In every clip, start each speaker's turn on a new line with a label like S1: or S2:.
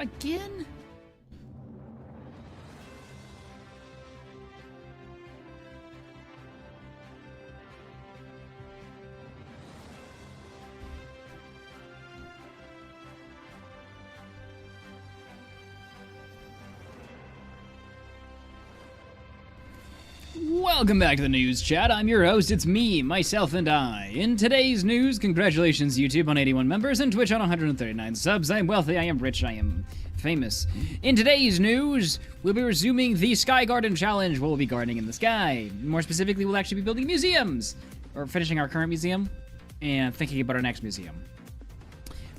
S1: Again? Welcome back to the news chat. I'm your host. It's me, myself, and I. In today's news, congratulations YouTube on 81 members and Twitch on 139 subs. I am wealthy, I am rich, I am famous. In today's news, we'll be resuming the Sky Garden Challenge. We'll be gardening in the sky. More specifically, we'll actually be building museums. Or finishing our current museum and thinking about our next museum.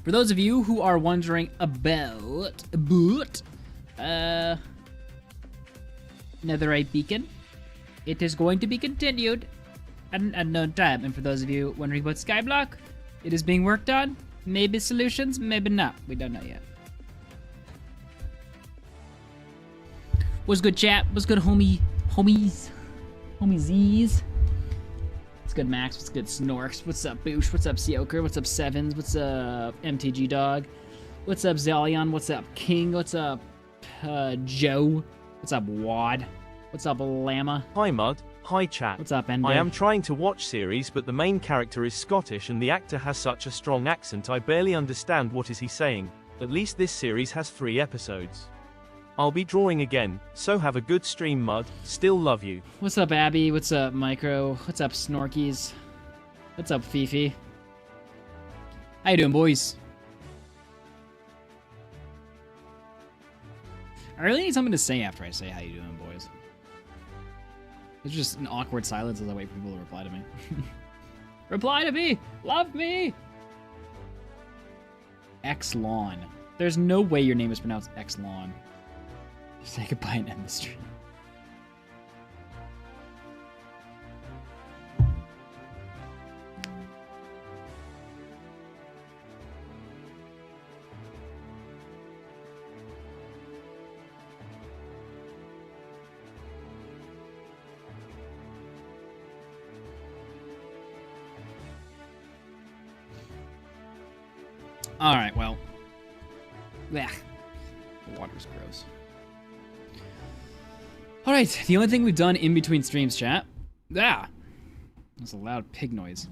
S1: For those of you who are wondering about Netherite Beacon, it is going to be continued at an unknown time. And for those of you wondering about Skyblock, it is being worked on. Maybe solutions, maybe not. We don't know yet. What's good, chat? What's good, homies? Homies. What's good, Max? What's good, Snorks? What's up, Boosh? What's up, Seoker? What's up, Sevens? What's up, MTG Dog? What's up, Zalion? What's up, King? What's up, Joe? What's up, Wad? What's up, Llama?
S2: Hi Mud, hi chat.
S1: What's up, Ender?
S2: I am trying to watch series but the main character is Scottish and the actor has such a strong accent I barely understand what is he saying. At least this series has 3 episodes. I'll be drawing again, so have a good stream Mud, still love you.
S1: What's up, Abby? What's up, Micro? What's up, Snorkies? What's up, Fifi? How you doing, boys? I really need something to say after I say how you doing, boys. It's just an awkward silence as I wait for people to reply to me. Reply to me! Love me! X-Lawn. There's no way your name is pronounced X-Lawn. Say goodbye and end the stream. Alright, well. Blech. The water's gross. Alright, the only thing we've done in between streams, chat. That's a loud pig noise.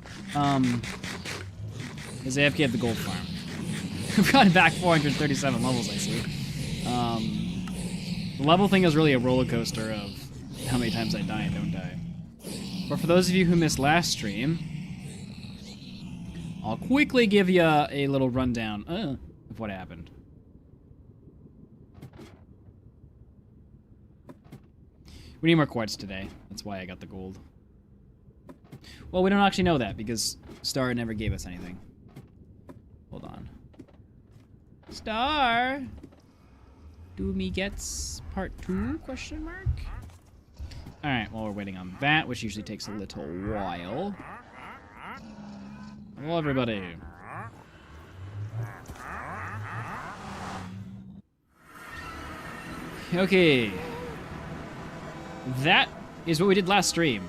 S1: Is AFK at the gold farm. We've gotten back 437 levels, I see. The level thing is really a roller coaster of how many times I die and don't die. But for those of you who missed last stream, I'll quickly give you a little rundown of what happened. We need more quartz today. That's why I got the gold. Well, we don't actually know that because Star never gave us anything. Hold on. Star! Do me gets part 2? Question mark? Alright, well, we're waiting on that, which usually takes a little while. Hello, everybody. Okay. That is what we did last stream.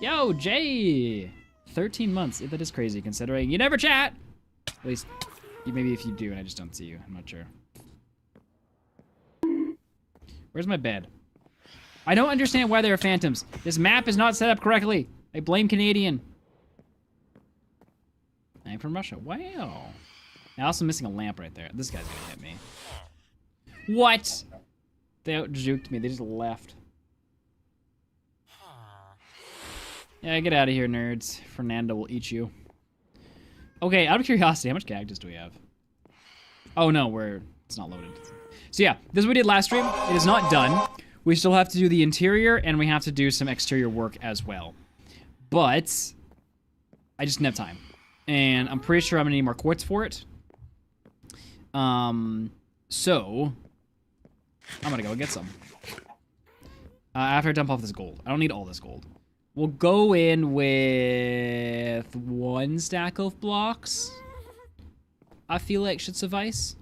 S1: Yo, Jay! 13 months. That is crazy, considering you never chat! At least, maybe if you do and I just don't see you. I'm not sure. Where's my bed? I don't understand why there are phantoms. This map is not set up correctly. I blame Canadian. I'm from Russia. Wow. I'm also missing a lamp right there. This guy's gonna hit me. What? They out-juked me. They just left. Yeah, get out of here, nerds. Fernando will eat you. Okay, out of curiosity, how much cactus do we have? Oh no, it's not loaded. So yeah, this is what we did last stream. It is not done. We still have to do the interior, and we have to do some exterior work as well. But I just didn't have time. And I'm pretty sure I'm gonna need more quartz for it. So I'm gonna go get some. After I dump off this gold. I don't need all this gold. We'll go in with 1 stack of blocks. I feel like should suffice.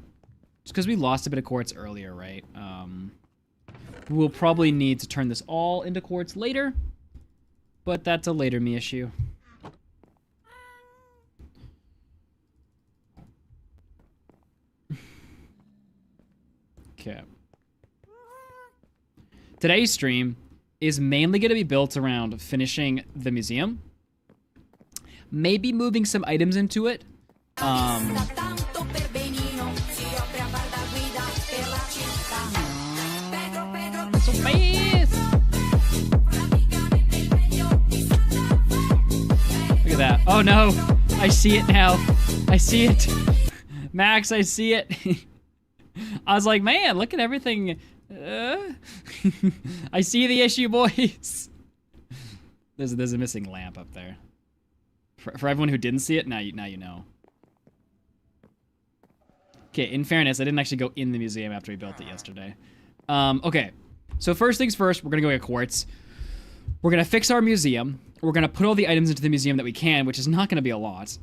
S1: Just because we lost a bit of quartz earlier, right? We'll probably need to turn this all into quartz later. But that's a later me issue. Okay. Today's stream is mainly going to be built around finishing the museum. Maybe moving some items into it. So fast. Look at that. Oh no. I see it now. I see it. Max, I see it. I was like, man, look at everything. I see the issue, boys. There's a missing lamp up there. For everyone who didn't see it, now you know. Okay, in fairness, I didn't actually go in the museum after we built it yesterday. Okay, so first things first, we're gonna go get quartz. We're gonna fix our museum. We're gonna put all the items into the museum that we can, which is not gonna be a lot.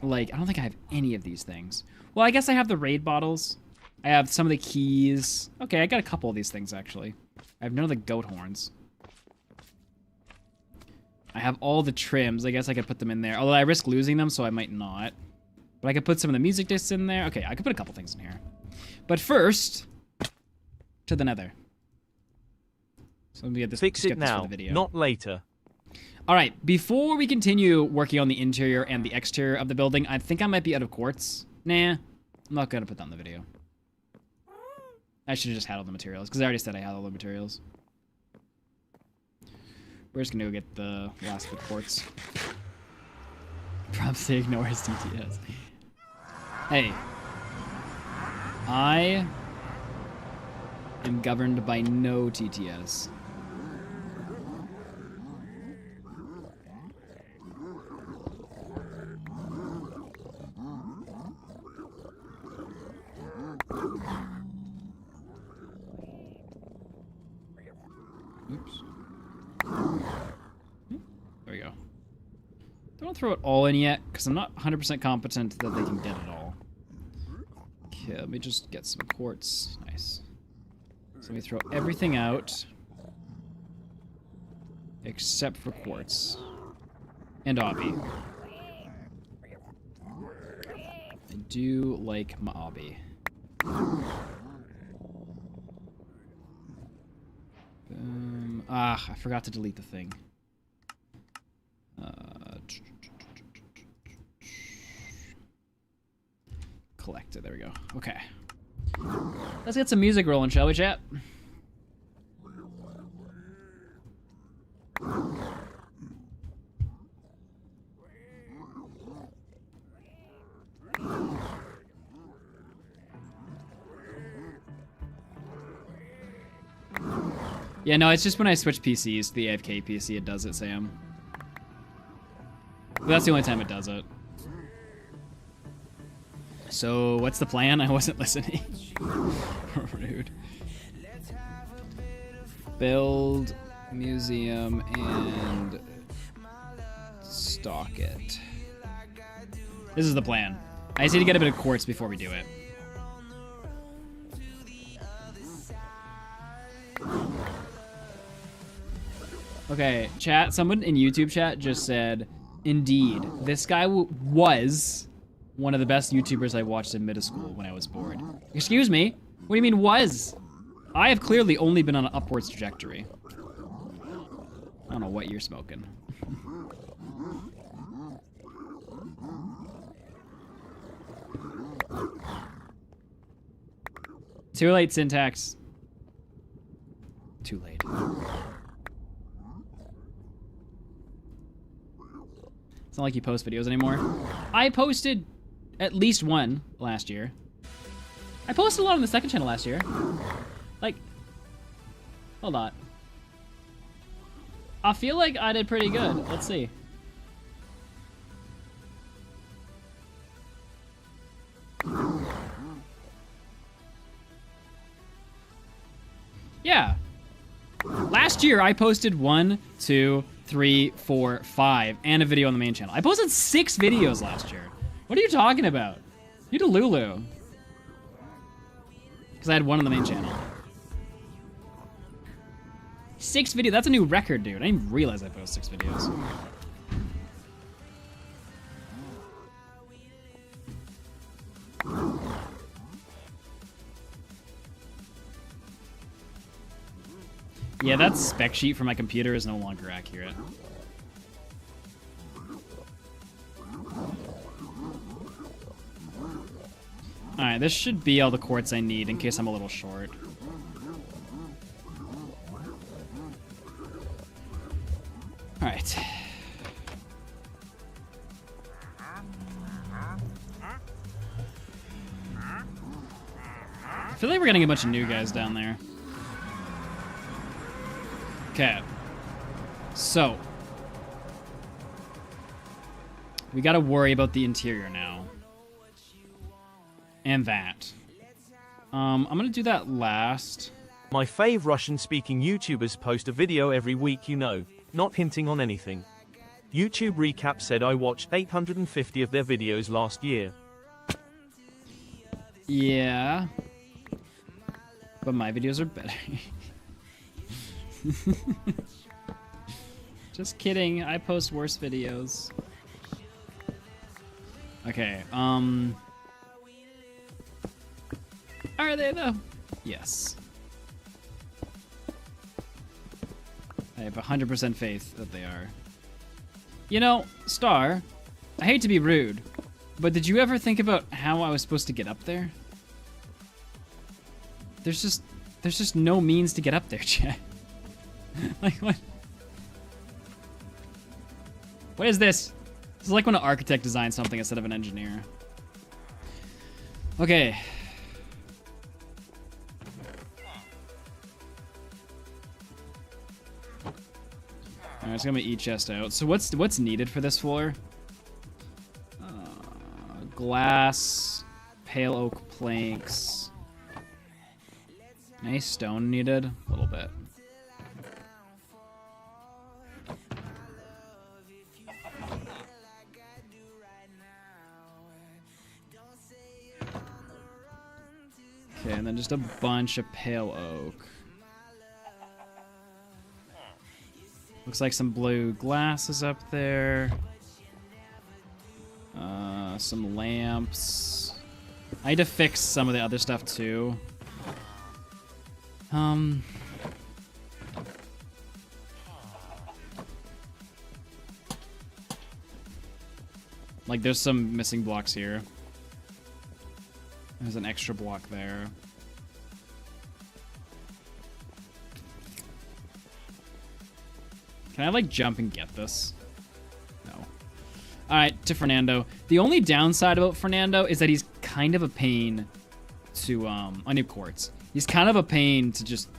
S1: Like, I don't think I have any of these things. Well, I guess I have the raid bottles. I have some of the keys. Okay, I got a couple of these things, actually. I have none of the goat horns. I have all the trims. I guess I could put them in there. Although I risk losing them, so I might not. But I could put some of the music discs in there. Okay, I could put a couple things in here. But first, to the nether. So let me get this.
S2: Fix it now,
S1: for the video.
S2: not later.
S1: All right, before we continue working on the interior and the exterior of the building, I think I might be out of quartz. Nah, I'm not gonna put that in the video. I should have just had all the materials, because I already said I had all the materials. We're just gonna go get the last bit of quartz. Props to ignore his TTS. Hey. I am governed by no TTS. Oops. There we go. Don't throw it all in yet, because I'm not 100% competent that they can get it all. Okay, let me just get some quartz. Nice. So let me throw everything out. Except for quartz. And obby. I do like my obby. I forgot to delete the thing. Collected, there we go. Okay. Let's get some music rolling, shall we, chat? Yeah, no, it's just when I switch PCs to the AFK PC, it does it, Sam. But that's the only time it does it. So, what's the plan? I wasn't listening. Rude. Build, museum, and stock it. This is the plan. I just need to get a bit of quartz before we do it. Okay, chat, someone in YouTube chat just said, indeed, this guy was one of the best YouTubers I watched in middle school when I was bored. Excuse me? What do you mean was? I have clearly only been on an upwards trajectory. I don't know what you're smoking. Too late, Syntax. Too late. It's not like you post videos anymore. I posted at least one last year. I posted a lot on the second channel last year. Like, hold on. I feel like I did pretty good. Let's see. Yeah. Last year I posted 1, 2, 3, 4, 5, and a video on the main channel. I posted 6 videos last year. What are you talking about? You Delulu. Because I had 1 on the main channel. 6 videos. That's a new record, dude. I didn't even realize I posted 6 videos. Yeah, that spec sheet for my computer is no longer accurate. Alright, this should be all the quartz I need in case I'm a little short. Alright. I feel like we're getting a bunch of new guys down there. Okay. So. We gotta worry about the interior now. And that. I'm gonna do that last.
S2: My fave Russian-speaking YouTubers post a video every week, you know, not hinting on anything. YouTube Recap said I watched 850 of their videos last year.
S1: Yeah. But my videos are better. Just kidding, I post worse videos. Okay, are they though? Yes. I have 100% faith that they are. You know, Star, I hate to be rude, but did you ever think about how I was supposed to get up there? There's just no means to get up there, Chad. Like, what? What is this? This is like when an architect designs something instead of an engineer. Okay. Alright, let's get my E-chest out. So what's needed for this floor? Glass, pale oak planks. Any stone needed? A little bit. Okay, and then just a bunch of pale oak. Looks like some blue glasses up there. Some lamps. I need to fix some of the other stuff too. Like there's some missing blocks here. There's an extra block there. Can I like jump and get this? No. Alright, to Fernando. The only downside about Fernando is that he's kind of a pain to, I need quartz. He's kind of a pain to just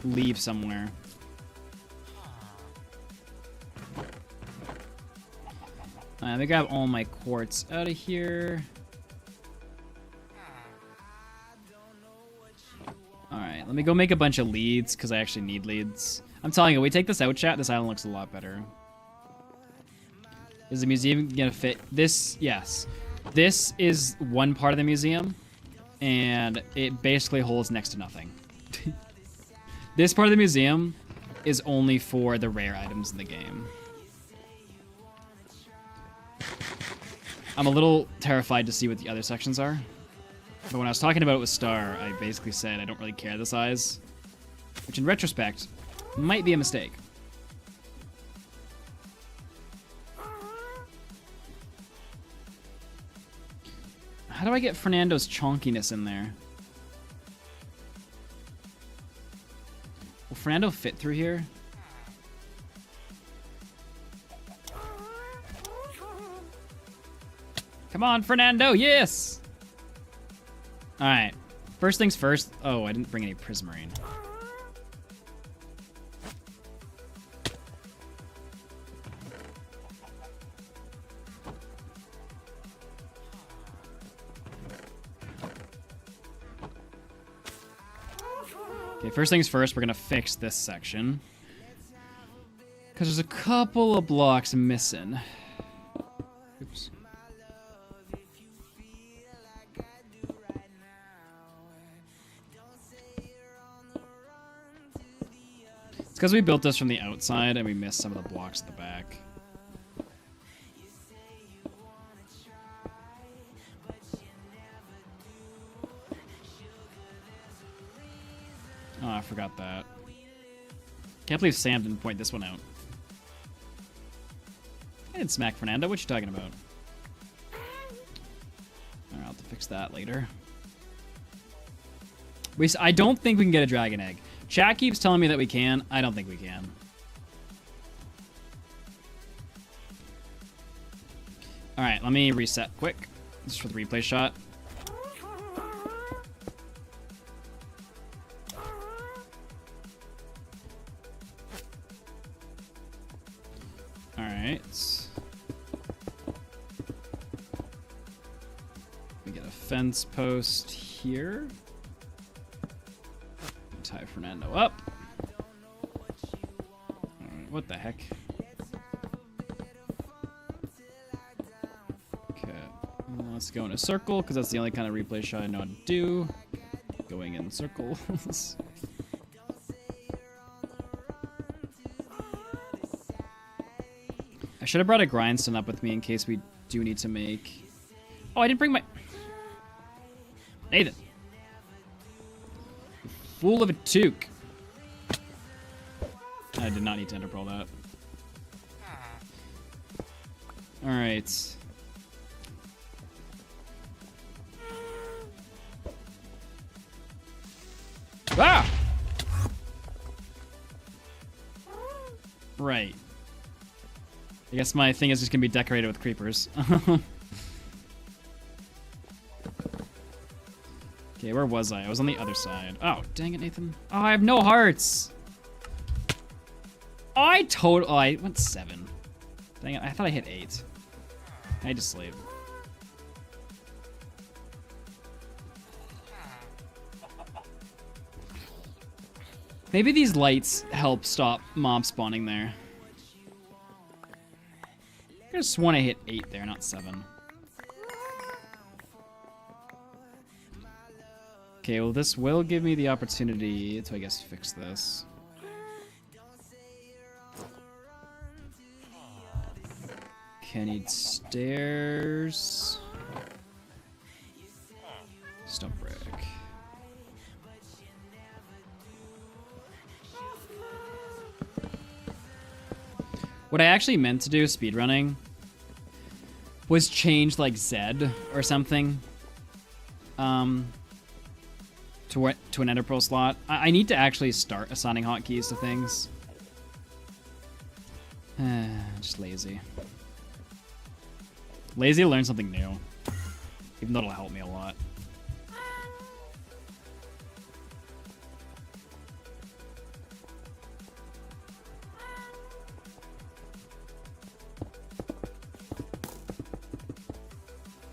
S1: leave somewhere. Let me grab all my quartz out of here. Alright, let me go make a bunch of leads, because I actually need leads. I'm telling you, we take this out, chat, this island looks a lot better. Is the museum gonna fit? This, yes. This is one part of the museum, and it basically holds next to nothing. This part of the museum is only for the rare items in the game. I'm a little terrified to see what the other sections are. But when I was talking about it with Star, I basically said I don't really care the size. Which in retrospect, might be a mistake. How do I get Fernando's chonkiness in there? Will Fernando fit through here? Come on, Fernando, yes! Alright, first things first. Oh, I didn't bring any prismarine. Okay, first things first, we're gonna fix this section. Because there's a couple of blocks missing. Oops. It's because we built this from the outside and we missed some of the blocks at the back. Oh, I forgot that. Can't believe Sam didn't point this one out. I didn't smack Fernando. What you talking about? Alright, I'll have to fix that later. I don't think we can get a dragon egg. Chat keeps telling me that we can. I don't think we can. Alright, let me reset quick. This is for the replay shot. Alright. We get a fence post here. Tie Fernando up. Alright, what the heck? Okay. Let's go in a circle, because that's the only kind of replay shot I know how to do. Going in circles. I should have brought a grindstone up with me in case we do need to make... Oh, I didn't bring my... Nathan. Fool of a toque. I did not need to interpol that. Alright. Ah! Right. I guess my thing is just gonna be decorated with creepers. Okay, where was I? I was on the other side. Oh, dang it, Nathan. Oh, I have no hearts. Oh, I went 7. Dang it, I thought I hit 8. I just slaved. Maybe these lights help stop mob spawning there. I could have sworn I hit 8 there, not 7. Okay, well this will give me the opportunity to, I guess, fix this. Okay, I need stairs. Stone brick. What I actually meant to do, speedrunning, was change like Z or something. To an Ender Pearl slot. I need to actually start assigning hotkeys to things. Just lazy. Lazy to learn something new. Even though it'll help me a lot.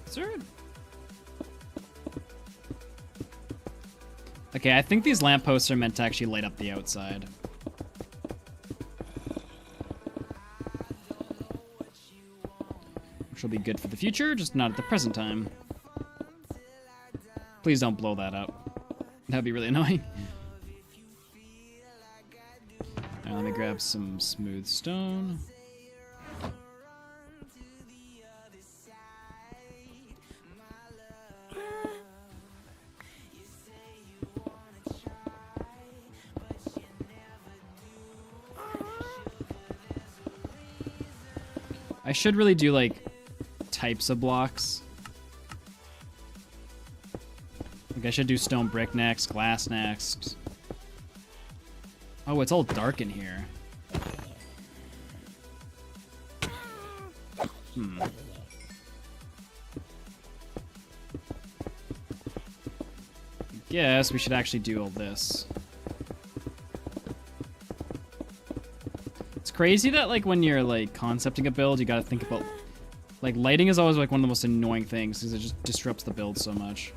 S1: Is there... Okay, I think these lampposts are meant to actually light up the outside. Which will be good for the future, just not at the present time. Please don't blow that up. That'd be really annoying. Alright, let me grab some smooth stone. I should really do, like, types of blocks. Like, I should do stone brick next, glass next. Oh, it's all dark in here. I guess we should actually do all this. Crazy that like when you're like concepting a build, you gotta think about like lighting is always like one of the most annoying things because it just disrupts the build so much.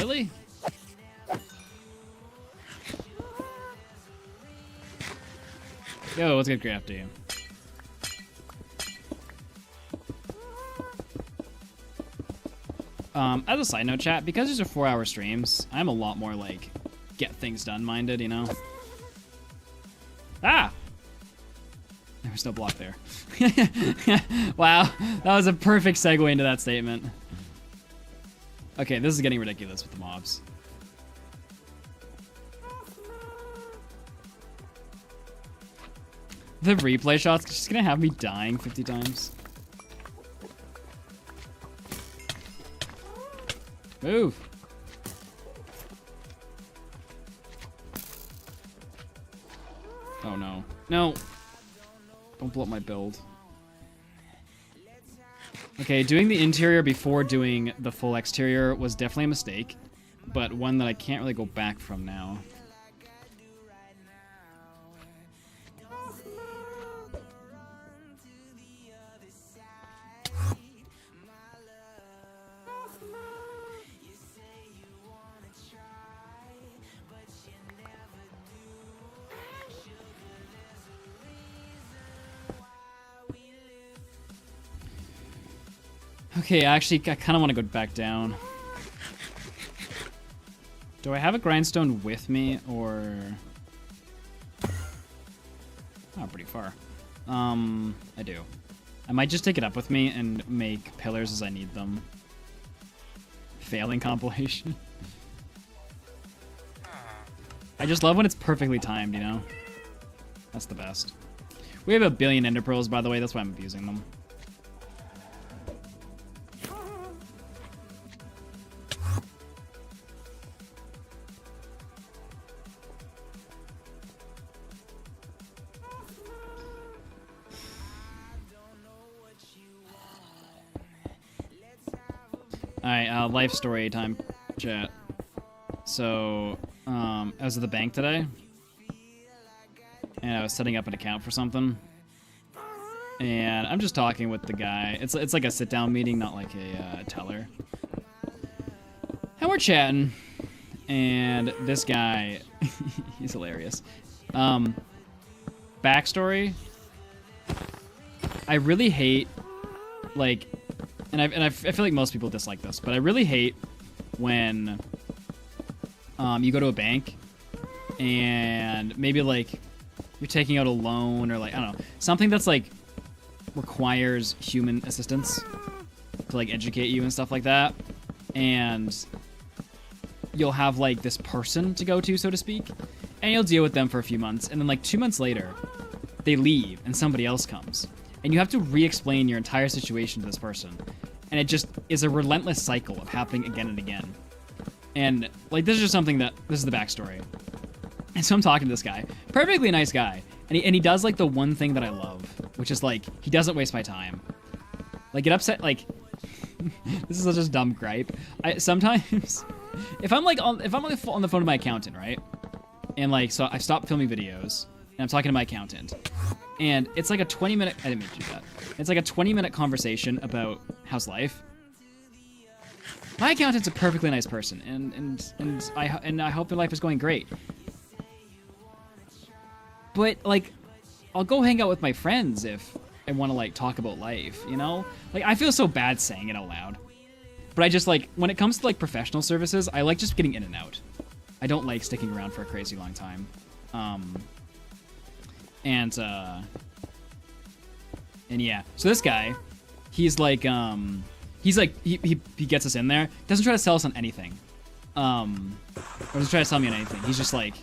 S1: Really? Yo, what's good, Craft to you? As a side note, chat, because these are 4-hour streams, I'm a lot more, like, get things done minded, you know? Ah! There was no block there. Wow, that was a perfect segue into that statement. Okay, this is getting ridiculous with the mobs. The replay shot's just gonna have me dying 50 times. Move. Oh no. No. Don't blow up my build. Okay, doing the interior before doing the full exterior was definitely a mistake, but one that I can't really go back from now. Okay, actually, I kind of want to go back down. Do I have a grindstone with me, or... Oh, pretty far. I do. I might just take it up with me and make pillars as I need them. Failing compilation. I just love when it's perfectly timed, you know? That's the best. We have a billion ender pearls, by the way, that's why I'm abusing them. Alright, life story time, chat. So, I was at the bank today, and I was setting up an account for something, and I'm just talking with the guy. It's like a sit-down meeting, not like a teller. And we're chatting, and this guy, he's hilarious. Backstory, I really hate, like... And I feel like most people dislike this, but I really hate when you go to a bank and maybe like you're taking out a loan or like, I don't know, something that's like requires human assistance to like educate you and stuff like that. And you'll have like this person to go to, so to speak, and you'll deal with them for a few months. And then like 2 months later, they leave and somebody else comes. And you have to re-explain your entire situation to this person. And it just is a relentless cycle of happening again and again. And, like, this is just something that... This is the backstory. And so I'm talking to this guy. Perfectly nice guy. And he does, like, the one thing that I love. Which is, like, he doesn't waste my time. Like, get upset... Like... This is such a dumb gripe. Sometimes... If I'm on the phone to my accountant, right? And, like, so I stopped filming videos. And I'm talking to my accountant. And it's like a 20-minute... I didn't mean to do that. It's like a 20-minute conversation about how's life. My accountant's a perfectly nice person, and I hope their life is going great. But, like, I'll go hang out with my friends if I want to, like, talk about life, you know? Like, I feel so bad saying it out loud. But I just, like, when it comes to, like, professional services, I like just getting in and out. I don't like sticking around for a crazy long time. And yeah, so this guy, he gets us in there, doesn't try to sell us on anything, or doesn't try to sell me on anything. He's just like,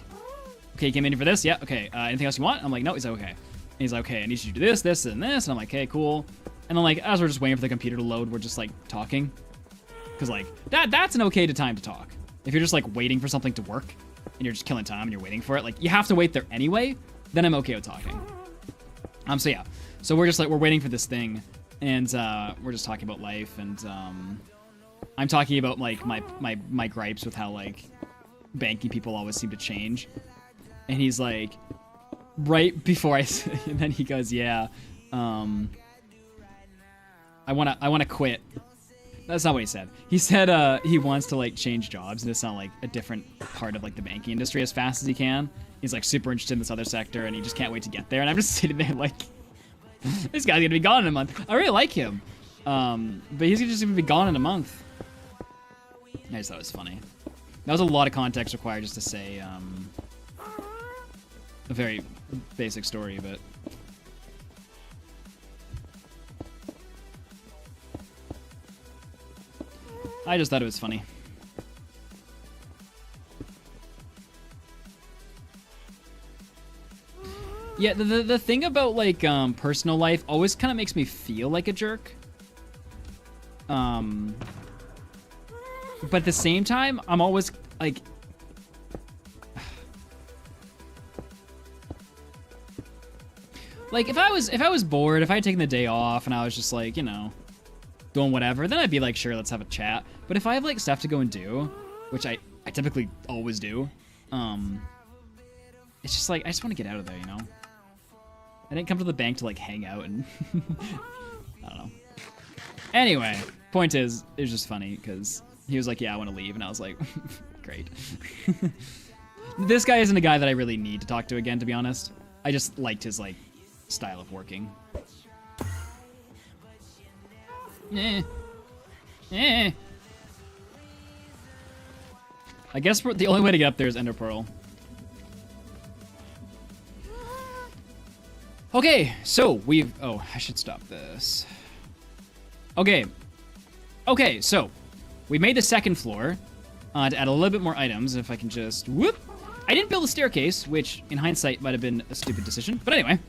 S1: okay, you came in for this, yeah, okay, anything else you want? I'm like, no. He's like, okay. And he's like, okay, I need you to do this, this, and this, and I'm like, okay, cool. And then, like, as we're just waiting for the computer to load, we're just like talking, because like that's an okay time to talk. If you're just like waiting for something to work and you're just killing time and you're waiting for it, like, you have to wait there anyway, then I'm okay with talking. So yeah, so we're just like, we're waiting for this thing, and we're just talking about life, and I'm talking about like my gripes with how like banking people always seem to change. And he's like, right before and then he goes, yeah, I wanna quit. That's not what he said. He said he wants to like change jobs and to sound like a different part of like the banking industry as fast as he can. He's like super interested in this other sector and he just can't wait to get there. And I'm just sitting there like, this guy's gonna be gone in a month. I really like him, but he's just gonna be gone in a month. I just thought it was funny. That was a lot of context required just to say a very basic story, but. I just thought it was funny. Yeah, the thing about like personal life always kind of makes me feel like a jerk. But at the same time, I'm always like, if I was bored, if I had taken the day off and I was just like, you know, doing whatever, then I'd be like, sure, let's have a chat. But if I have like stuff to go and do, which I typically always do, it's just like I just want to get out of there, you know. I didn't come to the bank to like hang out and I don't know. Anyway, point is, it was just funny because he was like, yeah, I want to leave, and I was like, great. This guy isn't a guy that I really need to talk to again, to be honest. I just liked his like style of working. I guess the only way to get up there is Ender Pearl. Okay, so we've... Oh, I should stop this. Okay. Okay, so we made the second floor to add a little bit more items. If I can just... Whoop! I didn't build a staircase, which in hindsight might have been a stupid decision. But anyway,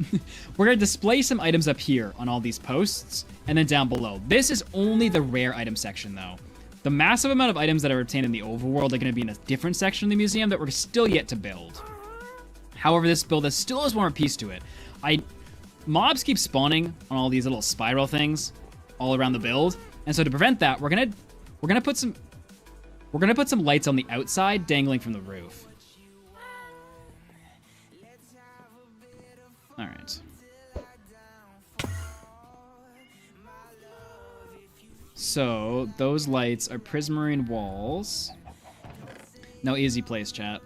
S1: we're going to display some items up here on all these posts and then down below. This is only the rare item section, though. The massive amount of items that are obtained in the overworld are going to be in a different section of the museum that we're still yet to build. However, this build still has one more piece to it. Mobs keep spawning on all these little spiral things all around the build, and so to prevent that, we're gonna put some lights on the outside dangling from the roof. All right. So those lights are prismarine walls. No easy place, chat.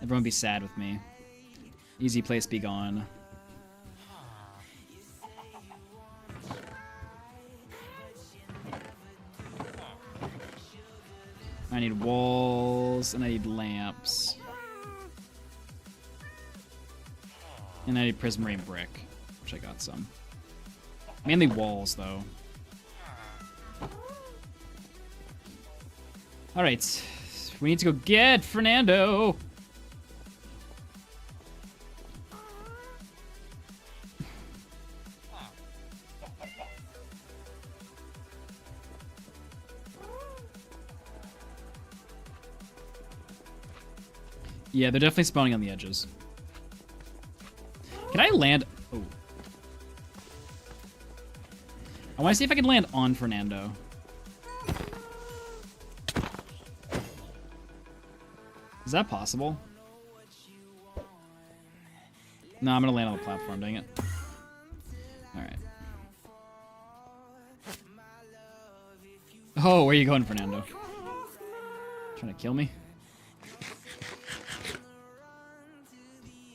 S1: Everyone be sad with me. Easy place be gone. I need walls, and I need lamps. And I need prismarine brick, which I got some. Mainly walls, though. Alright. We need to go get Fernando! Yeah, they're definitely spawning on the edges. Can I land? Oh. I want to see if I can land on Fernando. Is that possible? No, I'm gonna land on the platform, dang it. Alright. Oh, where are you going, Fernando? Trying to kill me?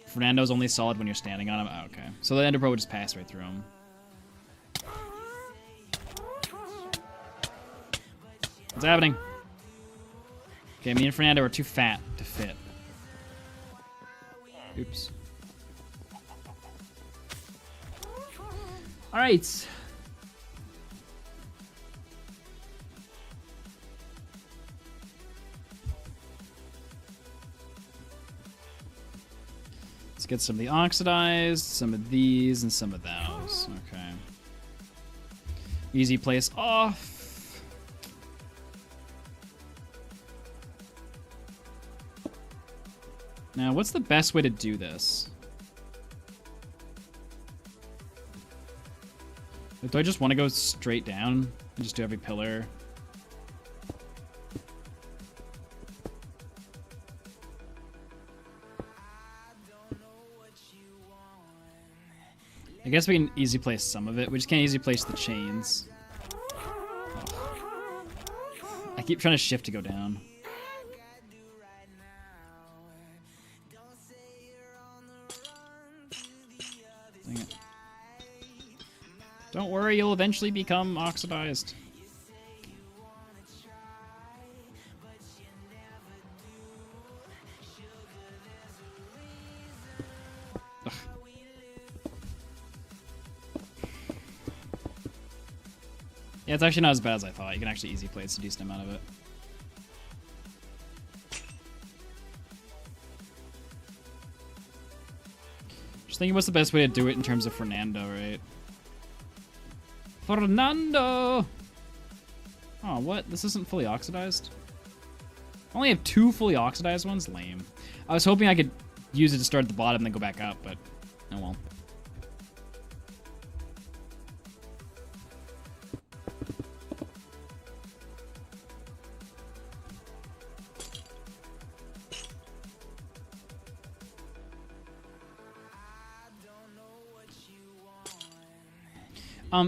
S1: Fernando's only solid when you're standing on him? Oh, okay. So the Ender Pearl would just pass right through him. What's happening? Okay, me and Fernando are too fat to fit. Oops. Alright. Let's get some of the oxidized, some of these, and some of those. Okay. Easy place off. Now, what's the best way to do this? Like, do I just want to go straight down and just do every pillar? I guess we can easy place some of it. We just can't easy place the chains. keep trying to shift to go down. Dang it. Don't worry, you'll eventually become oxidized. Ugh. Yeah, it's actually not as bad as I thought. You can actually easy play a decent amount of it. Just thinking what's the best way to do it in terms of Fernando, right? Fernando! Oh, what? This isn't fully oxidized? I only have 2 fully oxidized ones? Lame. I was hoping I could use it to start at the bottom and then go back up, but oh well.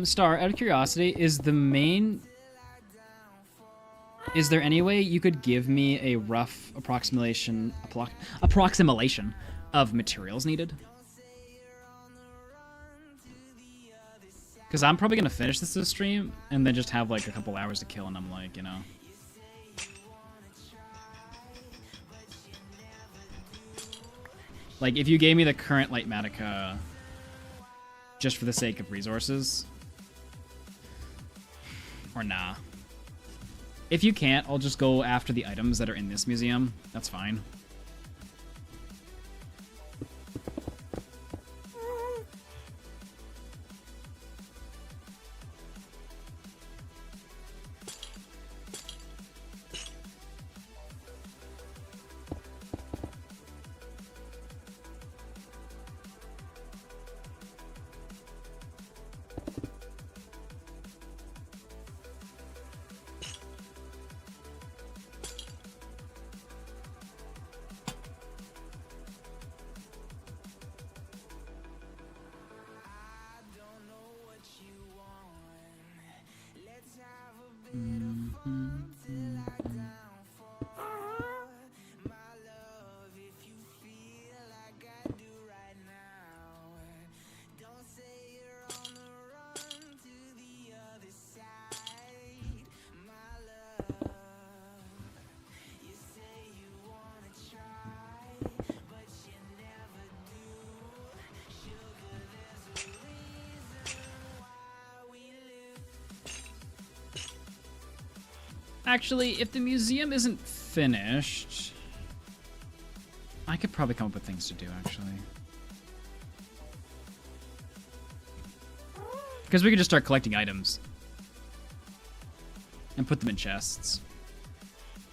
S1: Star, out of curiosity, is there any way you could give me a rough approximation of materials needed? Because I'm probably going to finish this stream and then just have like a couple hours to kill, and I'm like, you know. Like, if you gave me the current Lightmatica just for the sake of resources, or nah. If you can't, I'll just go after the items that are in this museum. That's fine. Actually, if the museum isn't finished, I could probably come up with things to do, actually. Because we could just start collecting items and put them in chests.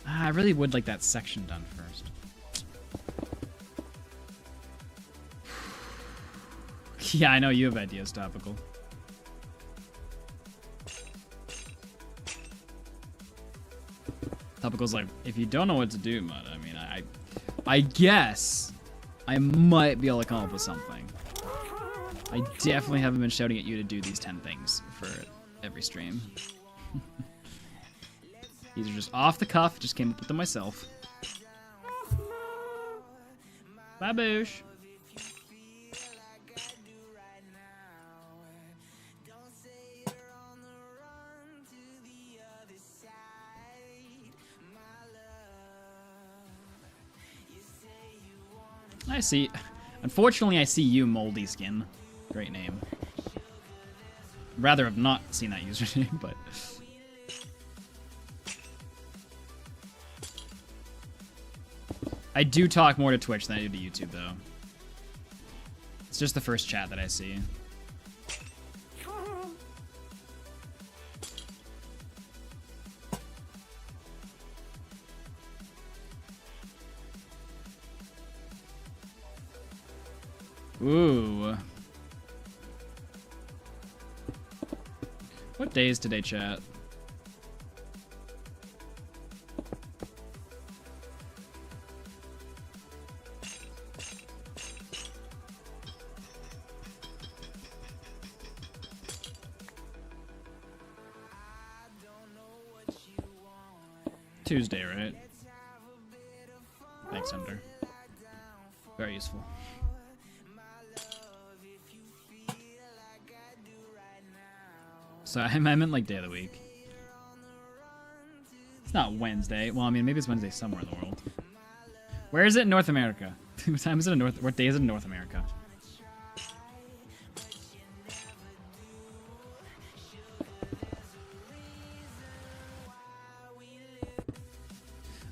S1: I really would like that section done first. Yeah, I know you have ideas, Topical. Topical's like, if you don't know what to do, Mud, I mean, I guess I might be able to come up with something. I definitely haven't been shouting at you to do these 10 things for every stream. These are just off the cuff, just came up with them myself. Baboosh. I see. Unfortunately, I see you, Moldy Skin. Great name. Rather have not seen that username, but... I do talk more to Twitch than I do to YouTube, though. It's just the first chat that I see. Ooh. What day is today, chat? Tuesday, right? Thanks, Ender. Very useful. So I meant like day of the week. It's not Wednesday. Well, I mean, maybe it's Wednesday somewhere in the world. Where is it in North America? What time is it in North? What day is it in North America?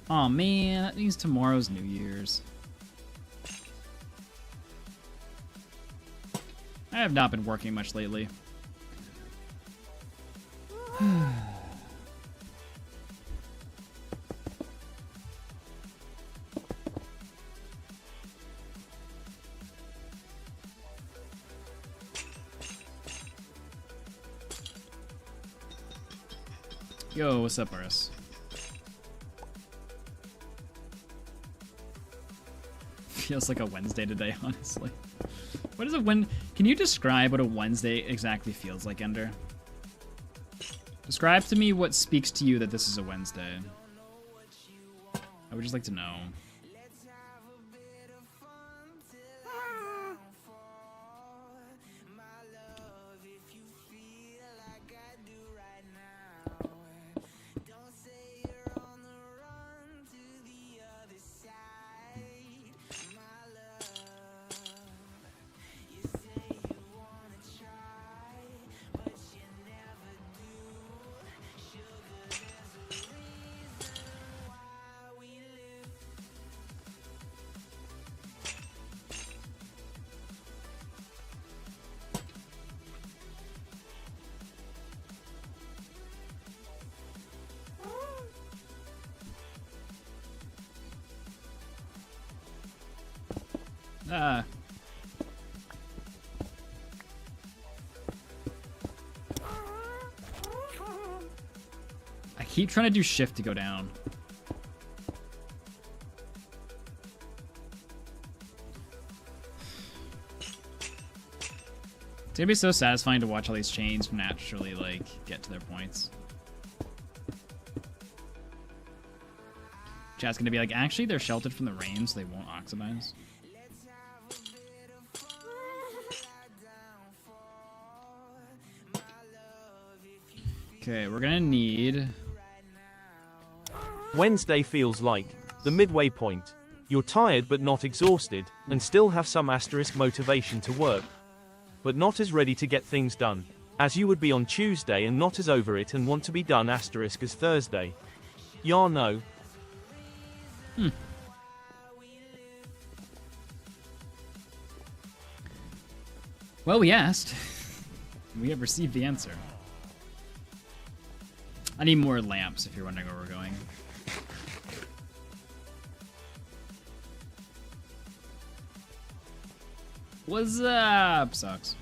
S1: Oh man, that means tomorrow's New Year's. I have not been working much lately. Yo, what's up, RS? Feels like a Wednesday today, honestly. What is a Can you describe what a Wednesday exactly feels like, Ender? Describe to me what speaks to you that this is a Wednesday. I would just like to know. I keep trying to do shift to go down. It's gonna be so satisfying to watch all these chains naturally, like, get to their points. Chat's gonna be like, actually, they're sheltered from the rain, so they won't oxidize. Okay, we're gonna need...
S2: Wednesday feels like the midway point. You're tired but not exhausted, and still have some asterisk motivation to work, but not as ready to get things done as you would be on Tuesday, and not as over it and want to be done asterisk as Thursday. Ya know.
S1: Well, we asked. We have received the answer. I need more lamps if you're wondering where we're going. What's up, sucks?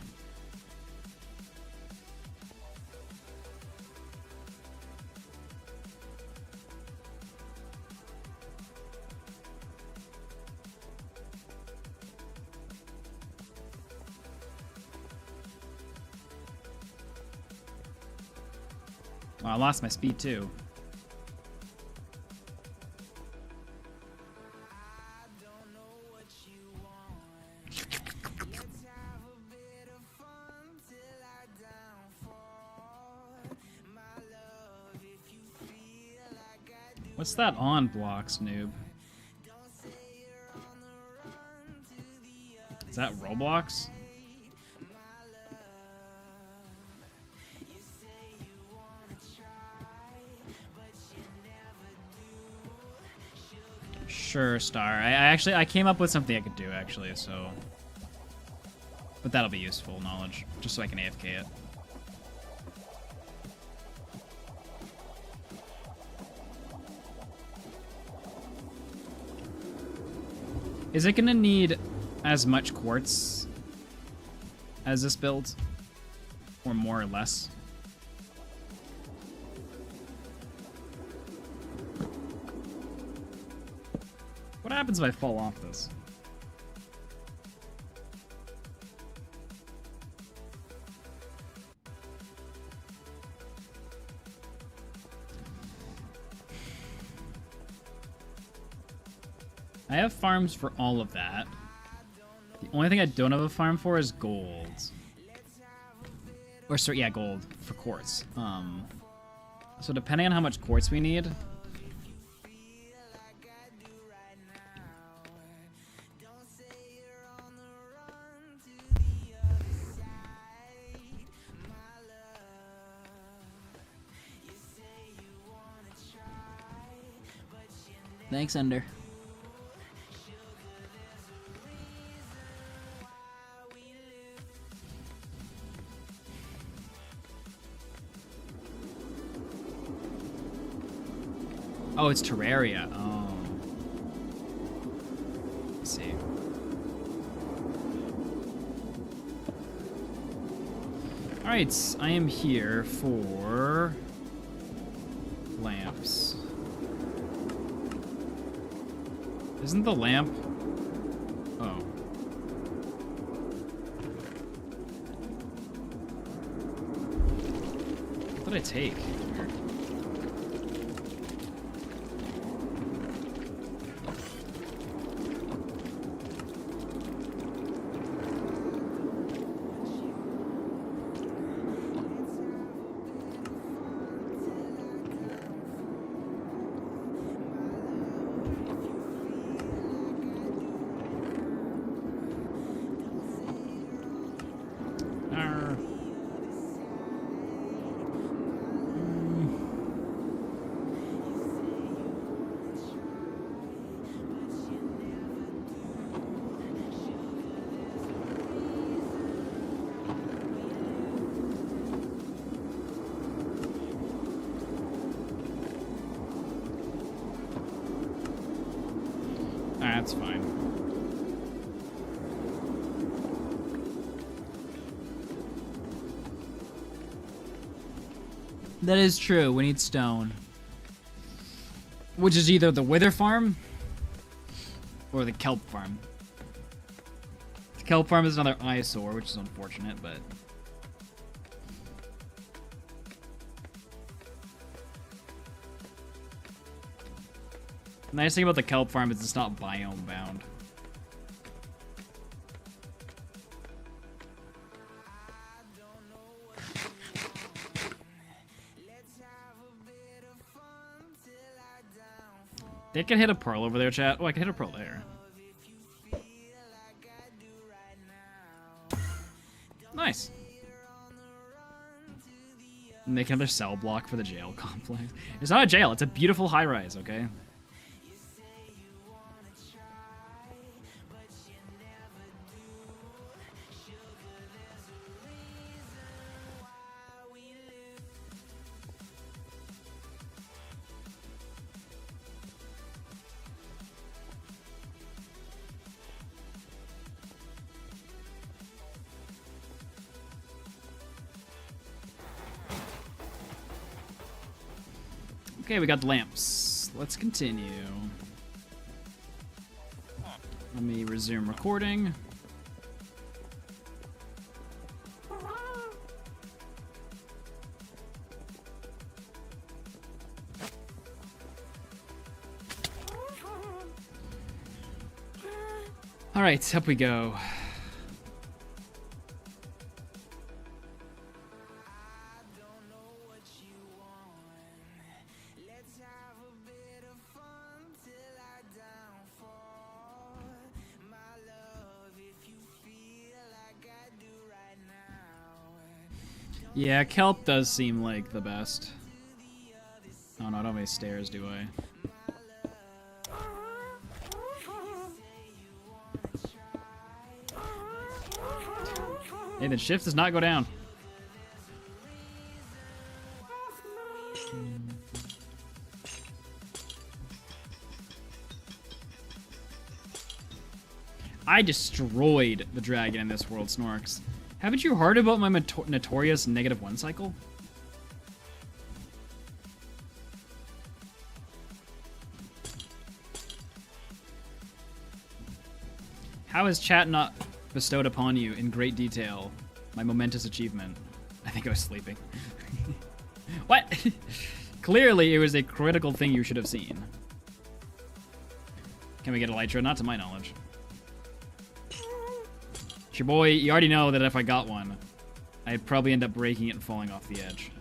S1: Oh, I lost my speed too. What's that on blocks, noob? Is that Roblox? Sure, Star. I came up with something I could do, actually, so... But that'll be useful knowledge, just so I can AFK it. Is it gonna need as much quartz as this build? Or more or less? What happens if I fall off this? I have farms for all of that. The only thing I don't have a farm for is gold. Or sorry, yeah, gold for quartz. So depending on how much quartz we need. Thanks, Ender. Oh, it's Terraria. Oh. Let's see. Alright, I am here for lamps. Isn't the lamp? Oh. What did I take? That's fine. That is true. We need stone. Which is either the Wither farm or the Kelp farm. The Kelp farm is another eyesore, which is unfortunate, but... The nice thing about the kelp farm is it's not biome bound. They can hit a pearl over there, chat. Oh, I can hit a pearl there. Nice. Make another cell block for the jail complex. It's not a jail, it's a beautiful high-rise, okay? Okay, we got the lamps. Let's continue. Let me resume recording. All right, up we go. Yeah, kelp does seem like the best. Oh no, I don't have any stairs, do I? Hey, then shift does not go down. I destroyed the dragon in this world, Snorks. Haven't you heard about my notorious -1 cycle? How has chat not bestowed upon you in great detail my momentous achievement? I think I was sleeping. What? Clearly, it was a critical thing you should have seen. Can we get elytra? Not to my knowledge. It's your boy, you already know that if I got one, I'd probably end up breaking it and falling off the edge.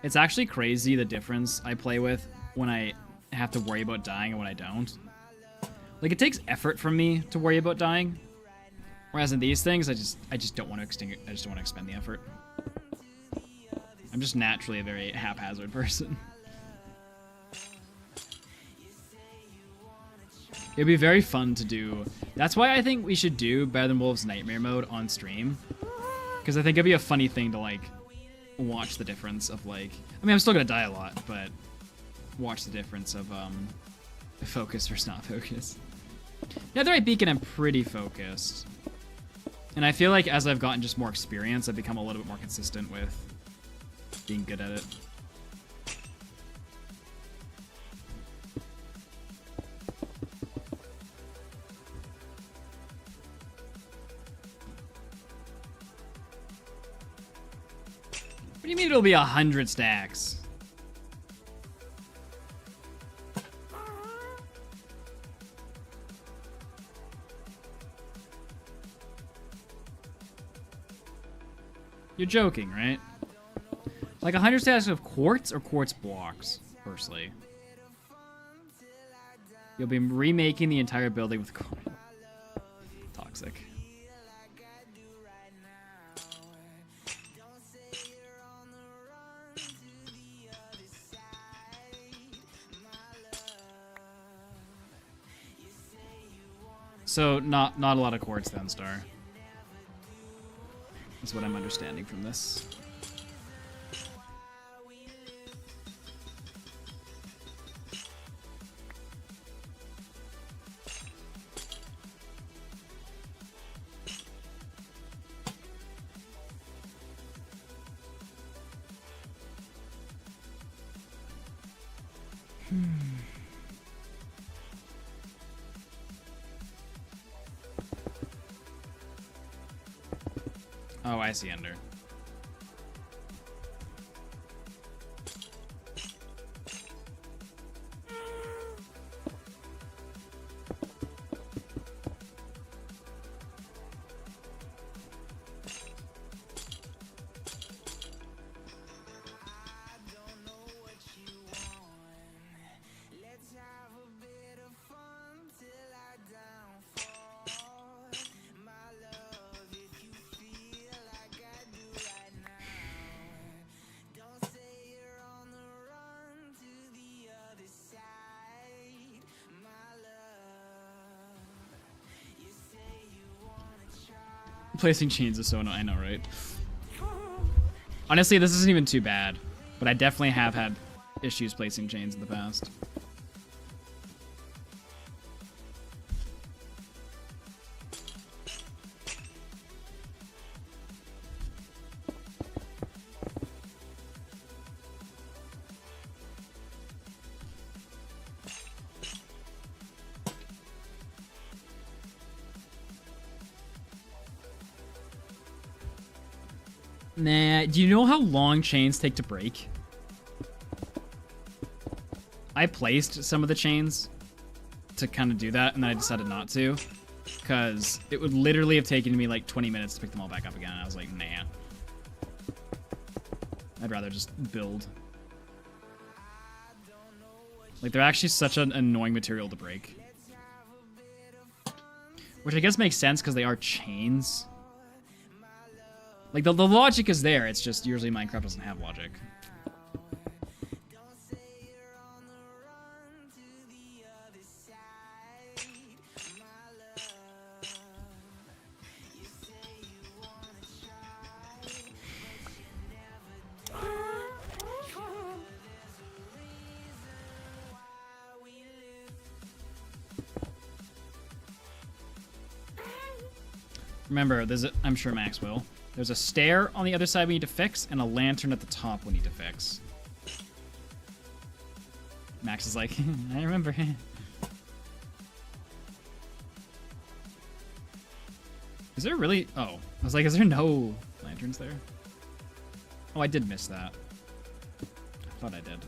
S1: It's actually crazy the difference I play with when I have to worry about dying and when I don't. Like, it takes effort from me to worry about dying. Whereas in these things, I just don't want to extinguish. I just don't want to expend the effort. I'm just naturally a very haphazard person. It'd be very fun to do. That's why I think we should do Better Than Wolves Nightmare mode on stream. Because I think it'd be a funny thing to, like, watch the difference of, like... I mean, I'm still gonna die a lot, but watch the difference of, focus versus not focus. Netherite Beacon, I'm pretty focused. And I feel like as I've gotten just more experience, I've become a little bit more consistent with being good at it. What do you mean it'll be 100 stacks? You're joking, right? Like 100 stacks of quartz or quartz blocks, firstly. You'll be remaking the entire building with quartz. Toxic. So not a lot of quartz then, Star. That's what I'm understanding from this. Oh, I see Ender. Placing chains is so annoying, I know, right? Honestly, this isn't even too bad, but I definitely have had issues placing chains in the past. Nah, do you know how long chains take to break? I placed some of the chains to kind of do that, and then I decided not to. Because it would literally have taken me like 20 minutes to pick them all back up again, and I was like, nah. I'd rather just build. Like, they're actually such an annoying material to break. Which I guess makes sense, because they are chains. Like, the logic is there, it's just usually Minecraft doesn't have logic. Remember, I'm sure Max will. There's a stair on the other side we need to fix, and a lantern at the top we need to fix. Max is like, I remember. Is there really... Oh, I was like, is there no lanterns there? Oh, I did miss that. I thought I did.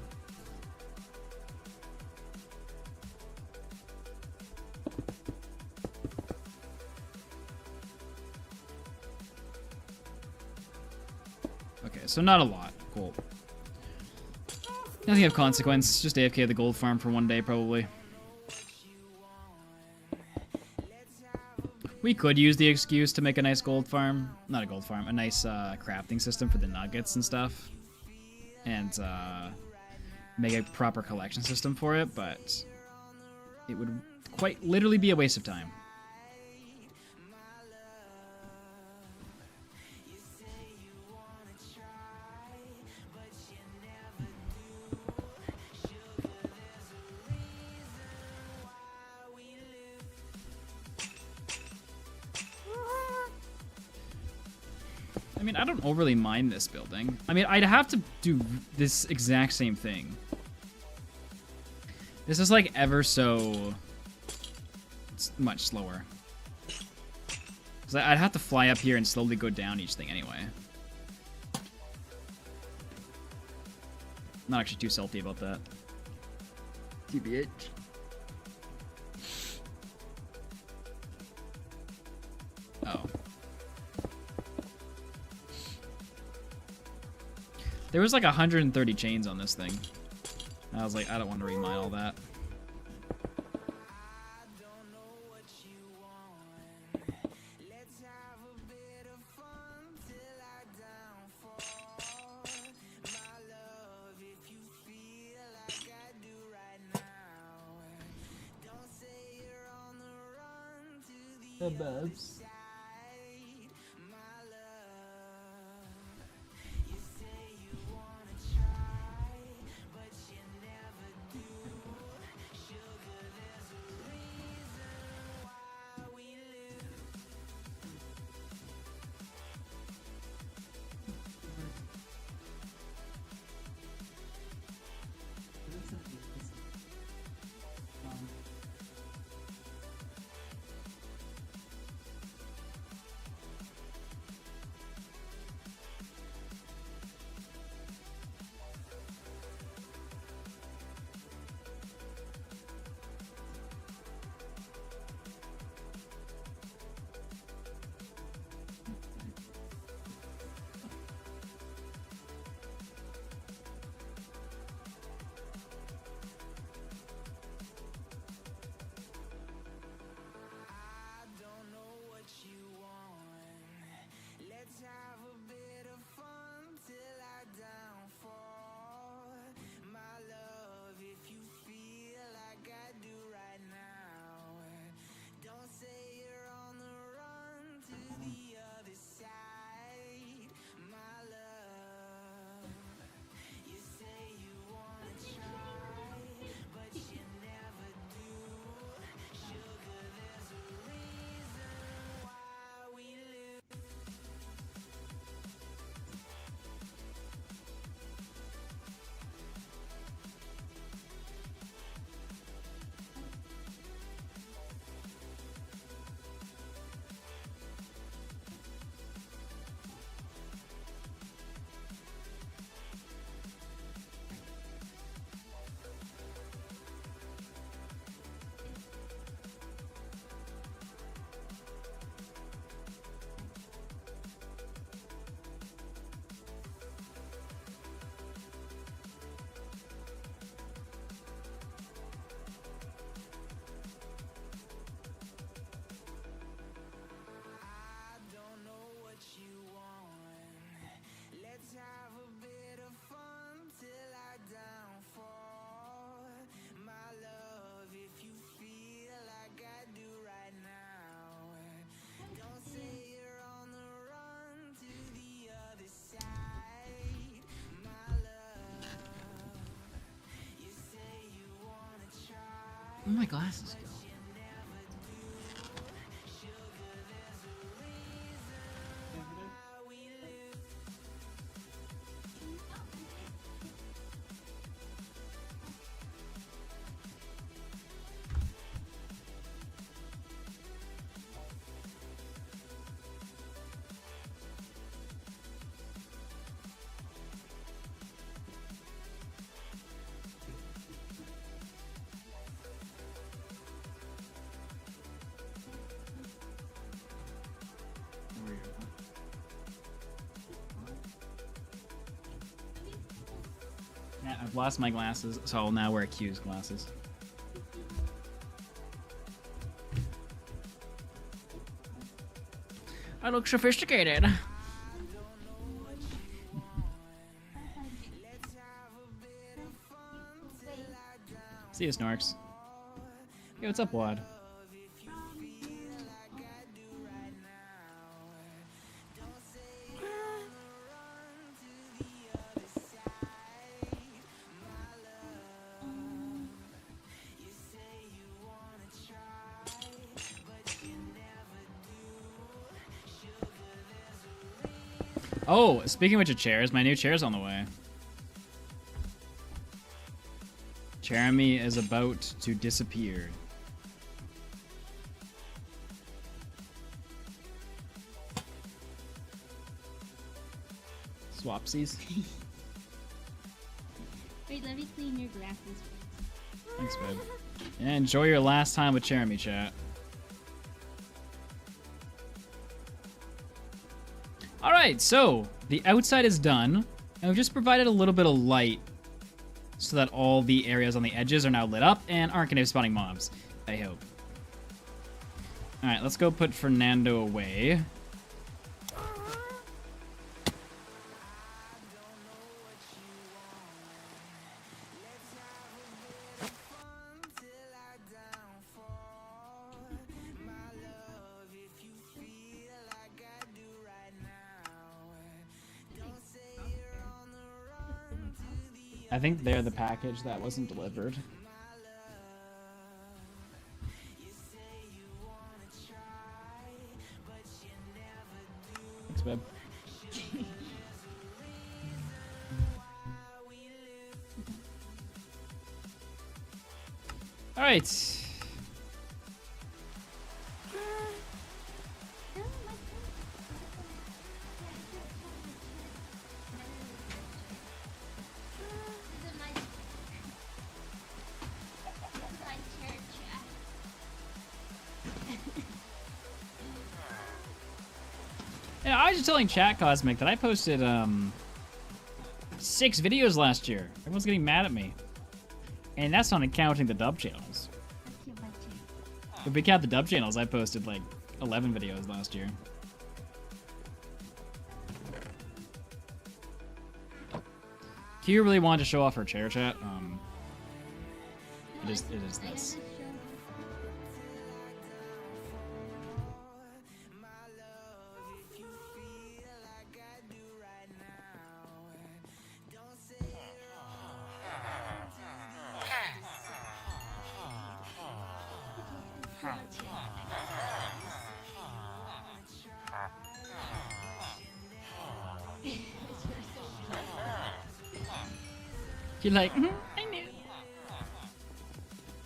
S1: so not a lot. Cool. Nothing of consequence. Just AFK the gold farm for one day, probably. We could use the excuse to make a nice gold farm. Not a gold farm, a nice crafting system for the nuggets and stuff. And make a proper collection system for it, but it would quite literally be a waste of time. I mean, I don't overly mind this building. I mean, I'd have to do this exact same thing. This is like ever so much slower. Because I'd have to fly up here and slowly go down each thing anyway. Not actually too salty about that. TBH. Oh. There was like 130 chains on this thing. I was like, I don't want to remine all that. The bubs. Where my glasses go? I've lost my glasses, so I'll now wear Q's glasses. I look sophisticated. See you, Snorks. Hey, what's up, Wad? Oh, speaking of which of chairs, my new chair's on the way. Jeremy is about to disappear. Swapsies.
S3: Wait, let me clean your glasses first.
S1: Thanks, babe. Yeah, enjoy your last time with Jeremy, chat. Alright, so the outside is done, and we've just provided a little bit of light so that all the areas on the edges are now lit up and aren't going to be spawning mobs, I hope. Alright, let's go put Fernando away. I think they're the package that wasn't delivered. Thanks, babe. All right. Yeah, I was just telling Chat Cosmic that I posted 6 videos last year. Everyone's getting mad at me. And that's not counting the dub channels. If we count the dub channels, I posted like 11 videos last year. Q really wanted to show off her chair, chat. It is this. You're like, I knew.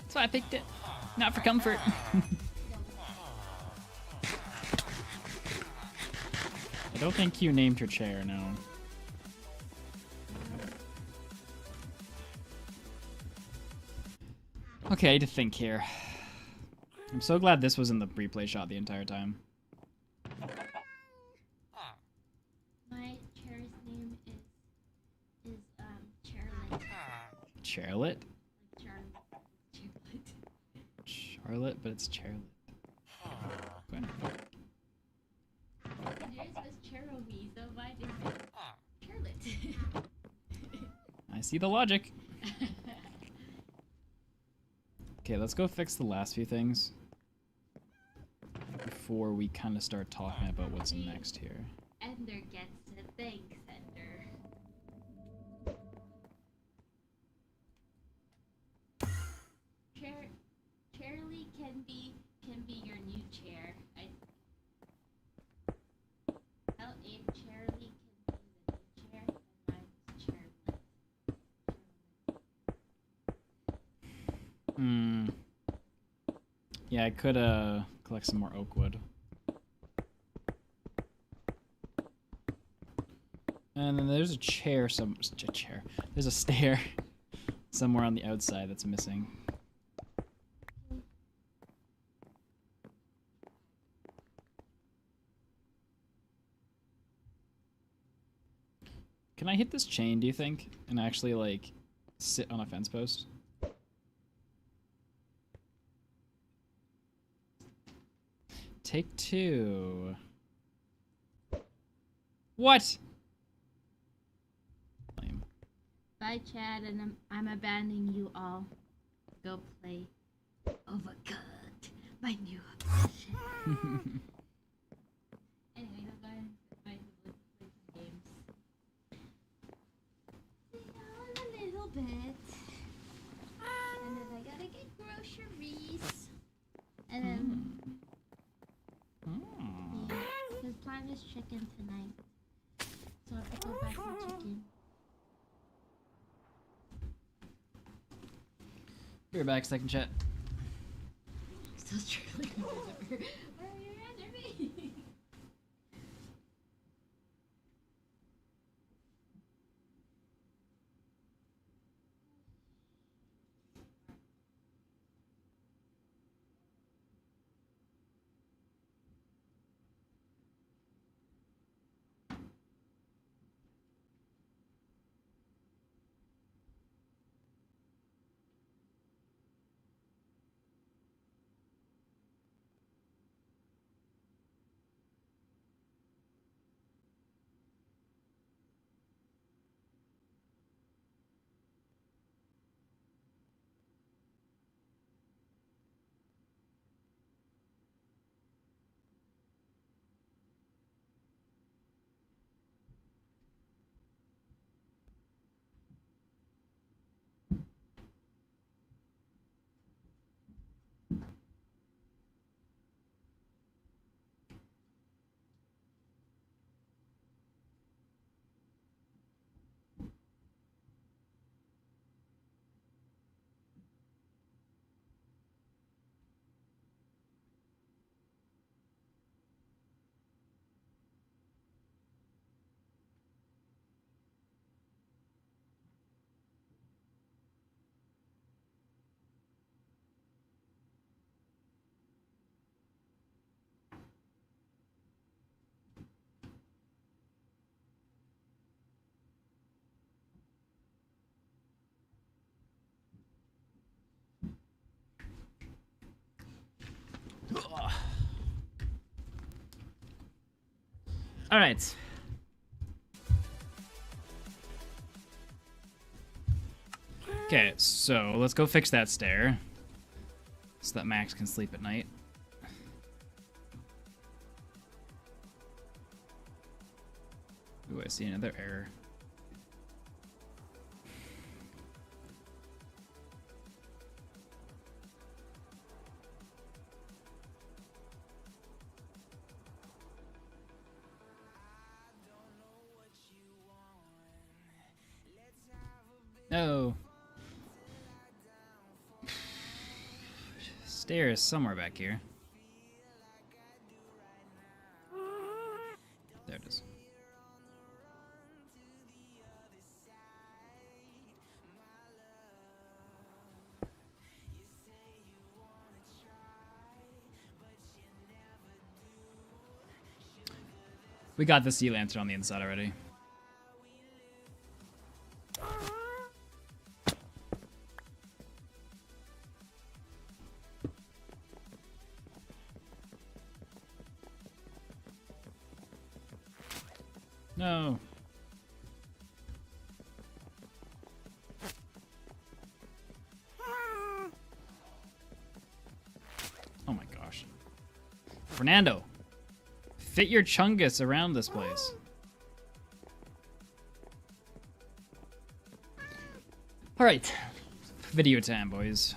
S1: That's why I picked it. Not for comfort. I don't think you named her chair, no. Okay, I need to think here. I'm so glad this was in the replay shot the entire time.
S3: My chair's name is Charlotte.
S1: Charlotte?
S3: Charlotte.
S1: Charlotte, but it's Charlotte. Okay.
S3: Yours was Cheromy, so mine is Charlotte.
S1: I see the logic. Okay, let's go fix the last few things before we kind of start talking about what's next here.
S3: Ender gets a thanks, Ender. Charlie can be your new chair. I'll aim Charlie can be the new chair, and mine's Charlotte.
S1: Yeah, I could collect some more oak wood. And then there's a chair There's a stair somewhere on the outside that's missing. Can I hit this chain, do you think? And actually, like, Sit on a fence post. Take 2. What? Lame.
S3: Bye, Chad, and I'm abandoning you all. Go play Overcooked, my new obsession. Anyway, I'll go ahead and play some games. A little bit. And then I gotta get groceries. And then his plan is chicken tonight. So I have to go back to chicken.
S1: Be right back, second chat.
S3: Still struggling with it. Where are you under me?
S1: All right. Okay, so let's go fix that stair so that Max can sleep at night. Ooh, I see another error. No. Stair is somewhere back here. There it is. We got the sea lantern on the inside already. No. Oh my gosh. Fernando, fit your chungus around this place. All right. Video time, boys.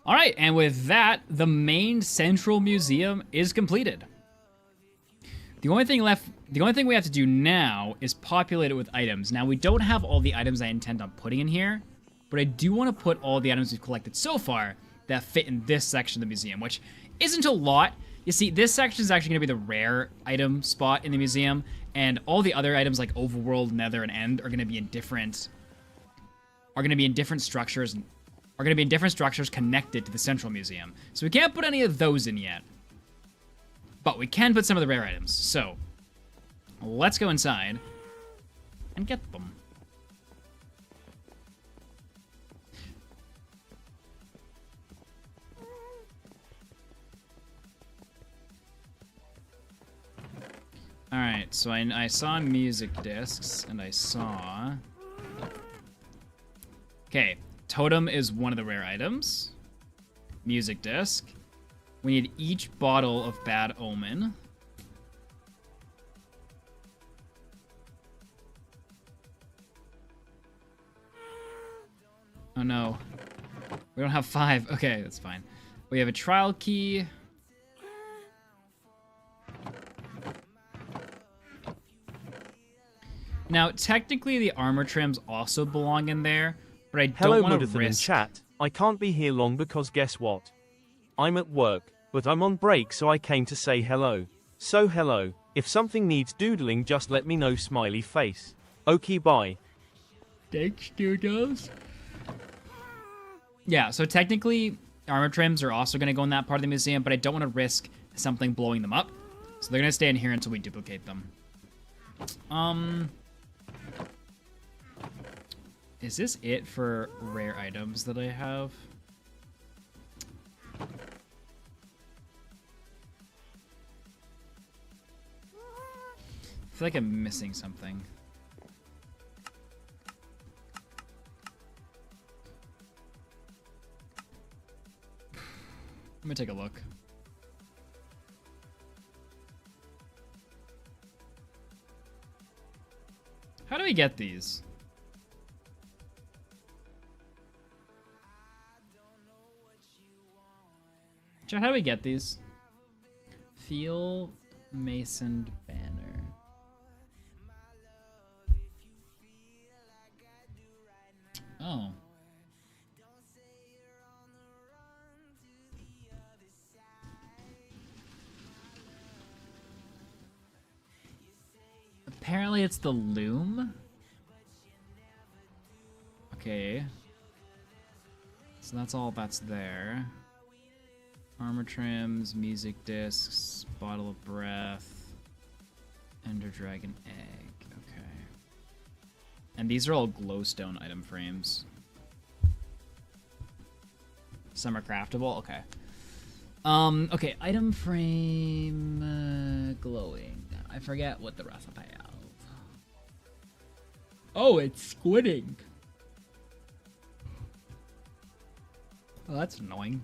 S1: All right, and with that, the main central museum is completed. The only thing we have to do now is populate it with items. Now, we don't have all the items I intend on putting in here, but I do want to put all the items we've collected so far that fit in this section of the museum, which isn't a lot. You see, this section is actually going to be the rare item spot in the museum, and all the other items like Overworld, Nether, and End are going to be in different structures are going to be in different structures connected to the central museum. So we can't put any of those in yet. But we can put some of the rare items. So let's go inside and get them. Alright, so I saw music discs, and I saw... Okay, totem is one of the rare items. Music disc. We need each bottle of Bad Omen. Oh no. We don't have 5. Okay, that's fine. We have a trial key. Now, technically, the armor trims also belong in there, but I don't want to risk...
S2: in chat. I can't be here long because guess what? I'm at work, but I'm on break, so I came to say hello. So hello. If something needs doodling, just let me know, smiley face. Okay, bye.
S1: Thanks, doodles. Yeah, so technically, armor trims are also going to go in that part of the museum, but I don't want to risk something blowing them up. So they're going to stay in here until we duplicate them. Is this it for rare items that I have? I feel like I'm missing something. Let me take a look. How do we get these? Chat, how do we get these? Field Masoned banner. Oh. Apparently it's the loom. Okay. So that's all that's there. Armor trims, music discs, bottle of breath, Ender Dragon egg. Okay. And these are all glowstone item frames. Some are craftable. Okay. Okay. Item frame glowing. I forget what the recipe is. Oh, it's squidding. Oh, that's annoying.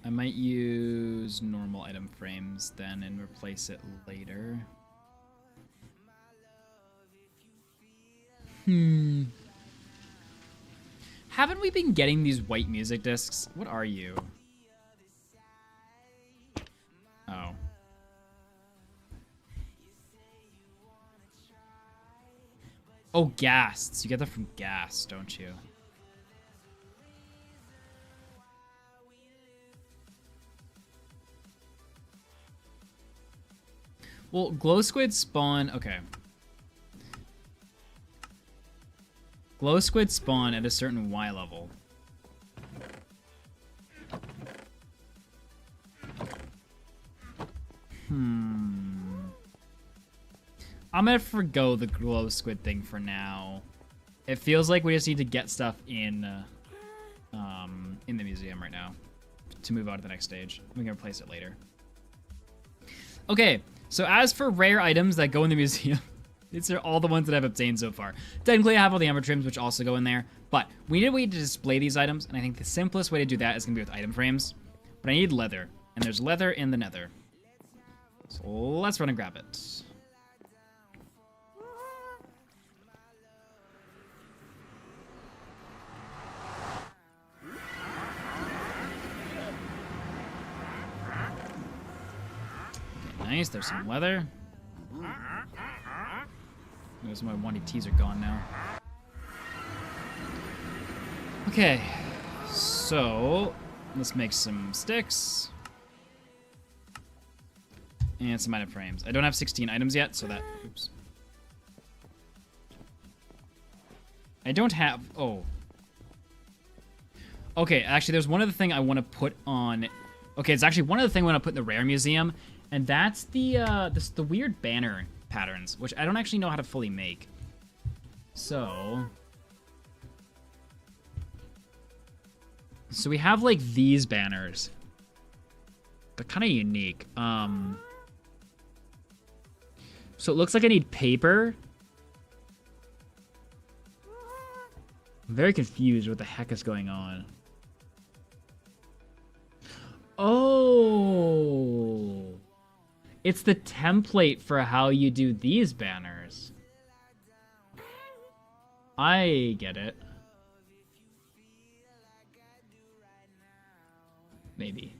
S1: I might use normal item frames then and replace it later. Haven't we been getting these white music discs? What are you? Oh. Oh, ghasts. You get that from gas, don't you? Well, glow squid spawn... Okay. Glow squid spawn at a certain Y level. I'm gonna forgo the glow squid thing for now. It feels like we just need to get stuff in the museum right now to move on to the next stage. We can replace it later. Okay, so as for rare items that go in the museum, these are all the ones that I've obtained so far. Technically, I have all the armor trims, which also go in there, but we need a way to display these items, and I think the simplest way to do that is gonna be with item frames. But I need leather, and there's leather in the nether. So let's run and grab it. Nice, there's some leather. Those my 1ETs are gone now. Okay, so let's make some sticks. And some item frames. I don't have 16 items yet, so that... Oops. I don't have... Oh. Okay, actually, there's one other thing I want to put on... Okay, it's actually one other thing I want to put in the Rare Museum, and that's the weird banner patterns, which I don't actually know how to fully make. So we have, like, these banners. They're kind of unique. So it looks like I need paper. I'm very confused what the heck is going on. Oh, it's the template for how you do these banners. I get it. Maybe.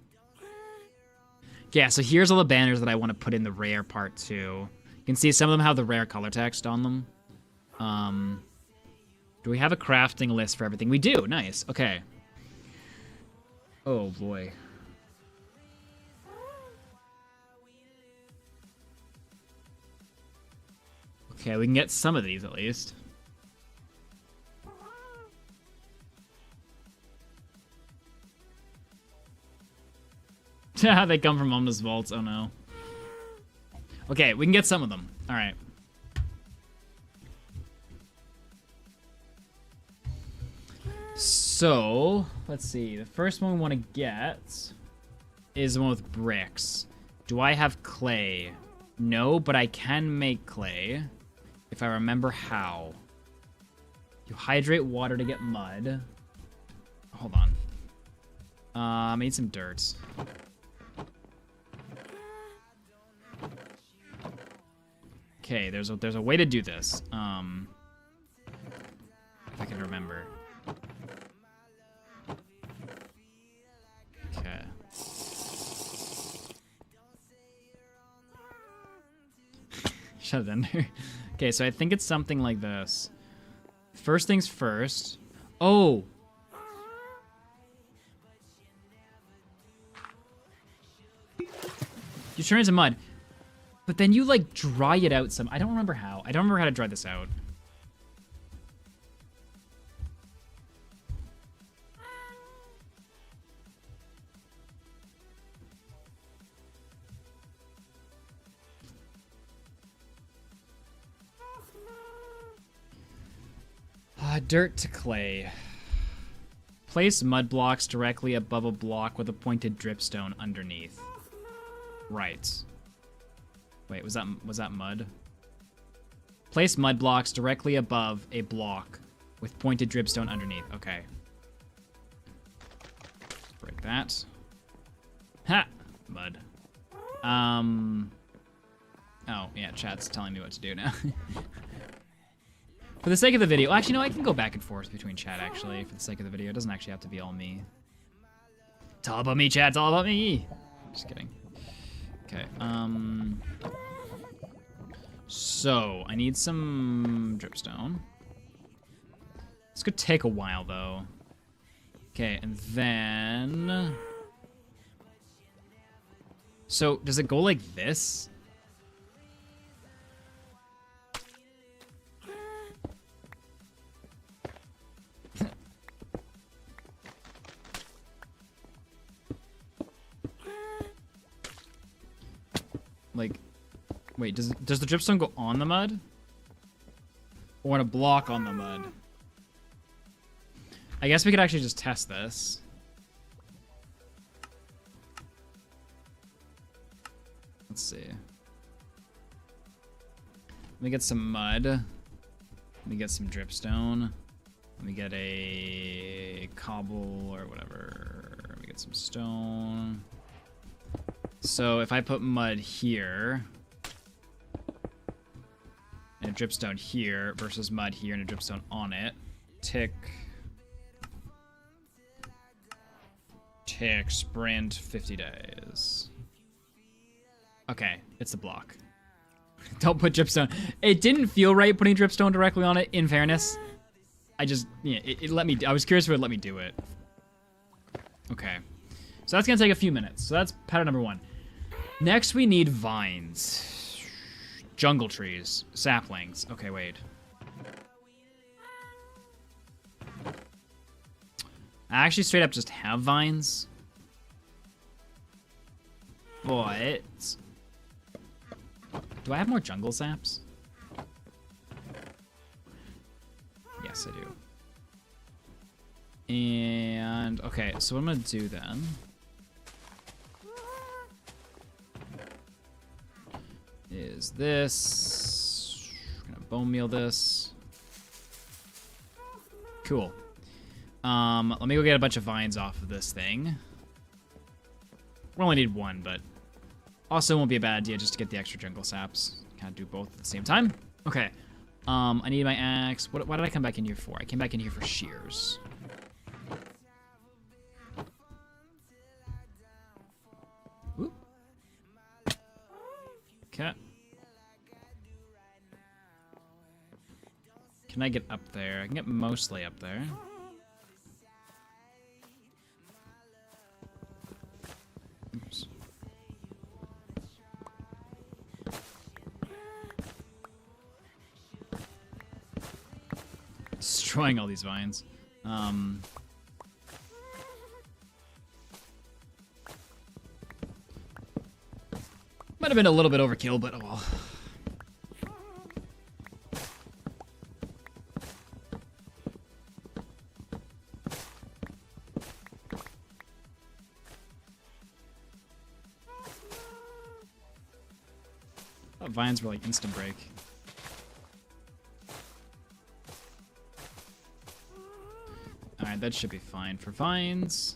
S1: Yeah, so here's all the banners that I want to put in the rare part too. You can see some of them have the rare color text on them. Do we have a crafting list for everything? We do. Nice. Okay. Oh boy. Okay, we can get some of these at least. They come from Omna's vaults. Oh no. Okay, we can get some of them. All right. So, let's see. The first one we want to get is the one with bricks. Do I have clay? No, but I can make clay if I remember how. You hydrate water to get mud. Hold on. I need some dirt. Okay, there's a way to do this. If I can remember. Okay. Shut it in there. Okay, so I think it's something like this. First things first. Oh! You turn it into mud. But then you, like, dry it out some... I don't remember how. I don't remember how to dry this out. Dirt to clay. Place mud blocks directly above a block with a pointed dripstone underneath. Right. Wait, was that mud? Place mud blocks directly above a block with pointed dripstone underneath. Okay. Break that. Ha! Mud. Oh, yeah, chat's telling me what to do now. For the sake of the video, actually, no, I can go back and forth between chat, actually, for the sake of the video. It doesn't actually have to be all me. It's all about me, chat. It's all about me. Just kidding. Okay, so, I need some dripstone. This could take a while, though. Okay, and then... So, does it go like this? Like, wait, does the dripstone go on the mud? Or on a block on the mud? I guess we could actually just test this. Let's see. Let me get some mud. Let me get some dripstone. Let me get a cobble or whatever. Let me get some stone. So if I put mud here and a dripstone here versus mud here and a dripstone on it, tick, sprint 50 days. Okay, it's a block. Don't put dripstone. It didn't feel right putting dripstone directly on it, in fairness. I just, yeah, it let me, I was curious if it would let me do it. Okay. So that's gonna take a few minutes. So that's pattern number 1. Next we need vines. Jungle trees. Saplings. Okay, wait. I actually straight up just have vines. But do I have more jungle saps? Yes, I do. And okay, so what I'm gonna do then is this. I'm gonna bone meal this. Cool. Let me go get a bunch of vines off of this thing. We only need 1, but also won't be a bad idea just to get the extra jungle saps. Kind of do both at the same time. Okay. I need my axe. What did I come back in here for? I came back in here for shears. Whoop. Okay. Can I get up there? I can get mostly up there. Oops. Destroying all these vines. Might have been a little bit overkill, but oh well. I thought vines were like instant break. Alright, that should be fine for vines.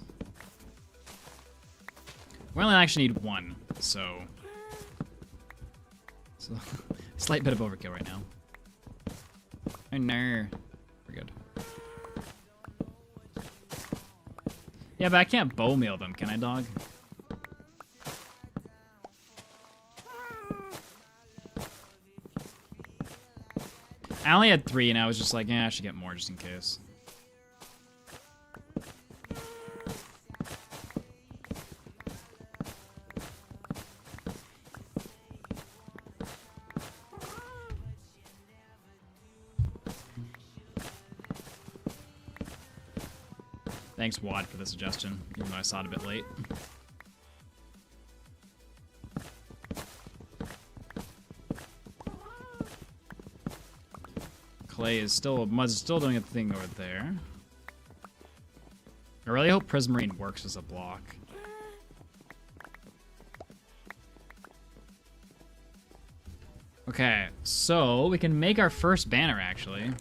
S1: We only actually need 1, so slight bit of overkill right now. Oh no. We're good. Yeah, but I can't bow meal them, can I, dog? I only had 3, and I was just like, I should get more just in case. Thanks, Wad, for the suggestion, even though I saw it a bit late. Clay is still doing a thing over there. I really hope Prismarine works as a block. Okay, so we can make our first banner actually.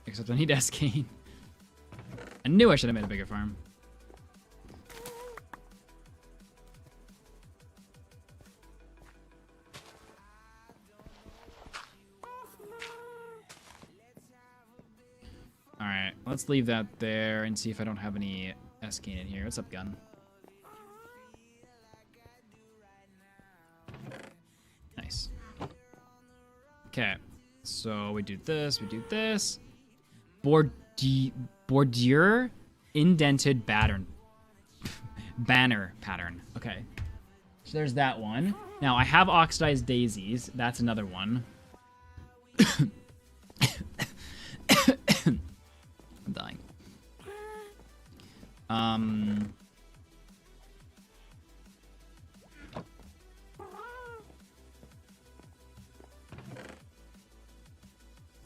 S1: Except I need Escane. I knew I should have made a bigger farm. Alright, let's leave that there and see if I don't have any Escane in here. What's up, gun? Nice. Okay, so we do this, we do this. Bordure indented banner pattern. Okay. So there's that one. Now I have oxidized daisies. That's another one. I'm dying.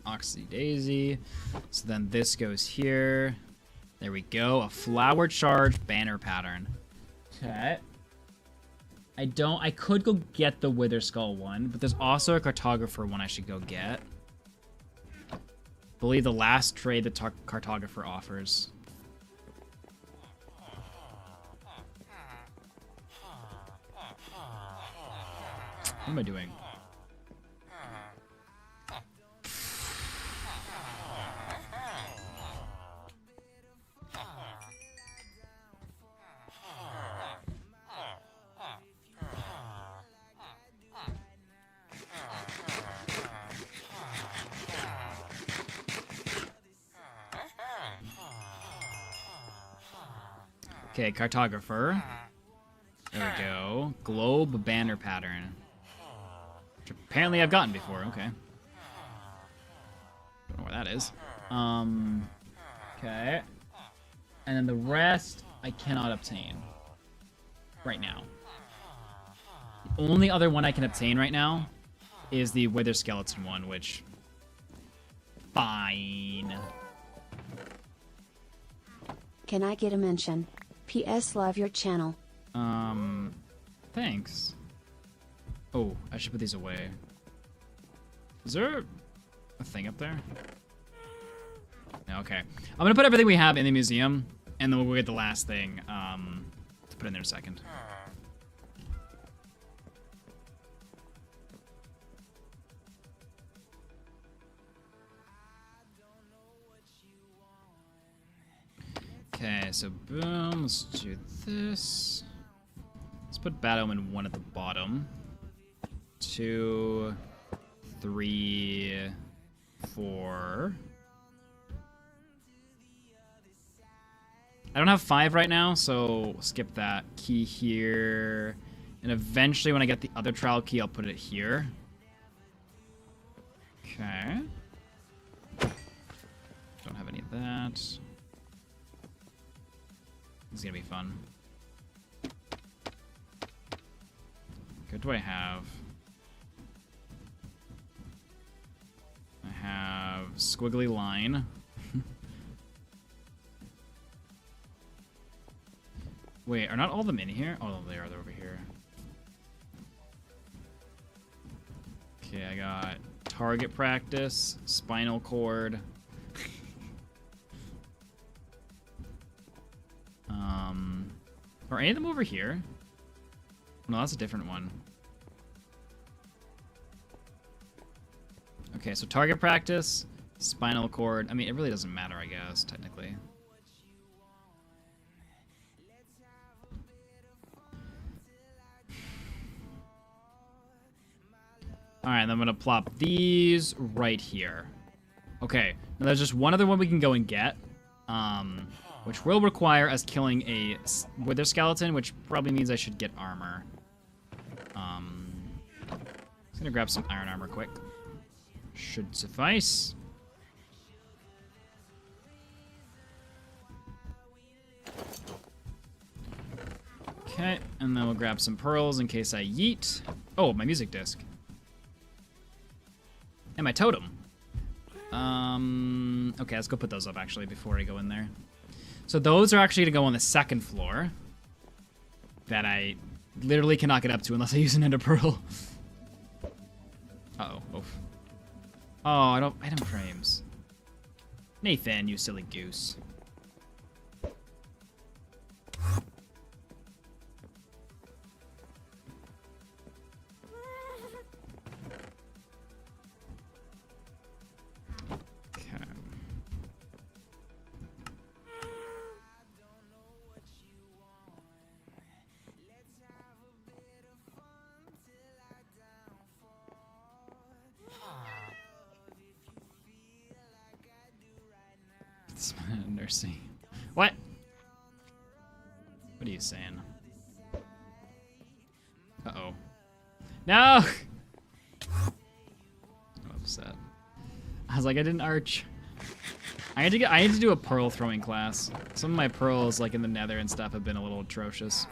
S1: Oxy daisy. So then this goes here. There we go. A flower charged banner pattern. Okay. I could go get the Wither Skull one, but there's also a cartographer one I should go get. I believe the last trade the cartographer offers. What am I doing? Okay, cartographer. There we go. Globe banner pattern. Which apparently I've gotten before. Okay. Don't know where that is. Okay. And then the rest I cannot obtain right now. The only other one I can obtain right now is the Wither Skeleton one, which... Fine.
S4: Can I get a mention? P.S. Love your channel.
S1: Thanks. Oh, I should put these away. Is there a thing up there? No, okay. I'm gonna put everything we have in the museum, and then we'll get the last thing, to put in there in a second. Okay, so boom, let's do this. Let's put Bad Omen 1 at the bottom. 2, 3, 4. I don't have 5 right now, so skip that. Key here. And eventually when I get the other trial key, I'll put it here. Okay. Don't have any of that. This is gonna be fun. What do I have? I have squiggly line. Wait, are not all of them in here? Oh, they are. They're over here. Okay, I got target practice, spinal cord. Are any of them over here? No, that's a different one. Okay, so target practice, spinal cord. I mean, it really doesn't matter, I guess, technically. Alright, then I'm gonna plop these right here. Okay, now there's just one other one we can go and get. Which will require us killing a wither skeleton, which probably means I should get armor. Just gonna grab some iron armor quick. Should suffice. Okay, and then we'll grab some pearls in case I yeet. Oh, my music disc. And my totem. Okay, let's go put those up actually before I go in there. So those are actually going to go on the second floor that I literally cannot get up to unless I use an ender pearl. Uh-oh. Oof. Oh, I don't... Item frames. Nathan, you silly goose. Nursing. What? What are you saying? Uh-oh. No! I'm upset. I was like, I didn't arch. I need to do a pearl throwing class. Some of my pearls, like in the nether and stuff, have been a little atrocious.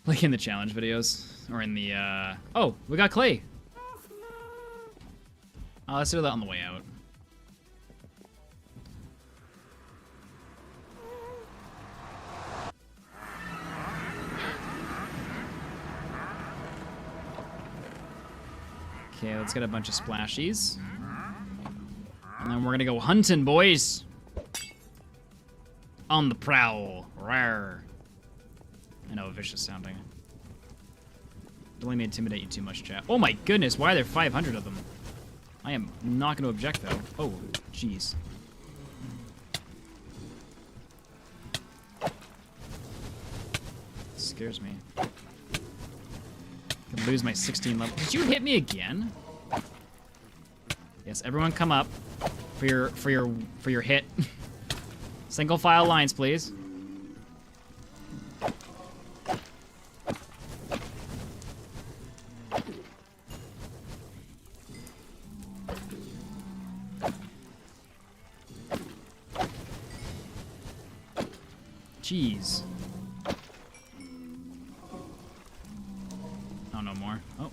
S1: Like in the challenge videos. Or in the, Oh, we got clay! Oh, let's do that on the way out. Okay, let's get a bunch of splashies. And then we're gonna go hunting, boys! On the prowl. Rawr. I know, vicious sounding. Don't let me intimidate you too much, chat. Oh my goodness, why are there 500 of them? I am not gonna object, though. Oh, jeez. Scares me. Could lose my 16 level. Did you hit me again? Yes, everyone come up for your hit. Single file lines, please. Jeez. Oh, no more. Oh.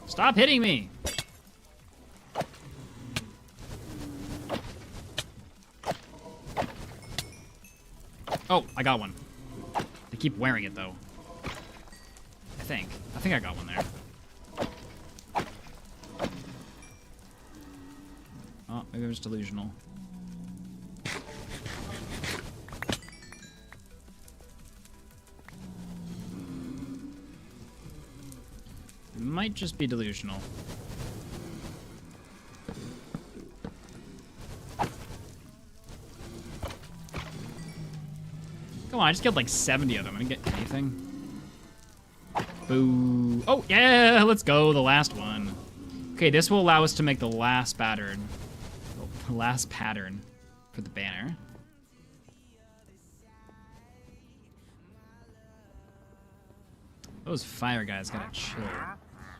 S1: Stop hitting me! Oh, I got one. They keep wearing it, though. I think I got one there. Oh, maybe it was delusional. It might just be delusional. Come on, I just killed like 70 of them. I didn't get anything. Boo. Oh, yeah, let's go. The last one. Okay, this will allow us to make the last pattern. The last pattern for the banner. Those fire guys gotta chill.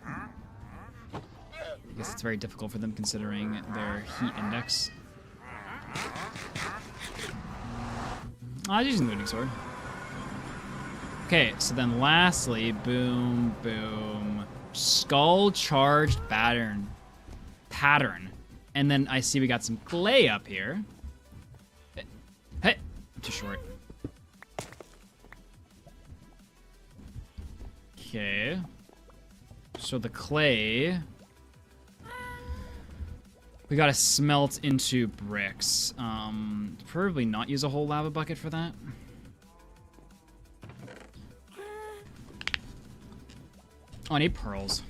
S1: I guess it's very difficult for them considering their heat index. Oh, I was using the looting sword. Okay, so then lastly, boom, boom. Skull charged pattern. And then I see we got some clay up here. Hey, I'm too short. Okay. So the clay, we gotta smelt into bricks. Probably not use a whole lava bucket for that. Oh, I need pearls.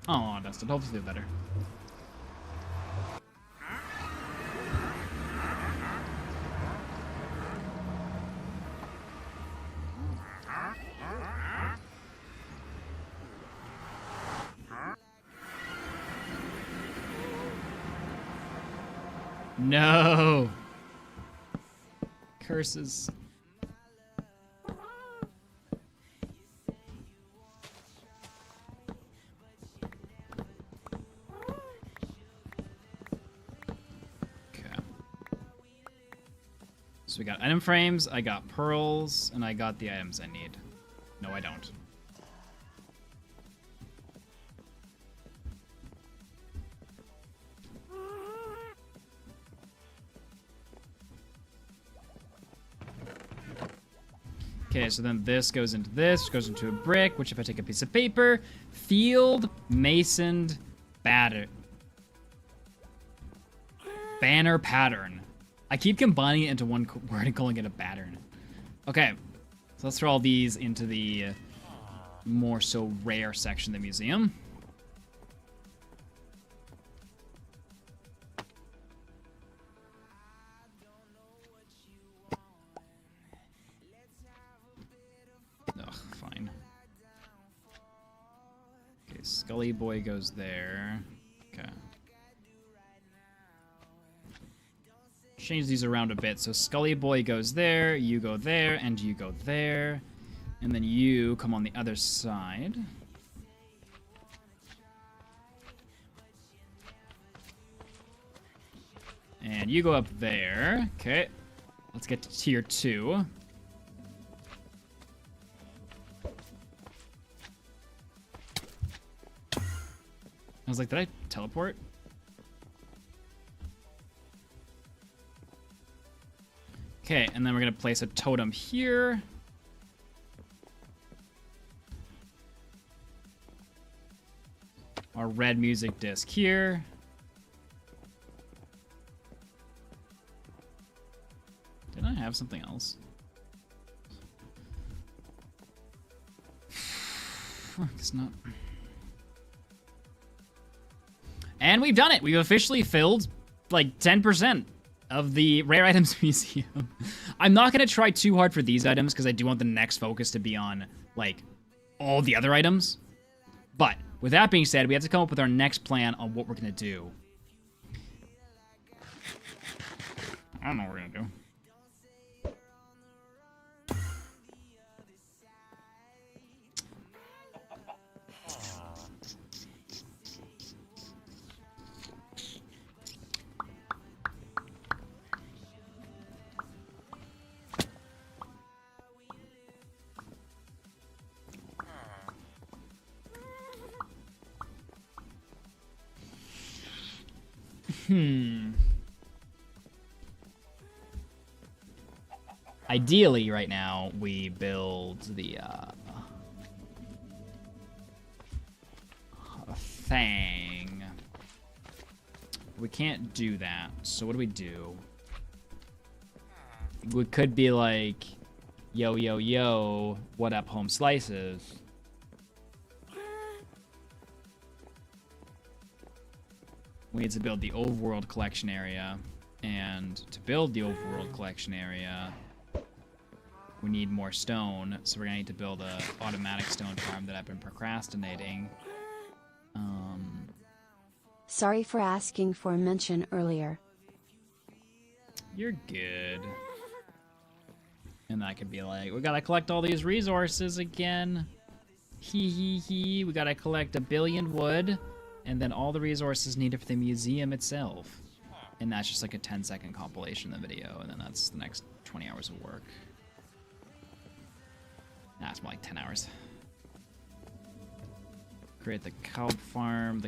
S1: Oh, dusted. Hopefully do better. No. Curses. So we got item frames, I got pearls, and I got the items I need. No, I don't. Okay, so then this goes into this, goes into a brick, which if I take a piece of paper, field masoned banner pattern. I keep combining it into one word and calling it a pattern. Okay, so let's throw all these into the more so rare section of the museum. Ugh, fine. Okay, Scully Boy goes there. Okay. Change these around a bit. So Scully Boy goes there, you go there, and you go there. And then you come on the other side. And you go up there. Okay. Let's get to tier 2. I was like, did I teleport? Okay, and then we're gonna place a totem here. Our red music disc here. Did I have something else? I guess not. And we've done it! We've officially filled like 10% of the Rare Items Museum. I'm not going to try too hard for these items because I do want the next focus to be on, like, all the other items. But with that being said, we have to come up with our next plan on what we're going to do. I don't know what we're going to do. Ideally, right now, we build the thing. We can't do that, so what do? We could be like, yo, yo, yo, what up, home slices? We need to build the overworld collection area, and to build the overworld collection area, we need more stone, so we're gonna need to build a automatic stone farm that I've been procrastinating.
S4: Sorry for asking for a mention earlier.
S1: You're good. And I could be like, we gotta collect all these resources again. Hee hee hee, we gotta collect 1 billion wood, and then all the resources needed for the museum itself. And that's just like a 10-second compilation of the video, and then that's the next 20 hours of work. Nah, it's more like 10 hours. Create the kelp farm,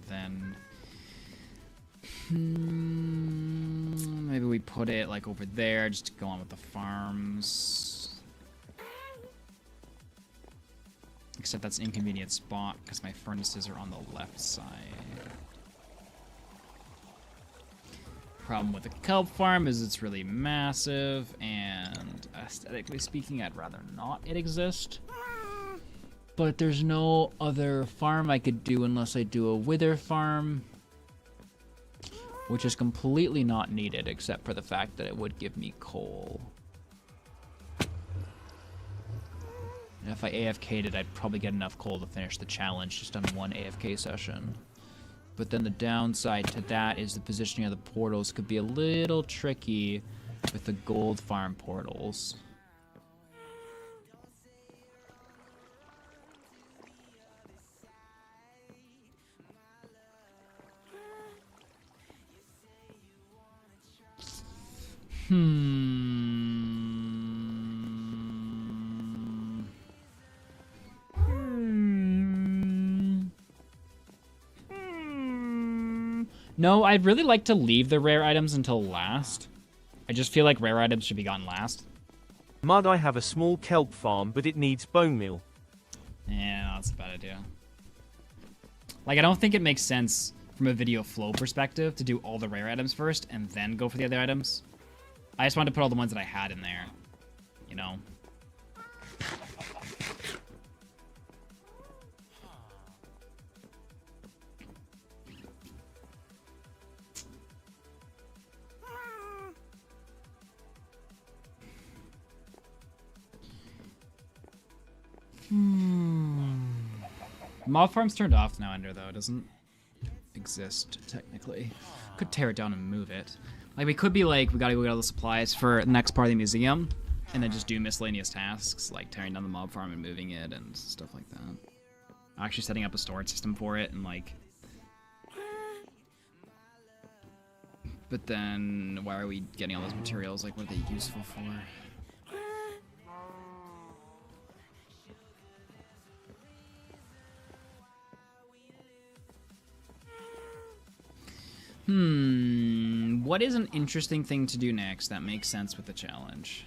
S1: then... maybe we put it like over there just to go on with the farms. Except that's an inconvenient spot because my furnaces are on the left side. Problem with the kelp farm is it's really massive, and aesthetically speaking, I'd rather not it exist. But there's no other farm I could do unless I do a wither farm, which is completely not needed except for the fact that it would give me coal. And if I AFK'd it, I'd probably get enough coal to finish the challenge just on one AFK session. But then the downside to that is the positioning of the portals could be a little tricky with the gold farm portals. No, I'd really like to leave the rare items until last. I just feel like rare items should be gotten last.
S2: Mud, I have a small kelp farm, but it needs bone meal.
S1: Yeah, no, that's a bad idea. Like, I don't think it makes sense from a video flow perspective to do all the rare items first and then go for the other items. I just wanted to put all the ones that I had in there, you know? Mob farm's turned off now, Ender, though. It doesn't exist, technically. Could tear it down and move it. Like, we could be like, we gotta go get all the supplies for the next part of the museum, and then just do miscellaneous tasks, like tearing down the mob farm and moving it and stuff like that. Actually setting up a storage system for it, and like... But then, why are we getting all those materials? Like, what are they useful for? What is an interesting thing to do next that makes sense with the challenge?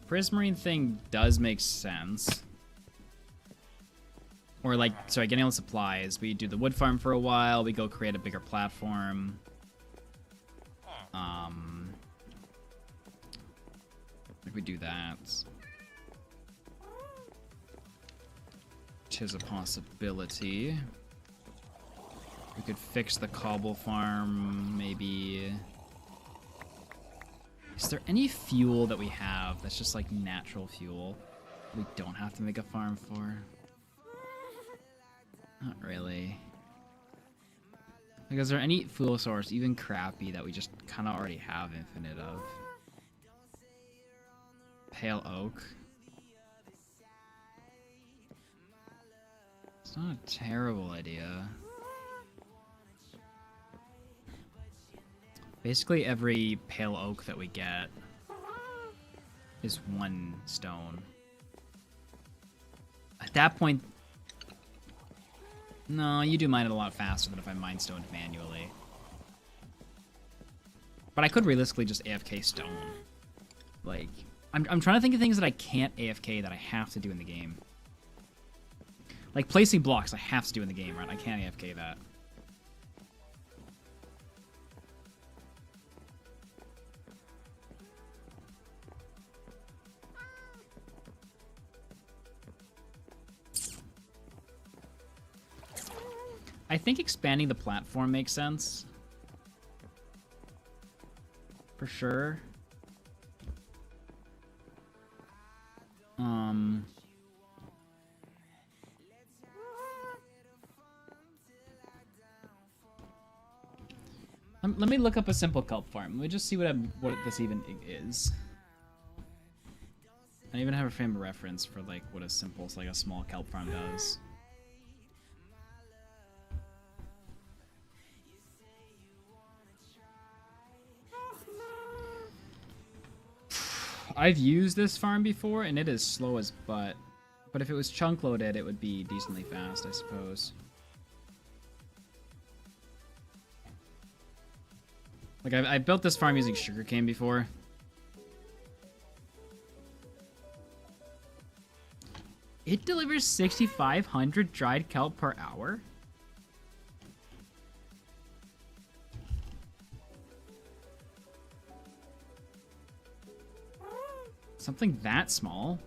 S1: Prismarine thing does make sense. Or like, sorry, getting all the supplies. We do the wood farm for a while, we go create a bigger platform. Like we do that. Tis a possibility. We could fix the cobble farm, maybe. Is there any fuel that we have that's just like natural fuel we don't have to make a farm for? Not really. Like, is there any fuel source, even crappy, that we just kind of already have infinite of? Pale oak. It's not a terrible idea. Basically every pale oak that we get is 1 stone. At that point... No, you do mine it a lot faster than if I mine stone manually. But I could realistically just AFK stone. Like, I'm trying to think of things that I can't AFK that I have to do in the game. Like placing blocks I have to do in the game, right? I can't AFK that. I think expanding the platform makes sense. For sure. Let me look up a simple kelp farm. Let me just see what this even is. I don't even have a frame of reference for like what a simple, like a small kelp farm does. I've used this farm before, and it is slow as butt. But if it was chunk loaded, it would be decently fast, I suppose. Like, I built this farm using sugarcane before. It delivers 6,500 dried kelp per hour? Something that small?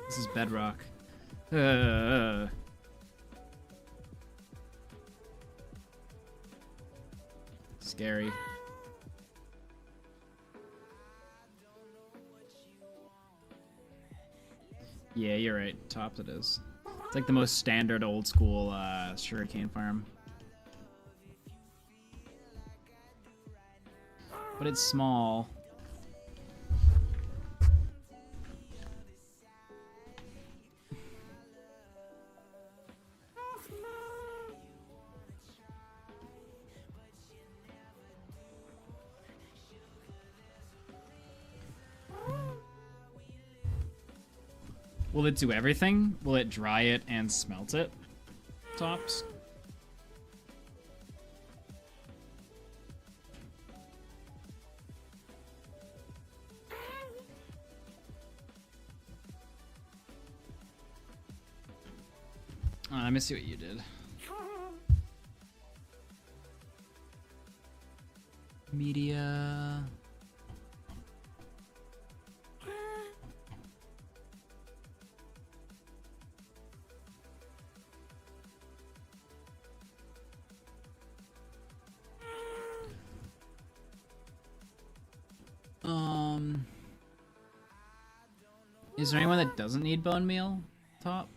S1: This is bedrock. Scary. Yeah, you're right. Tops it is. It's like the most standard old school sugarcane farm. But it's small. Will it do everything? Will it dry it and smelt it? Tops? Let me see what you did. Media. Is there anyone that doesn't need bone meal? Top?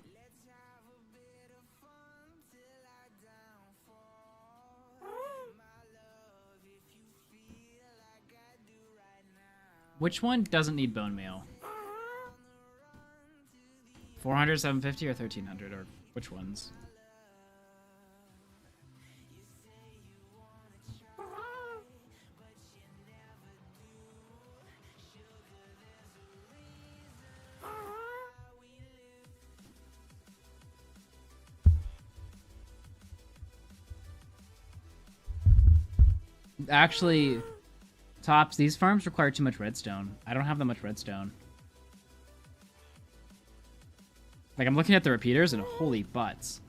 S1: Which one doesn't need bone meal? 400, 750, or 1300, or which ones? Actually, Tops, these farms require too much redstone. I don't have that much redstone. Like, I'm looking at the repeaters and holy butts.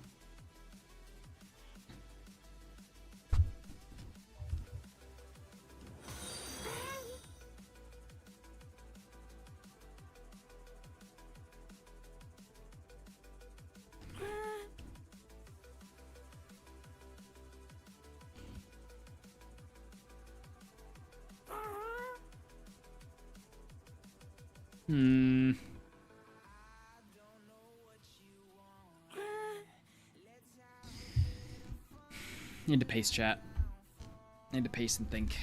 S1: Hmm. Need to pace, chat. Need to pace and think.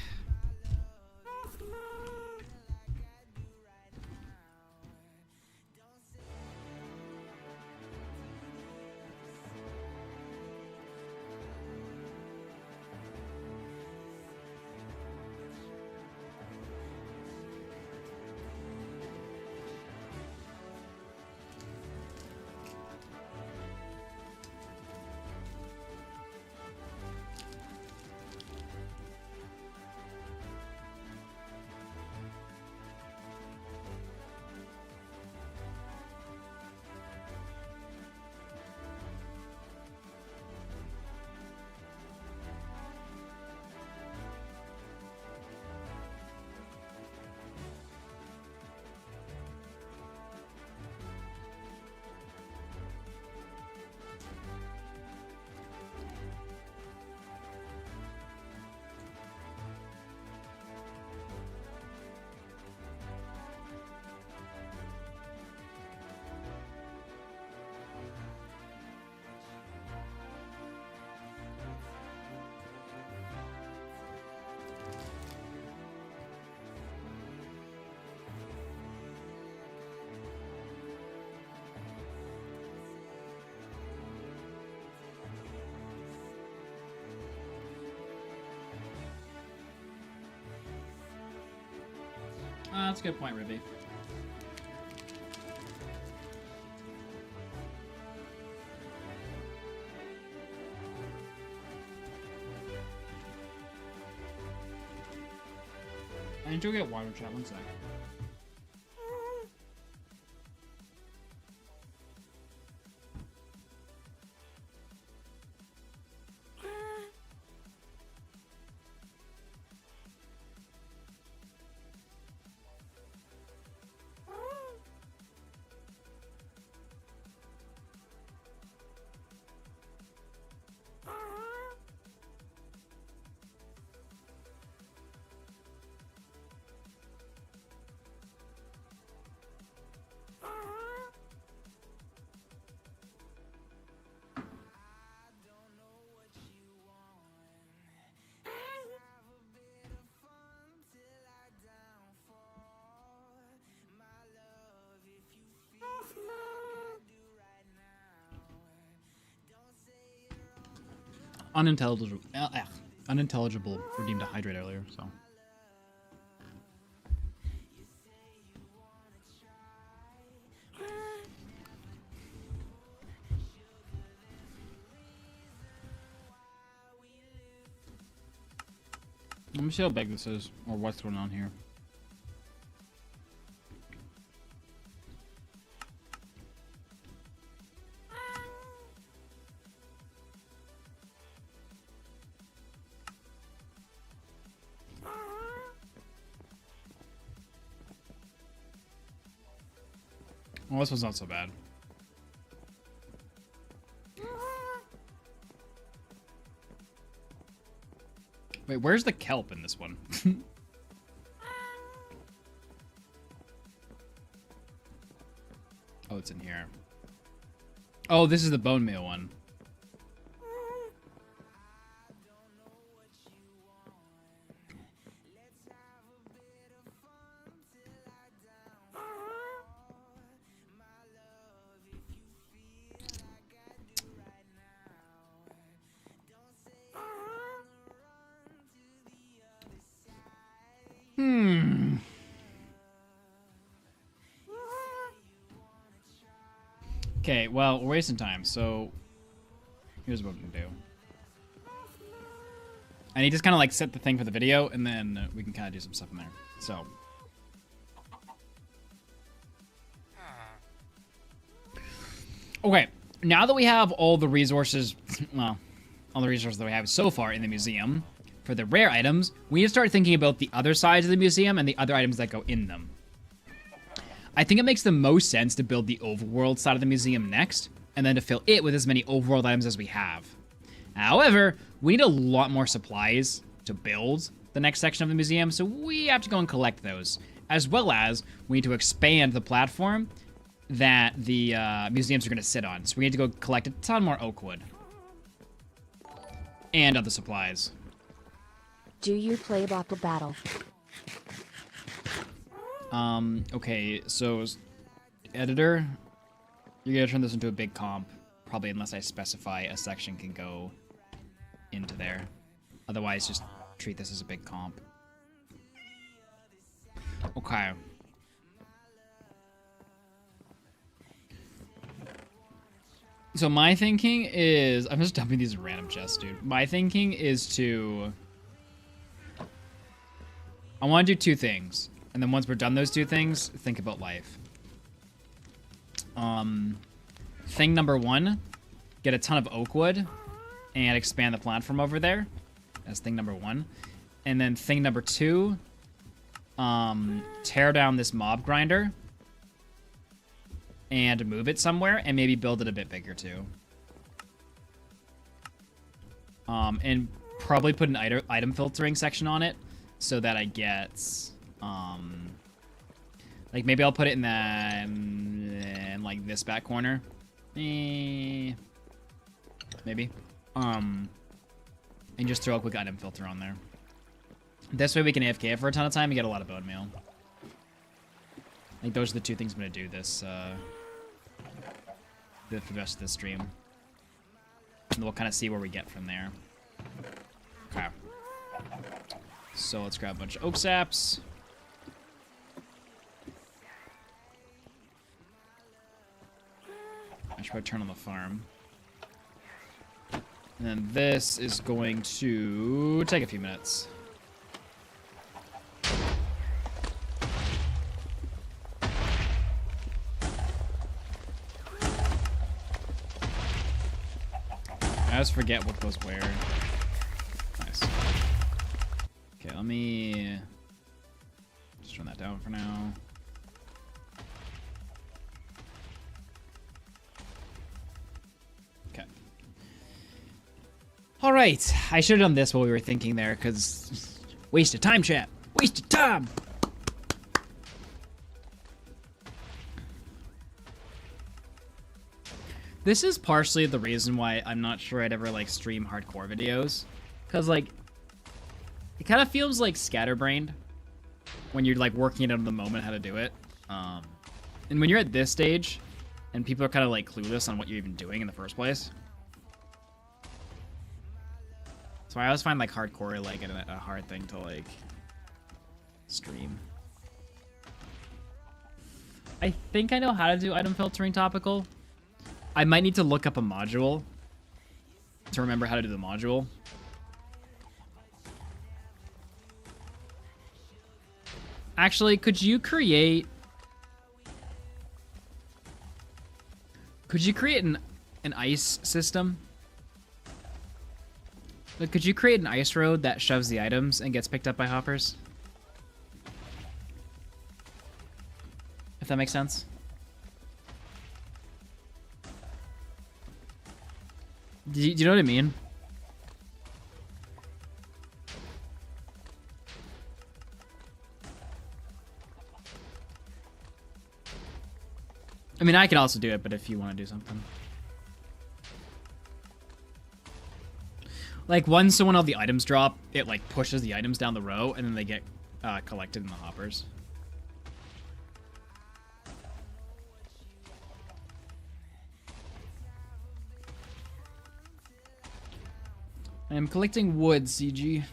S1: That's a good point, Ruby. I need to get water, chat. One sec. Unintelligible. Unintelligible. Redeemed a hydrate earlier, so. Let me see how big this is, or what's going on here. Well, this one's not so bad. Wait, where's the kelp in this one? Oh, it's in here. Oh, this is the bone meal one. Okay, well, we're wasting time, so here's what we can do. I need to just kind of like set the thing for the video, and then we can kind of do some stuff in there. So. Okay, now that we have all the resources, well, all the resources that we have so far in the museum, for the rare items, we need to start thinking about the other sides of the museum and the other items that go in them. I think it makes the most sense to build the overworld side of the museum next, and then to fill it with as many overworld items as we have. However, we need a lot more supplies to build the next section of the museum, so we have to go and collect those. as well as we need to expand the platform that the museums are going to sit on. So we need to go collect a ton more oak wood. And other supplies.
S4: Do you play Bopple Battle?
S1: Okay, so editor, you're gonna turn this into a big comp, probably unless I specify a section can go into there. Otherwise, just treat this as a big comp. Okay. So my thinking is, I'm just dumping these in random chests, dude. My thinking is I want to do two things. And then once we're done those two things, think about life. Thing number one, get a ton of oak wood and expand the platform over there. That's thing number one. And then thing number two, tear down this mob grinder and move it somewhere and maybe build it a bit bigger too. And probably put an item filtering section on it so that I get, like maybe I'll put it in the, in like this back corner. Maybe. And just throw a quick item filter on there. This way we can AFK it for a ton of time and get a lot of bone meal. I think those are the two things I'm gonna do this, for the rest of this stream. And we'll kind of see where we get from there. Okay. So let's grab a bunch of oak saps. I should probably turn on the farm. And then this is going to take a few minutes. I always forget what goes where. Nice. Okay, let me just turn that down for now. Okay. All right. I should have done this while we were thinking there, because waste of time, chat. Waste of time. This is partially the reason why I'm not sure I'd ever, like, stream hardcore videos. Because, like, it kind of feels, like, scatterbrained when you're, like, working it on the moment how to do it. And when you're at this stage, and people are kind of, like, clueless on what you're even doing in the first place. So I always find, like, hardcore, like, a hard thing to, like, stream. I think I know how to do item filtering topical. I might need to look up a module to remember how to do the module. Actually, could you create an ice system? Like, could you create an ice road that shoves the items and gets picked up by hoppers? If that makes sense. Do you know what I mean? I mean, I can also do it, but if you want to do something. Like, once when all the items drop, it, like, pushes the items down the row, and then they get collected in the hoppers. I am collecting wood, CG.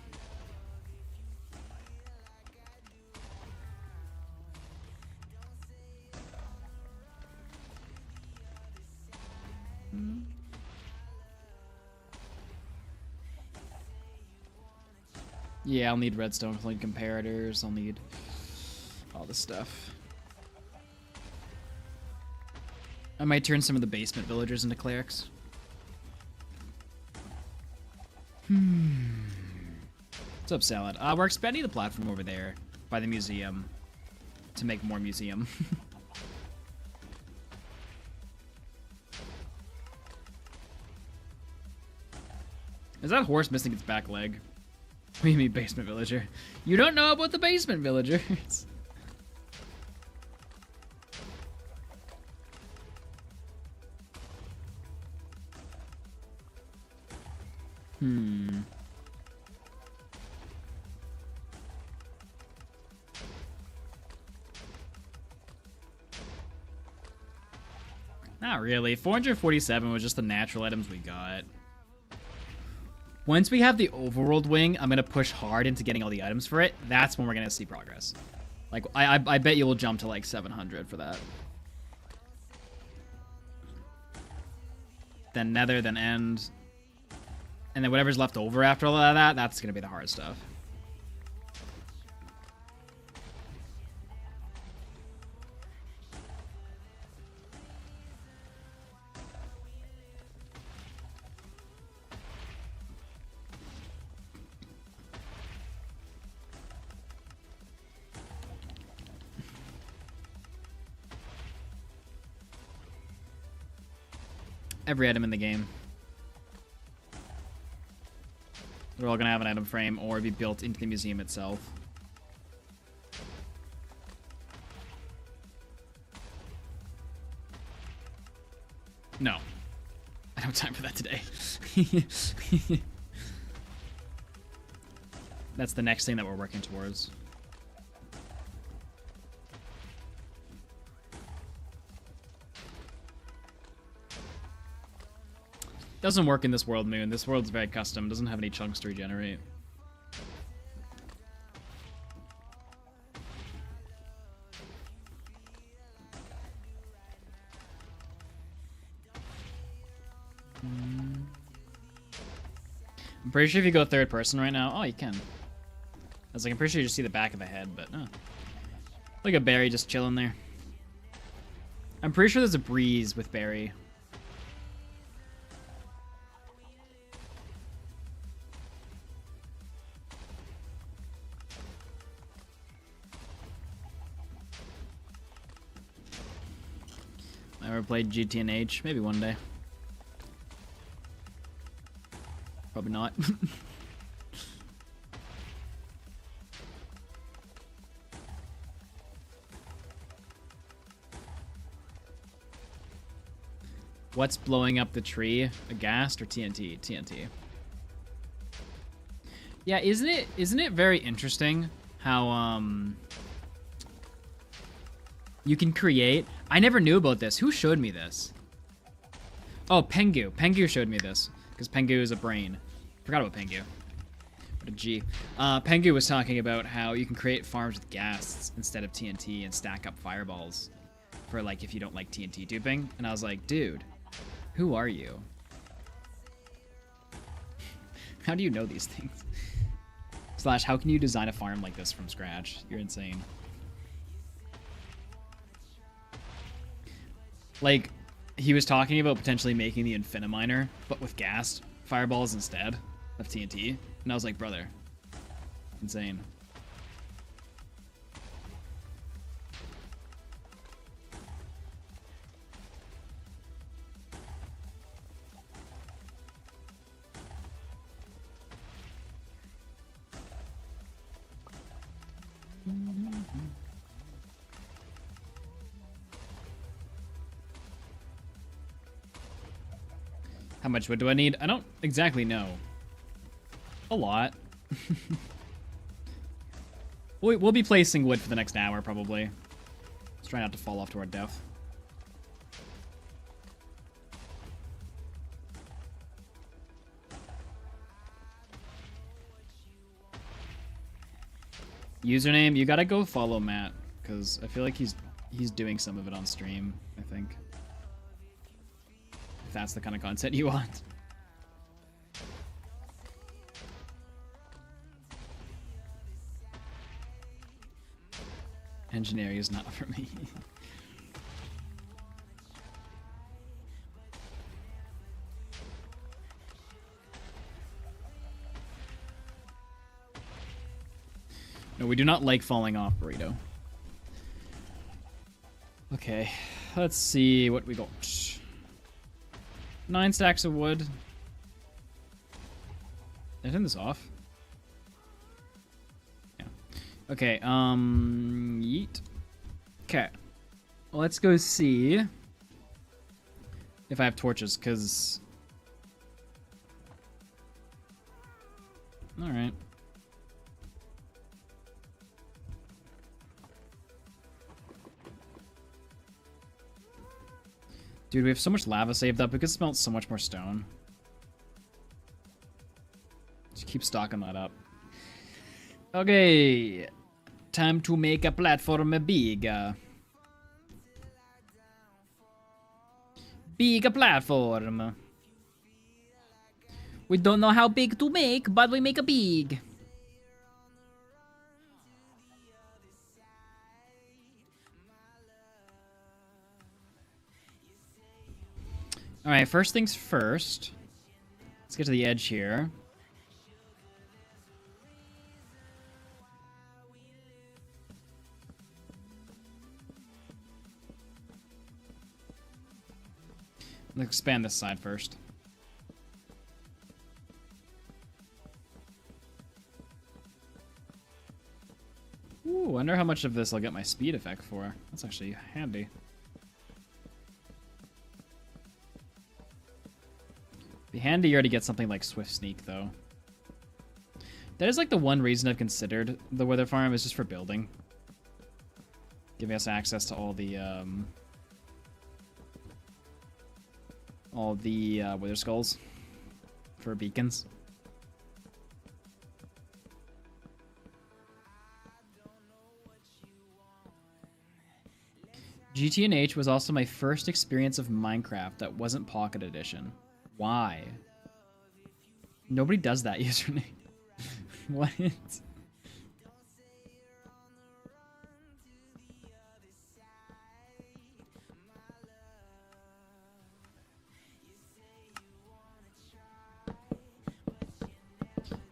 S1: Yeah, I'll need redstone for like comparators. I'll need all this stuff. I might turn some of the basement villagers into clerics. What's up, Salad? We're expanding the platform over there by the museum to make more museum. Is that horse missing its back leg? What do you mean, basement villager? You don't know about the basement villagers. Hmm. Not really. 447 was just the natural items we got. Once we have the overworld wing, I'm going to push hard into getting all the items for it. That's when we're going to see progress. Like, I bet you will jump to like 700 for that. Then nether, then end. And then whatever's left over after all of that, that's going to be the hard stuff. Every item in the game. They're all gonna have an item frame or be built into the museum itself. No. I don't have time for that today. That's the next thing that we're working towards. Doesn't work in this world, Moon. This world's very custom. Doesn't have any chunks to regenerate. I'm pretty sure if you go third person right now... Oh, you can. I was like, I'm pretty sure you just see the back of the head, but no. Like a Barry just chilling there. I'm pretty sure there's a breeze with Barry. Never played GTNH. Maybe one day. Probably not. What's blowing up the tree? A ghast or TNT? TNT. Yeah, isn't it very interesting how you can create... I never knew about this. Who showed me this? Oh, Pengu. Pengu showed me this. Because Pengu is a brain. Forgot about Pengu. What a G. Pengu was talking about how you can create farms with ghasts instead of TNT and stack up fireballs for, like, if you don't like TNT duping. And I was like, dude, who are you? How do you know these things? Slash, how can you design a farm like this from scratch? You're insane. Like, he was talking about potentially making the Infiniminer, but with gas fireballs instead of TNT. And I was like, brother, insane. How much wood do I need? I don't exactly know. A lot. We'll be placing wood for the next hour, probably. Let's try not to fall off to our death. Username, you gotta go follow Matt, because I feel like he's doing some of it on stream, I think. If that's the kind of content you want. Engineering is not for me. No, we do not like falling off, Burrito. Okay, let's see what we got. 9 stacks of wood. Did I turn this off? Yeah. Okay, yeet. Okay. Well, let's go see if I have torches, because All right. Dude, we have so much lava saved up. We could smelt so much more stone. Just keep stocking that up. Okay. Time to make a platform big. Big platform. We don't know how big to make, but we make a big. Alright, first things first. Let's get to the edge here. Let's expand this side first. Ooh, wonder how much of this I'll get my speed effect for. That's actually handy. Be handier to get something like Swift Sneak, though. That is like the one reason I've considered the Wither Farm is just for building. Giving us access to all the Wither Skulls for beacons. GTNH was also my first experience of Minecraft that wasn't Pocket Edition. Why? Nobody does that username. What?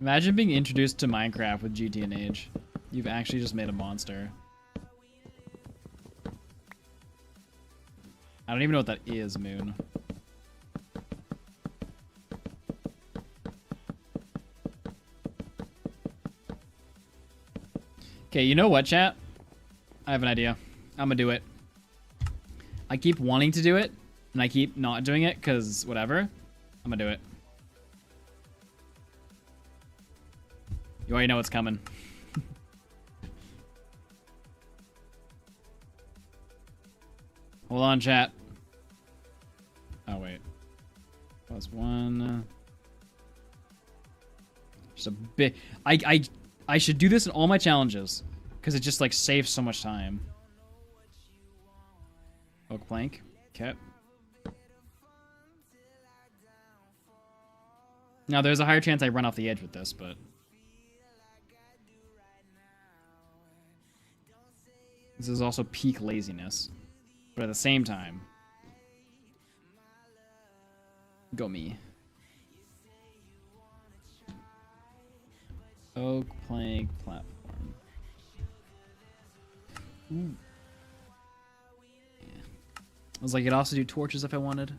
S1: Imagine being introduced to Minecraft with GTNH. You've actually just made a monster. I don't even know what that is, Moon. Okay, you know what, chat? I have an idea. I'm gonna do it. I keep wanting to do it, and I keep not doing it, because whatever. I'm gonna do it. You already know what's coming. Hold on, chat. Oh, wait. Plus one. Just a bit. I should do this in all my challenges. Because it just, like, saves so much time. Oak plank. Okay. Now, there's a higher chance I run off the edge with this, but... This is also peak laziness. But at the same time... Go me. Oak plank platform. Ooh. Yeah. I was like, I could also do torches if I wanted.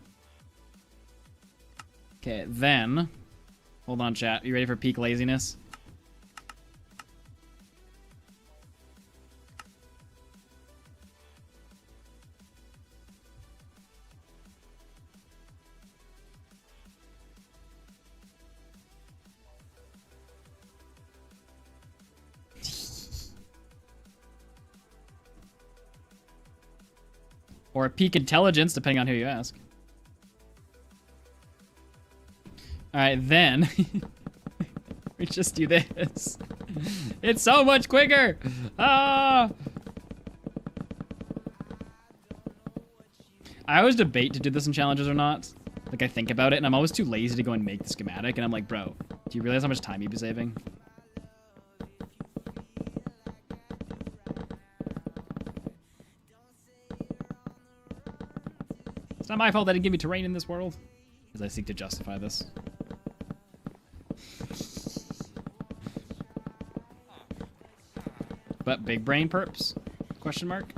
S1: Okay, then... Hold on, chat. You ready for peak laziness? Or peak intelligence, depending on who you ask. Alright, then... we just do this. It's so much quicker! Ah! I always debate to do this in challenges or not. Like, I think about it, and I'm always too lazy to go and make the schematic, and I'm like, bro, do you realize how much time you'd be saving? It's not my fault they didn't give me terrain in this world. As I seek to justify this. But big brain perps? Question mark?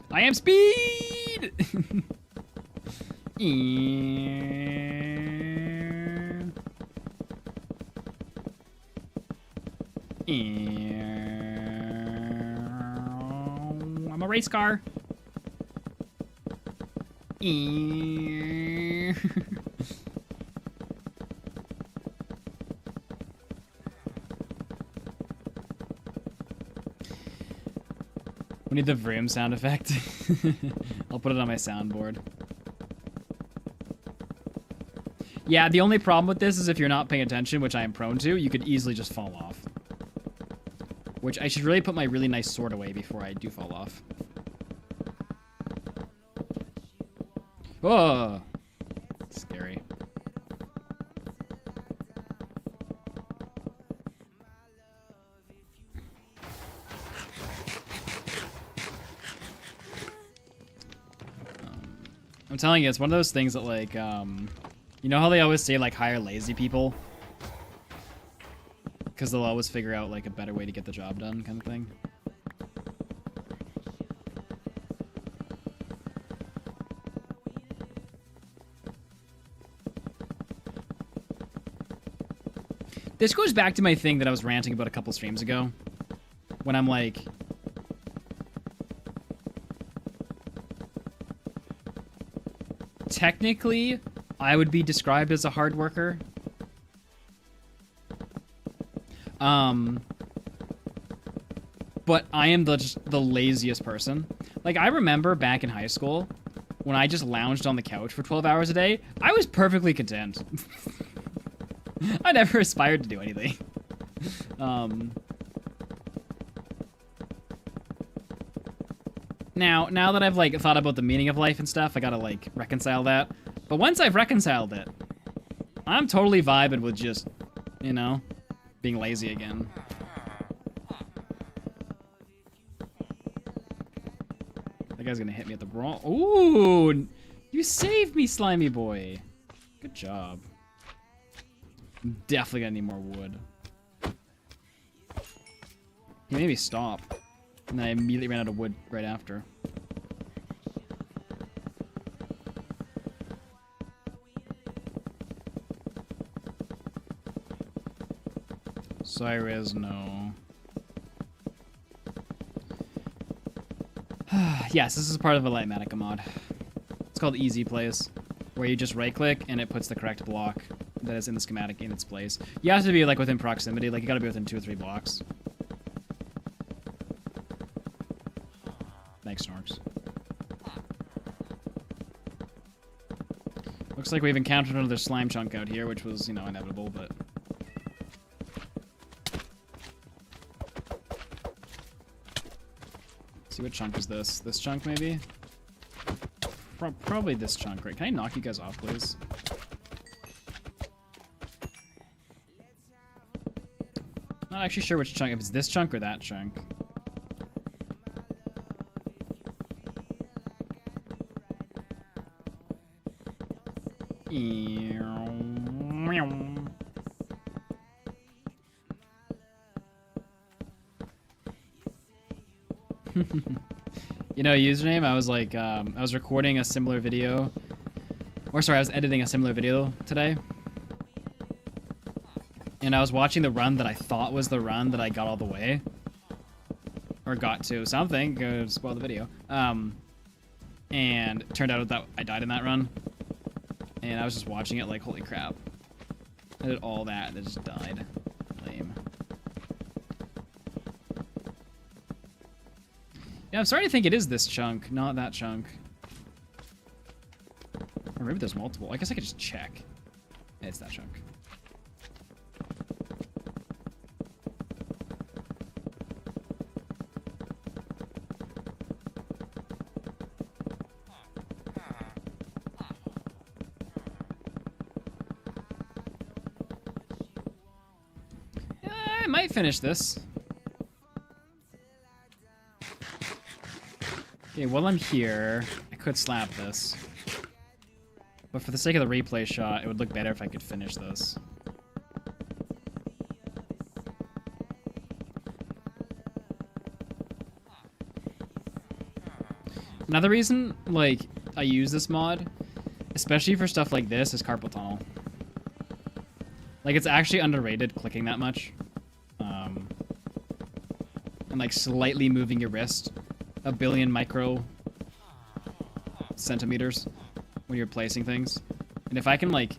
S1: I am speed! I'm a race car. need the vroom sound effect. I'll put it on my soundboard. Yeah, the only problem with this is if you're not paying attention, which I am prone to, you could easily just fall off. Which I should really put my really nice sword away before I do fall off. Oh! Scary. I'm telling you, it's one of those things that, like, you know how they always say, like, hire lazy people? Because they'll always figure out, like, a better way to get the job done, kind of thing. This goes back to my thing that I was ranting about a couple streams ago. When I'm like... Technically, I would be described as a hard worker. But I am just the laziest person. Like, I remember back in high school, when I just lounged on the couch for 12 hours a day, I was perfectly content. I never aspired to do anything. Now that I've, like, thought about the meaning of life and stuff, I gotta, like, reconcile that. But once I've reconciled it, I'm totally vibing with just, you know, being lazy again. That guy's gonna hit me at the wrong... Ooh! You saved me, slimy boy. Good job. I'm definitely gonna need more wood. He made me stop. And then I immediately ran out of wood right after. Cyrus, no. Yes, this is part of a Lightmatica mod. It's called Easy Place, where you just right-click and it puts the correct block that is in the schematic in its place. You have to be, like, within proximity. Like, you gotta be within 2 or 3 blocks. Thanks, Snorks. Looks like we've encountered another slime chunk out here, which was, you know, inevitable, but... Let's see, what chunk is this? This chunk, maybe? Probably this chunk, right? Can I knock you guys off, please? Not actually sure which chunk, if it's this chunk or that chunk. You know, username, I was like, I was recording a similar video. Or sorry, I was editing a similar video today. And I was watching the run that I thought was the run that I got all the way. Or got to something, go spoil the video. And it turned out that I died in that run. And I was just watching it like, holy crap. I did all that and it just died. Lame. Yeah, I'm starting to think it is this chunk, not that chunk. Or maybe there's multiple. I guess I could just check. Yeah, it's that chunk. Yeah, I might finish this. Okay, while I'm here, I could slap this. But for the sake of the replay shot, it would look better if I could finish this. Another reason, like, I use this mod, especially for stuff like this, is carpal tunnel. Like, it's actually underrated clicking that much. And, like, slightly moving your wrist a billion micro centimeters when you're placing things. And if I can, like...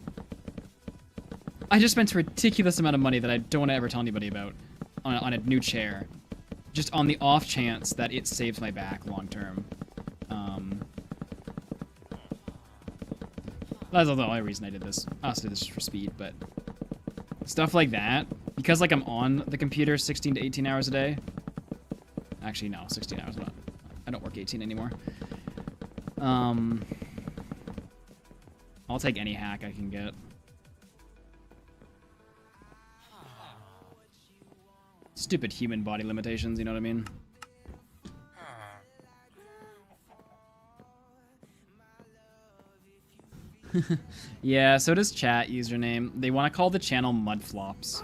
S1: I just spent a ridiculous amount of money that I don't want to ever tell anybody about on a new chair. just on the off chance that it saves my back long term. That's the only reason I did this. I also did this just for speed, but stuff like that, because like I'm on the computer 16 to 18 hours a day. Actually, no, 16 hours. I don't work 18 anymore. I'll take any hack I can get. Stupid human body limitations, you know what I mean? Yeah, so does chat username. They want to call the channel Mudflops.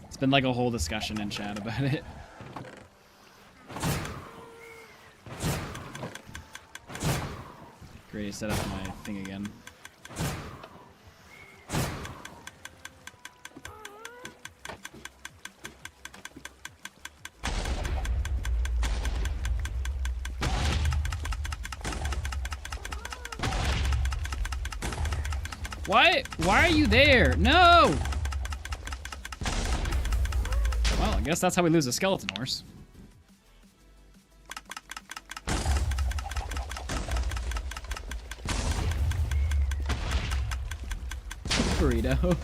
S1: It's been like a whole discussion in chat about it. Great, set up my thing again. Why are you there? No! Well, I guess that's how we lose a skeleton horse. Burrito.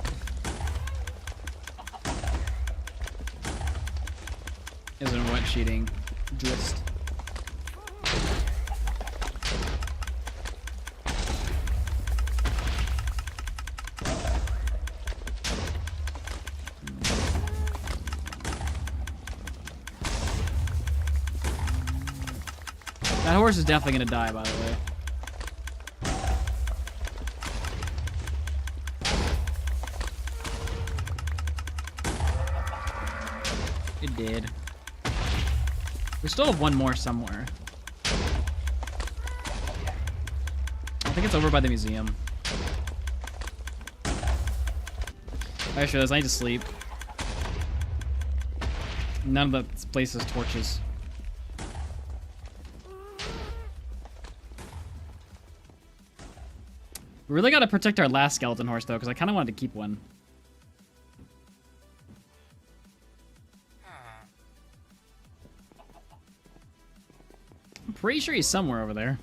S1: Isn't what cheating? Just. That horse is definitely gonna die, by the way. It did. We still have one more somewhere. I think it's over by the museum. Actually, I need to sleep. None of the place has torches. We really gotta protect our last skeleton horse, though, because I kind of wanted to keep one. I'm pretty sure he's somewhere over there.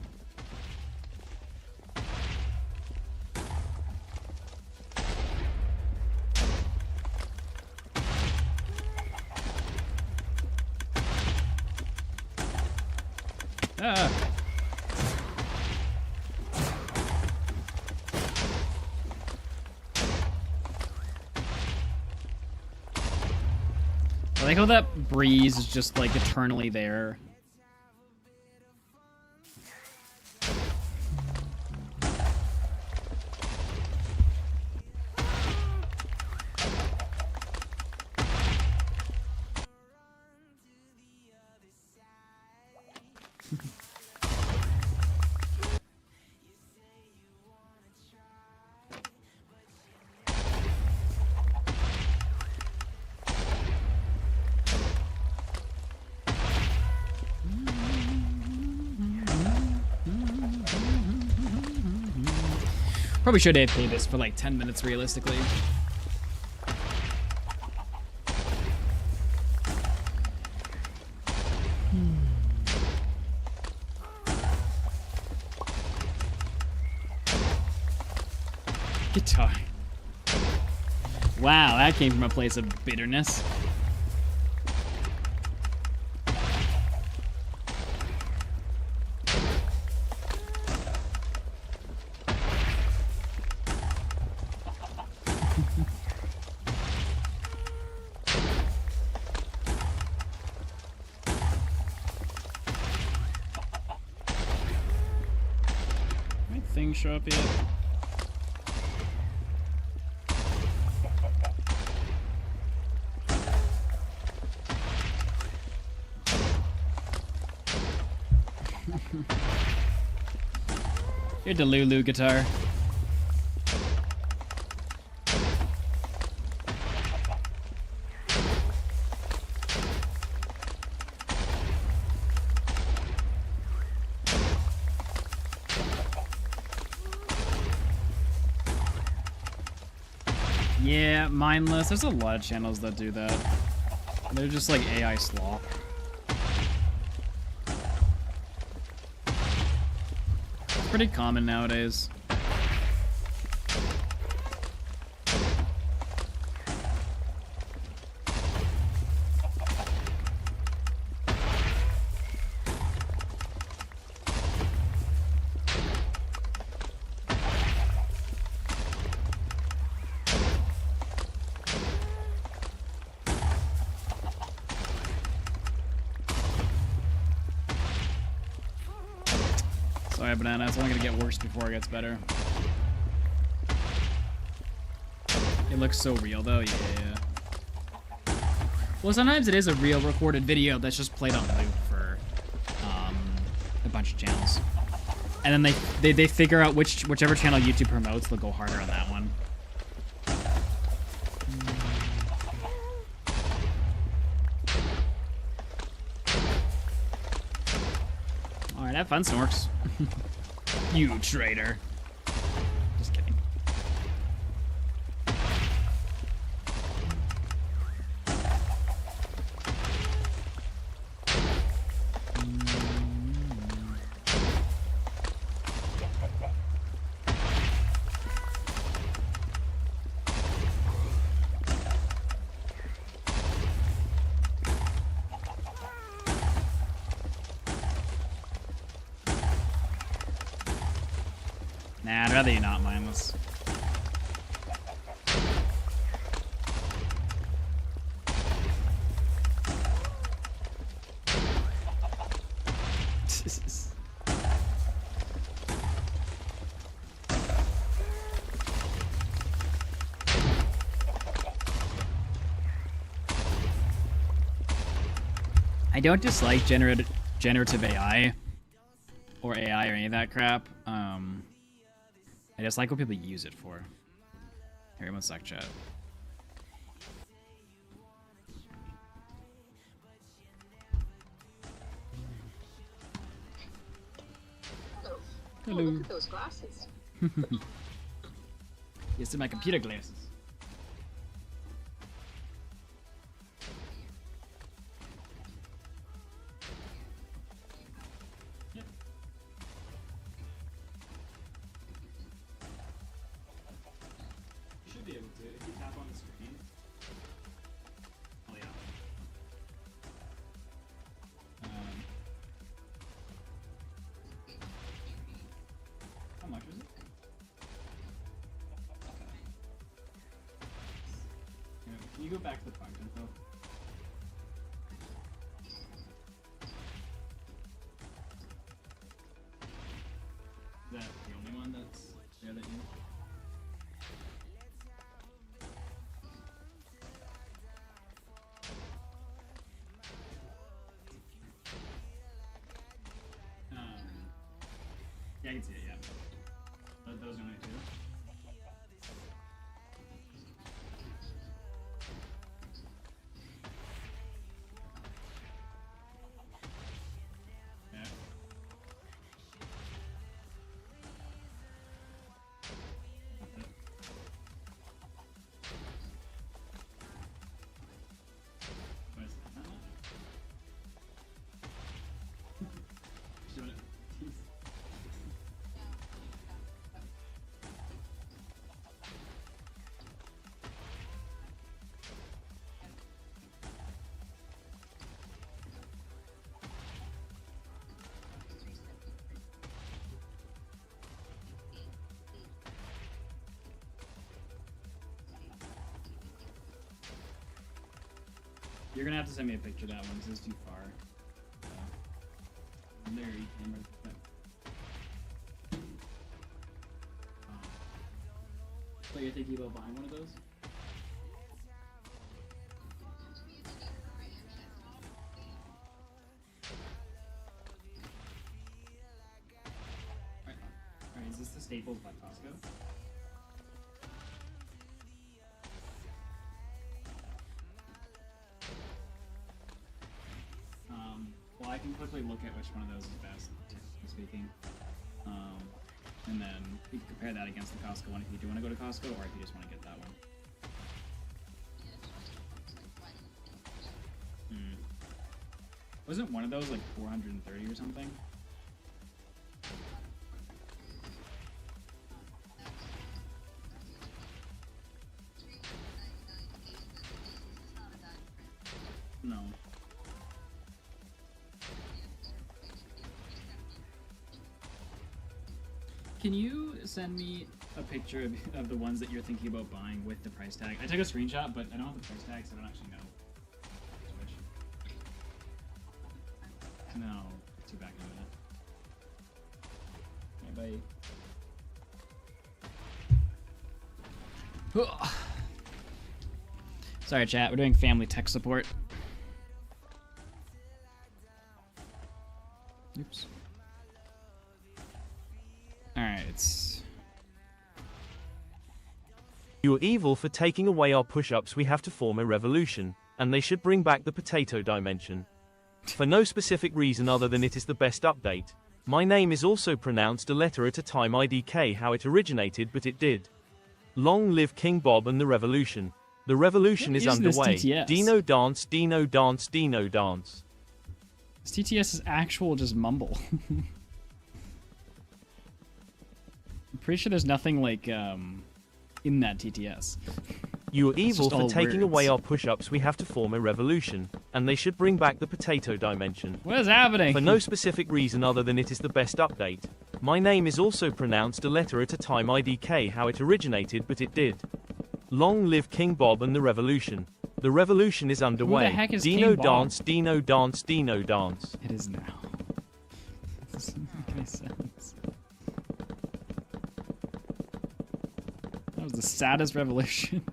S1: Ah. I like how that breeze is just like eternally there. Probably should have played this for like 10 minutes realistically. Guitar. Wow, that came from a place of bitterness. Things show up yet? Your Delulu guitar. Yeah, mindless. There's a lot of channels that do that. They're just like AI slop. It's pretty common nowadays. Sorry, Banana. It's only gonna get worse before it gets better. It looks so real, though. Yeah. Well, sometimes it is a real recorded video that's just played on loop for a bunch of channels, and then they figure out whichever channel YouTube promotes, they'll go harder on that one. All right, have fun, Snorks. You traitor. Just kidding. Nah, I'd rather you not mindless. I don't dislike generative AI or AI or any of that crap. I just like what people use it for. Here, one sec, chat.
S5: Hello.
S1: Hello.
S5: Oh, look at those glasses.
S1: Yes, in my computer glasses. Yep. You should be able to if you tap on the screen. Oh yeah. How much was it? Can you go back to the product info? Is that the only one that's there that you... Yeah, I can see it, yeah. Those are only two. Yeah. What is that? Showing it. You're gonna have to send me a picture of that one because it's too far. There, you camera. So you're thinking about buying one of those? Alright, is this the Staples by Costco? Well, I can quickly look at which one of those is best, technically speaking. And then we can compare that against the Costco one if you do want to go to Costco, or if you just want to get that one. Wasn't one of those like 430 or something? No. Can you send me a picture of the ones that you're thinking about buying with the price tag? I took a screenshot, but I don't have the price tag, so I don't actually know. No, too back into that. Okay, bye. Sorry, chat. We're doing family tech support. Oops. Alright.
S2: You're evil for taking away our push-ups. We have to form a revolution, and they should bring back the potato dimension. For no specific reason other than it is the best update. My name is also pronounced a letter at a time. IDK how it originated, but it did. Long live King Bob and the revolution. The revolution is underway.
S1: TTS?
S2: Dino dance, Dino dance, Dino dance.
S1: This TTS is actual just mumble. I'm pretty sure there's nothing like in that TTS.
S2: You are evil for taking
S1: words.
S2: away our push-ups. We have to form a revolution, and they should bring back the potato dimension.
S1: What is happening?
S2: For no specific reason other than it is the best update. My name is also pronounced a letter at a time. IDK how it originated, but it did. Long live King Bob and the revolution. The revolution is underway.
S1: Who the heck is
S2: Dino
S1: King Bob?
S2: dance, Dino dance, Dino dance.
S1: It is now. This doesn't make any sense. That was the saddest revolution.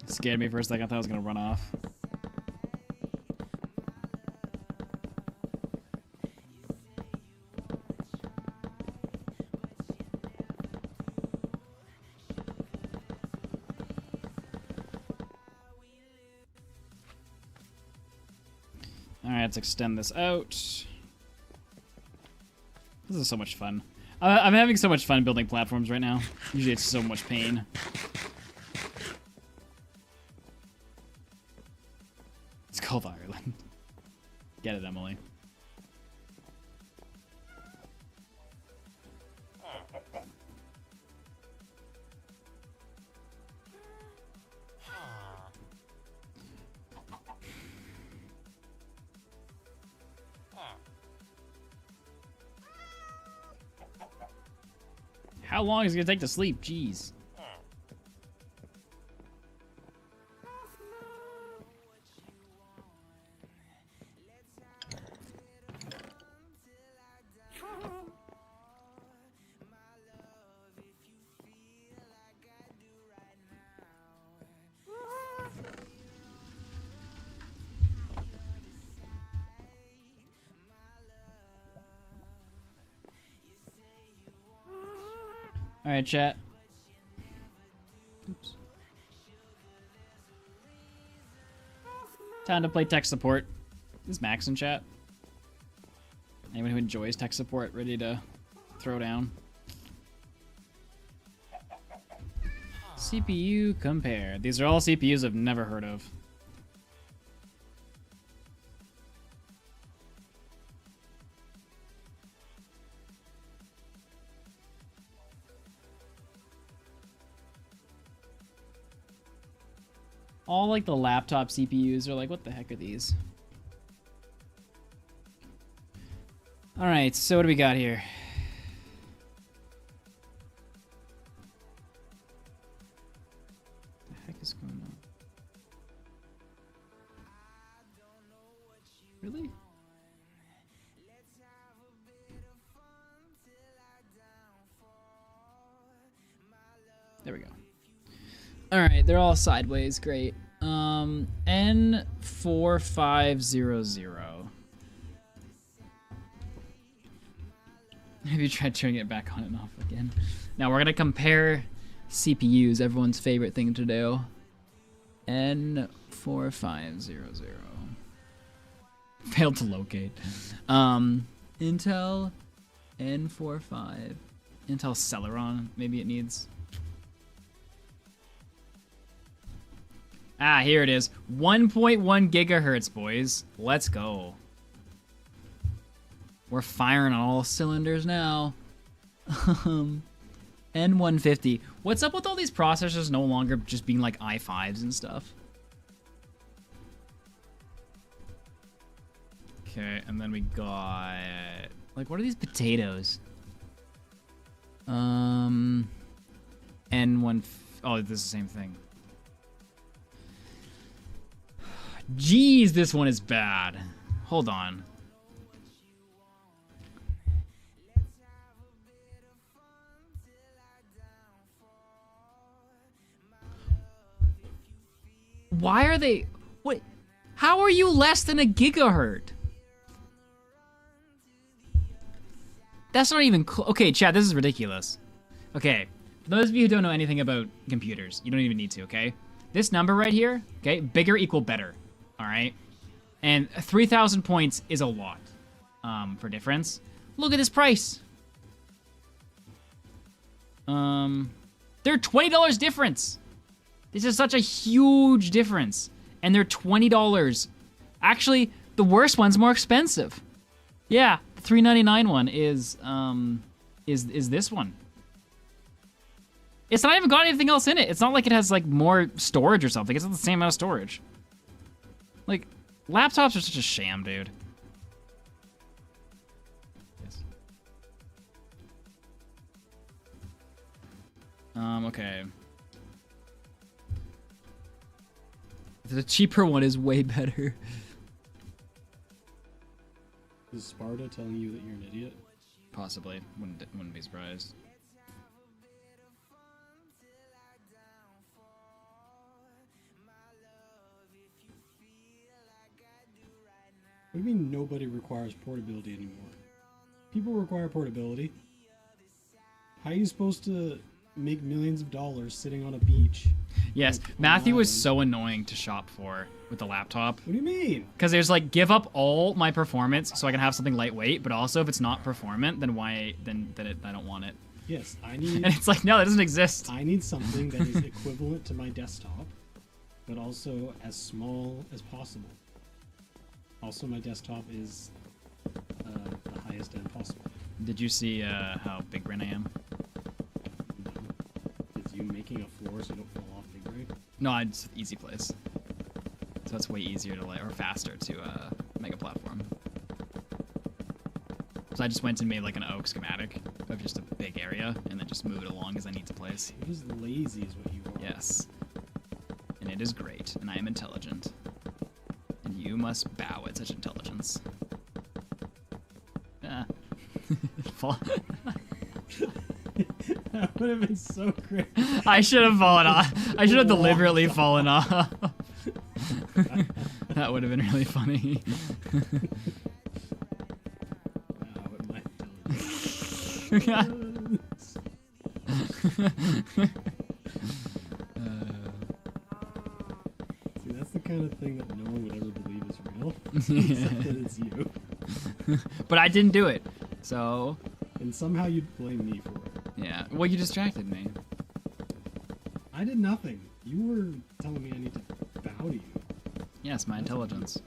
S1: Scared me for a second. I thought I was gonna run off. Alright, let's extend this out. This is so much fun. I'm having so much fun building platforms right now. Usually it's so much pain. It's called Ireland. Get it, Emily. How long is it gonna take to sleep? Jeez. Alright, chat. Oops. Time to play tech support. Is Max in chat? Anyone who enjoys tech support ready to throw down? CPU compare. These are all CPUs I've never heard of. All like the laptop CPUs are like, what the heck are these? All right, so what do we got here? What the heck is going on? Really? There we go. All right, they're all sideways. Great. N4500. Have you tried turning it back on and off again? Now we're gonna compare CPUs, everyone's favorite thing to do. N4500. Failed to locate. Intel N45. Intel Celeron, maybe it needs. Ah, here it is. 1.1 gigahertz, boys. Let's go. We're firing on all cylinders now. N150. What's up with all these processors no longer just being like i5s and stuff? Okay, and then we got... Like, what are these potatoes? N1... Oh, this is the same thing. Jeez, this one is bad. Hold on. Why are they... What? How are you less than a gigahertz? That's not even... Okay, chat, this is ridiculous. Okay, for those of you who don't know anything about computers, you don't even need to, okay? This number right here, okay, bigger equal better, all right? And 3,000 points is a lot for difference. Look at this price. They're $20 difference. This is such a huge difference. And they're $20. Actually, the worst one's more expensive. Yeah, the $399 one is this one. It's not even got anything else in it. It's not like it has like more storage or something. It's not the same amount of storage. Like, laptops are such a sham, dude. Yes. Okay. The cheaper one is way better.
S6: Is Sparta telling you that you're an idiot?
S1: Possibly. Wouldn't be surprised.
S6: What do you mean nobody requires portability anymore? People require portability. How are you supposed to make millions of dollars sitting on a beach?
S1: Yes,
S6: Like,
S1: Matthew
S6: on
S1: was
S6: an
S1: so annoying to shop for with the laptop.
S6: What do you mean?
S1: Because there's like, give up all my performance so I can have something lightweight, but also if it's not performant, then I don't want it.
S6: Yes, I need.
S1: And it's like, no, that doesn't exist.
S6: I need something that is equivalent to my desktop, but also as small as possible. Also, my desktop is the highest end possible.
S1: Did you see how big brain I am?
S6: No. Is you making a floor so you don't fall off big brain?
S1: No, it's easy place. So it's way easier to or faster to make a platform. So I just went and made like an oak schematic of just a big area and then just move it along as I need to place.
S6: You're just lazy is what you are.
S1: Yes. And it is great, and I am intelligent. And you must bow at such intelligence. Ah. Fall.
S6: That would have been so great.
S1: I should have fallen off. I should have deliberately fallen off. That would have been really funny.
S6: Wow, it might intelligence. See, that's the kind of thing that no one would ever believe is real. Except that it's you.
S1: But I didn't do it, so...
S6: And somehow you'd blame me for it.
S1: Yeah, well, you distracted me.
S6: I did nothing. You were telling me I need to bow to you.
S1: Yes, my intelligence.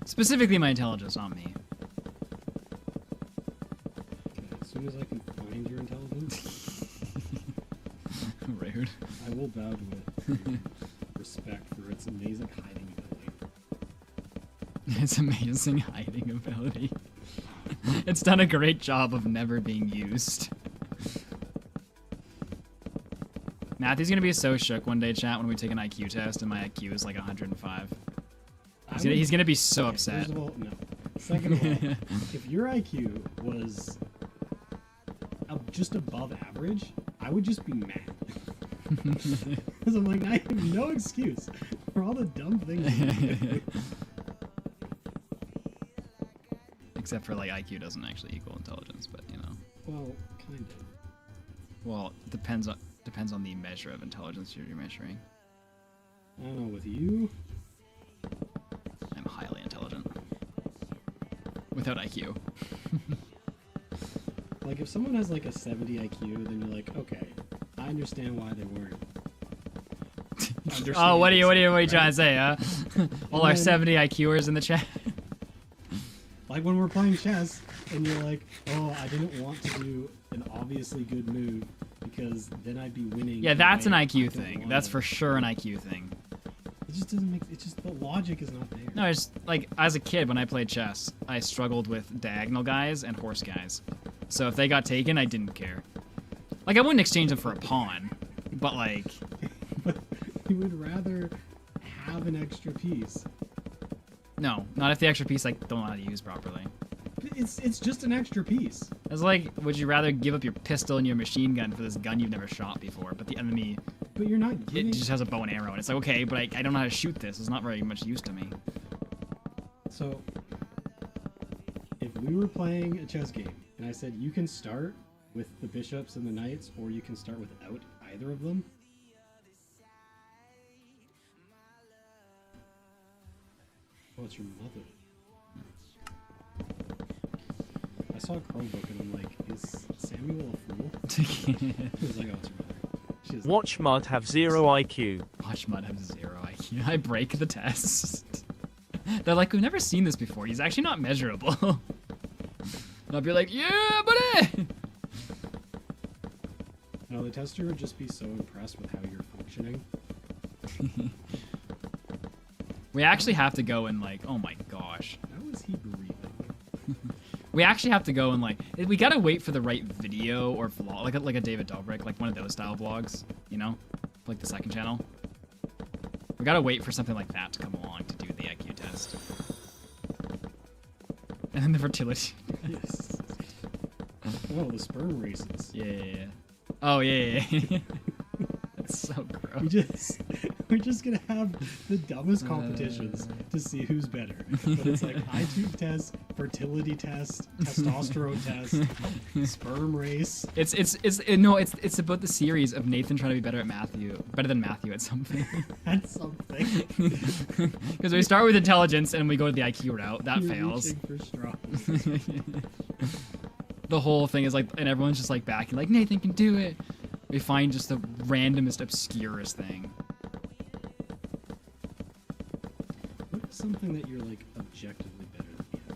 S1: Specifically my intelligence, not me.
S6: Okay, as soon as I can find your intelligence,
S1: Rude.
S6: I will bow to it. In respect for its amazing hiding ability.
S1: It's amazing hiding ability. It's done a great job of never being used. Matthew's gonna be so shook one day, chat, when we take an IQ test and my IQ is like 105. He's gonna be so upset.
S6: First of all, no. Second of all, if your IQ was just above average, I would just be mad. Because I'm like, I have no excuse for all the dumb things you do.
S1: Except for like IQ doesn't actually equal intelligence, but you know.
S6: Well, kind of.
S1: Well, it depends on the measure of intelligence you're measuring.
S6: I don't know, with you,
S1: I without IQ.
S6: Like, if someone has like a 70 IQ, then you're like, okay, I understand why they weren't.
S1: Oh, what are you trying to say, huh? All our
S6: then-
S1: 70 IQers in the chat.
S6: Like when we're playing chess, and you're like, oh, I didn't want to do an obviously good move because then I'd be winning.
S1: Yeah,
S6: in a
S1: that's an
S6: way I
S1: IQ
S6: don't
S1: thing.
S6: wanna."
S1: That's for sure an IQ thing.
S6: It just doesn't make. It just the logic is not there.
S1: No, it's like as a kid when I played chess, I struggled with diagonal guys and horse guys. So if they got taken, I didn't care. Like I wouldn't exchange them for a pawn, but like
S6: But you would rather have an extra piece.
S1: no, not if the extra piece I don't know how to use properly.
S6: It's just an extra piece.
S1: It's like, would you rather give up your pistol and your machine gun for this gun you've never shot before, but the enemy
S6: But you're not
S1: it
S6: giving.
S1: just has a bow and arrow, and it's like, okay, but I don't know how to shoot this. It's not very much use to me.
S6: So, if we were playing a chess game, and I said you can start with the bishops and the knights, or you can start without either of them. Oh, it's your mother. I saw a Chromebook and I'm like, is Samuel a fool? He was like, oh, it's your mother. She's
S2: Watch Mud have 0 IQ.
S1: Watch Mud have 0 IQ. I break the test. They're like, we've never seen this before. He's actually not measurable. And I'll be like, yeah, buddy!
S6: No, the tester would just be so impressed with how you're functioning.
S1: We actually have to go and like, oh my gosh.
S6: How is he breathing?
S1: We actually have to go and like, we gotta wait for the right video or vlog, like a David Dobrik, like one of those style vlogs, you know, like the second channel. We gotta wait for something like that to come along to do the IQ test. And then the fertility.
S6: Yes. Whoa, the sperm races.
S1: Yeah. Oh yeah. That's so gross.
S6: We're just gonna have the dumbest competitions to see who's better. But it's like IQ test, fertility test, testosterone test, sperm race.
S1: It's about the series of Nathan trying to be better than Matthew at something.
S6: That's something.
S1: Because we start with intelligence and we go to the IQ route. That
S6: You're
S1: fails.
S6: reaching for straws.
S1: The whole thing is like, and everyone's just like backing, like Nathan can do it. We find just the randomest, obscurest thing.
S6: What is something that you're like objectively better than me at?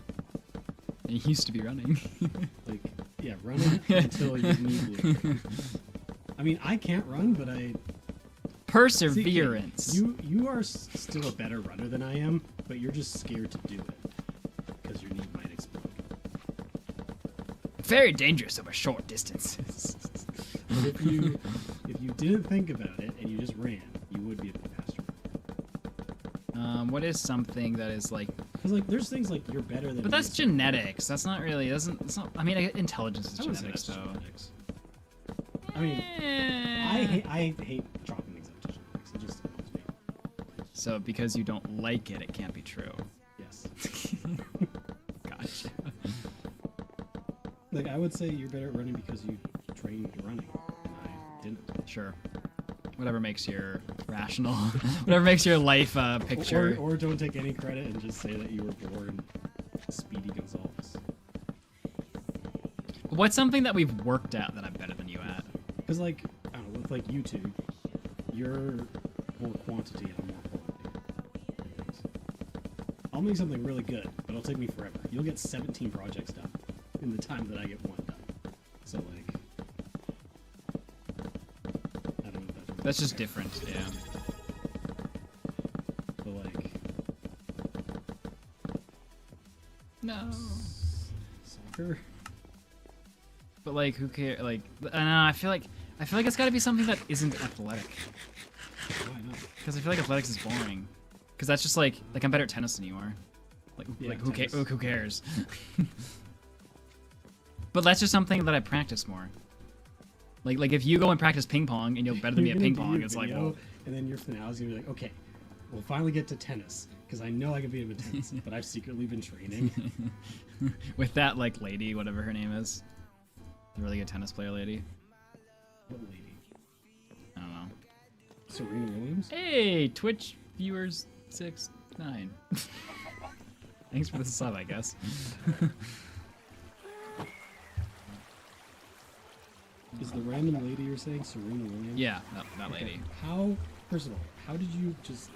S1: And he used to be running.
S6: Like, yeah, running until you need blue. I mean, I can't run, but
S1: Perseverance.
S6: You are still a better runner than I am, but you're just scared to do it because your knee might explode.
S1: Very dangerous over short distances.
S6: But if you didn't think about it and you just ran, you would be a bit faster.
S1: What is something that is like?
S6: Because like, there's things like you're better than.
S1: But that's
S6: me.
S1: genetics. That's not really. It's not. I mean, intelligence is
S6: I would say
S1: genetics,
S6: that's
S1: though.
S6: genetics. I mean, I hate chalking things up to genetics. It just annoys me.
S1: So because you don't like it, it can't be true.
S6: Yes.
S1: Gotcha.
S6: Like, I would say you're better at running because you trained running, and I didn't.
S1: Sure. Whatever makes your rational, whatever makes your life picture.
S6: Or don't take any credit and just say that you were born Speedy Gonzalez.
S1: What's something that we've worked at that I'm better than you at?
S6: Because, like, I don't know, with, like, YouTube, you're more quantity and I'm more quality. I'll make something really good, but it'll take me forever. You'll get 17 projects done in the time that I get one done. So, like, I don't know if
S1: That's just different, yeah.
S6: But, like,
S1: No.
S6: soccer?
S1: But like, who cares? Like, I don't know. I feel like it's got to be something that isn't athletic.
S6: Why not?
S1: Because I feel like athletics is boring. Because that's just like I'm better at tennis than you are.
S6: Yeah,
S1: Like who
S6: tennis.
S1: who cares? But that's just something that I practice more. Like if you go and practice ping pong and you're better than me
S6: You're
S1: at
S6: gonna
S1: ping
S6: do
S1: pong,
S6: your
S1: it's like,
S6: video,
S1: well,
S6: and then your finale's gonna be like, okay, we'll finally get to tennis because I know I can beat him in tennis, but I've secretly been training.
S1: with that like lady, whatever her name is, the really good tennis player lady.
S6: What lady?
S1: I don't know.
S6: Serena Williams?
S1: Hey, Twitch viewers 6-9. Thanks for the sub, I guess.
S6: Is the random lady you're saying Serena Williams?
S1: Yeah, that lady.
S6: How, first of all, how did you just,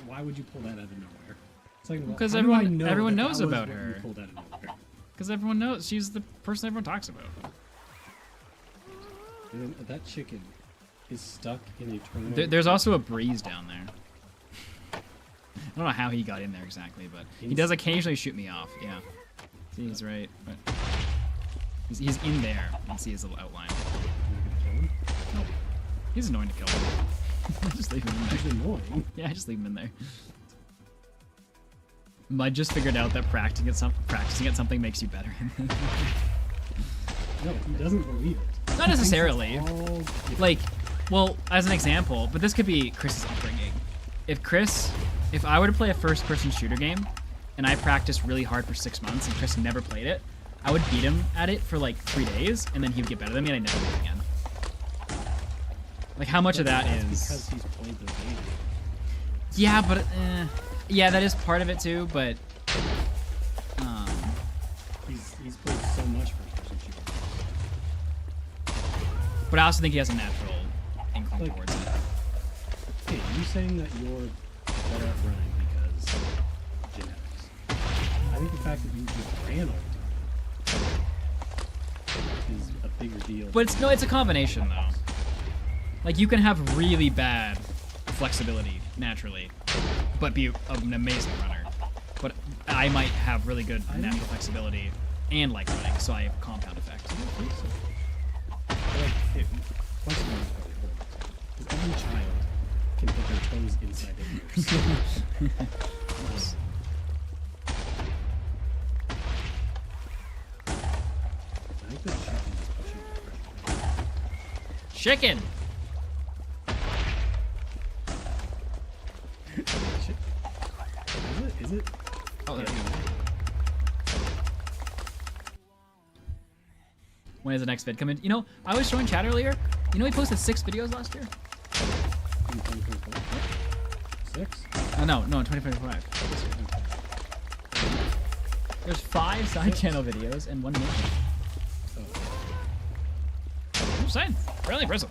S6: why would you pull that out of nowhere? Second of all,
S1: Because
S6: how do I
S1: everyone-
S6: know
S1: everyone
S6: that
S1: knows
S6: that was
S1: about
S6: what
S1: her.
S6: You pulled out of nowhere?
S1: Because everyone knows she's the person everyone talks about.
S6: And then that chicken is stuck in a tornado.
S1: There's also a breeze down there. I don't know how he got in there exactly, but he does occasionally shoot me off. Yeah, see, he's right. But he's in there. You can see his little outline. Nope. He's annoying to kill. Just leave him in there.
S6: He's annoying.
S1: Yeah, just leave him in there. Mud just figured out that practicing at something makes you better.
S6: No, he doesn't believe it.
S1: Not necessarily.
S6: All
S1: Like, well, as an example, but this could be Chris's upbringing. If I were to play a first-person shooter game, and I practiced really hard for 6 months, and Chris never played it, I would beat him at it for like 3 days, and then he would get better than me, and I'd never do it again. Like, how much of that
S6: That's
S1: is?
S6: because he's played the game.
S1: Yeah, but yeah, that is part of it too. But
S6: He's played so much first-person shooter.
S1: but I also think he has a natural inkling
S6: Like-
S1: towards it.
S6: Hey, you saying that you're better at running because genetics? I think the fact that you just ran all the time is a bigger deal.
S1: But it's a combination though. Like, you can have really bad flexibility naturally, but be an amazing runner. But I might have really good natural flexibility and like running, so I have a compound effect.
S6: I don't think so. Like, flexibility is probably important. Because every child can put their toes inside their ears. I think the chicken is pushing the pressure.
S1: Chicken.
S6: Is it?
S1: Oh, there we go. When is the next vid coming? You know, I was showing chat earlier. You know, he posted 6 videos last year.
S6: In 2024? 6?
S1: Oh no, in 2025. There's 5 side channel videos and 1 main.
S6: Oh.
S1: I'm just saying, really impressive.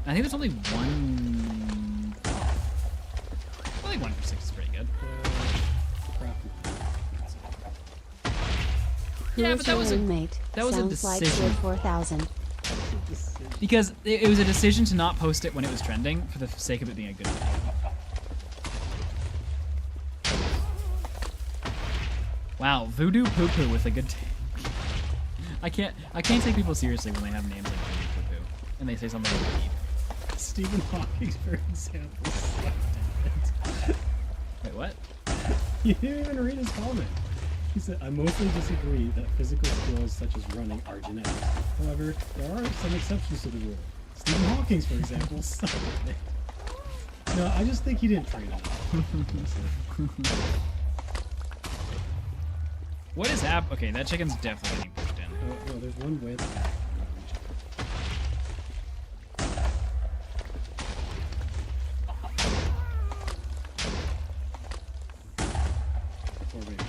S1: I think there's only 1. I think 1 for 6 is pretty good. Yeah,
S4: Who
S1: but
S4: is
S1: that
S4: your
S1: was a
S4: roommate?
S1: that was a
S4: Sounds like
S1: decision.
S4: Sid 4000.
S1: Because it was a decision to not post it when it was trending for the sake of it being a good video. Wow, Voodoo Poo Poo with a good take. I can't take people seriously when they have names like Voodoo Poo Poo and they say something like deep.
S6: Stephen Hawking, for example, sucked at it.
S1: Wait, what?
S6: You didn't even read his comment. He said, I mostly disagree that physical skills such as running are genetics. However, there are some exceptions to the rule. Stephen Hawking, for example, sucked at it. No, I just think he didn't train enough.
S1: What is hap? Okay, that chicken's definitely getting pushed in.
S6: Oh, no, there's one way at the back. Or maybe.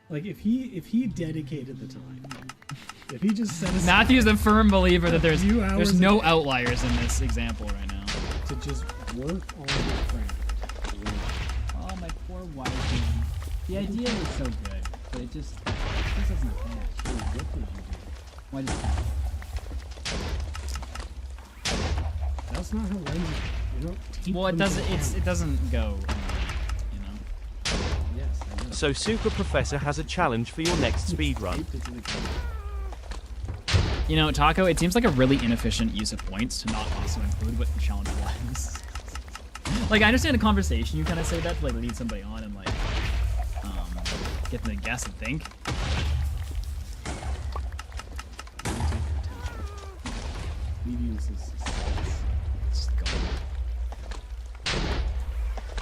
S6: Like if he dedicated the time, if he just set aside
S1: Matthew's a firm believer that there's
S6: few hours
S1: no
S6: a day.
S1: outliers in this example right now.
S6: to just work on his craft.
S1: Oh, my poor wife. The idea was so good, but it just doesn't match.
S6: What did you do?
S1: Why did
S6: That's not how lenses. You don't tape
S1: Well, it
S6: them to
S1: doesn't.
S6: the
S1: It
S6: camera.
S1: doesn't go. You know.
S6: Yes, I know.
S2: So Super Professor has a challenge for your next speed run.
S6: Taped it to the camera.
S1: You know, Taco. It seems like a really inefficient use of points to not also include what the challenge was. Like, I understand a conversation. You kind of say that to like lead somebody on and like get them to guess and think.
S6: Medium success.
S1: Just go.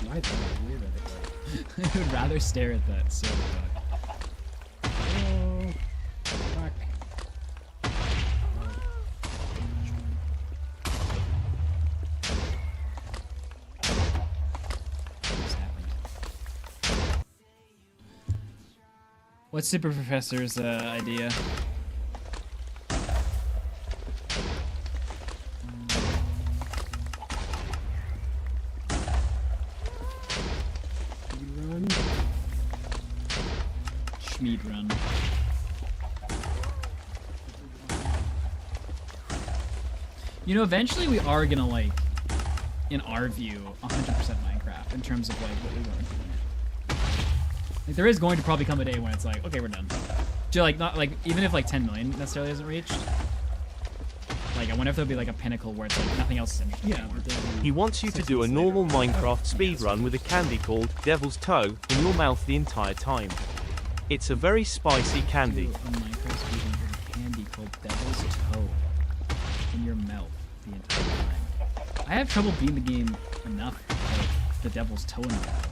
S6: My bad. Weird at it.
S1: I would rather stare at that silver duck. What's Super Professor's idea?
S6: Run.
S1: Schmied run. You know, eventually we are gonna, like, in our view, 100% Minecraft in terms of, like, what we want to do. Like, there is going to probably come a day when it's like, okay, we're done. Just, like, not, like, even if, like, 10 million necessarily isn't reached. Like, I wonder if there'll be, like, a pinnacle where it's, like, nothing else is interesting anymore.
S2: He wants you to do a normal Minecraft speedrun with a candy called Devil's Toe in your mouth the entire time. It's a very spicy candy.
S1: Do a Minecraft speedrun with a candy called Devil's Toe in your mouth the entire time. I have trouble beating the game enough with the Devil's Toe in my mouth.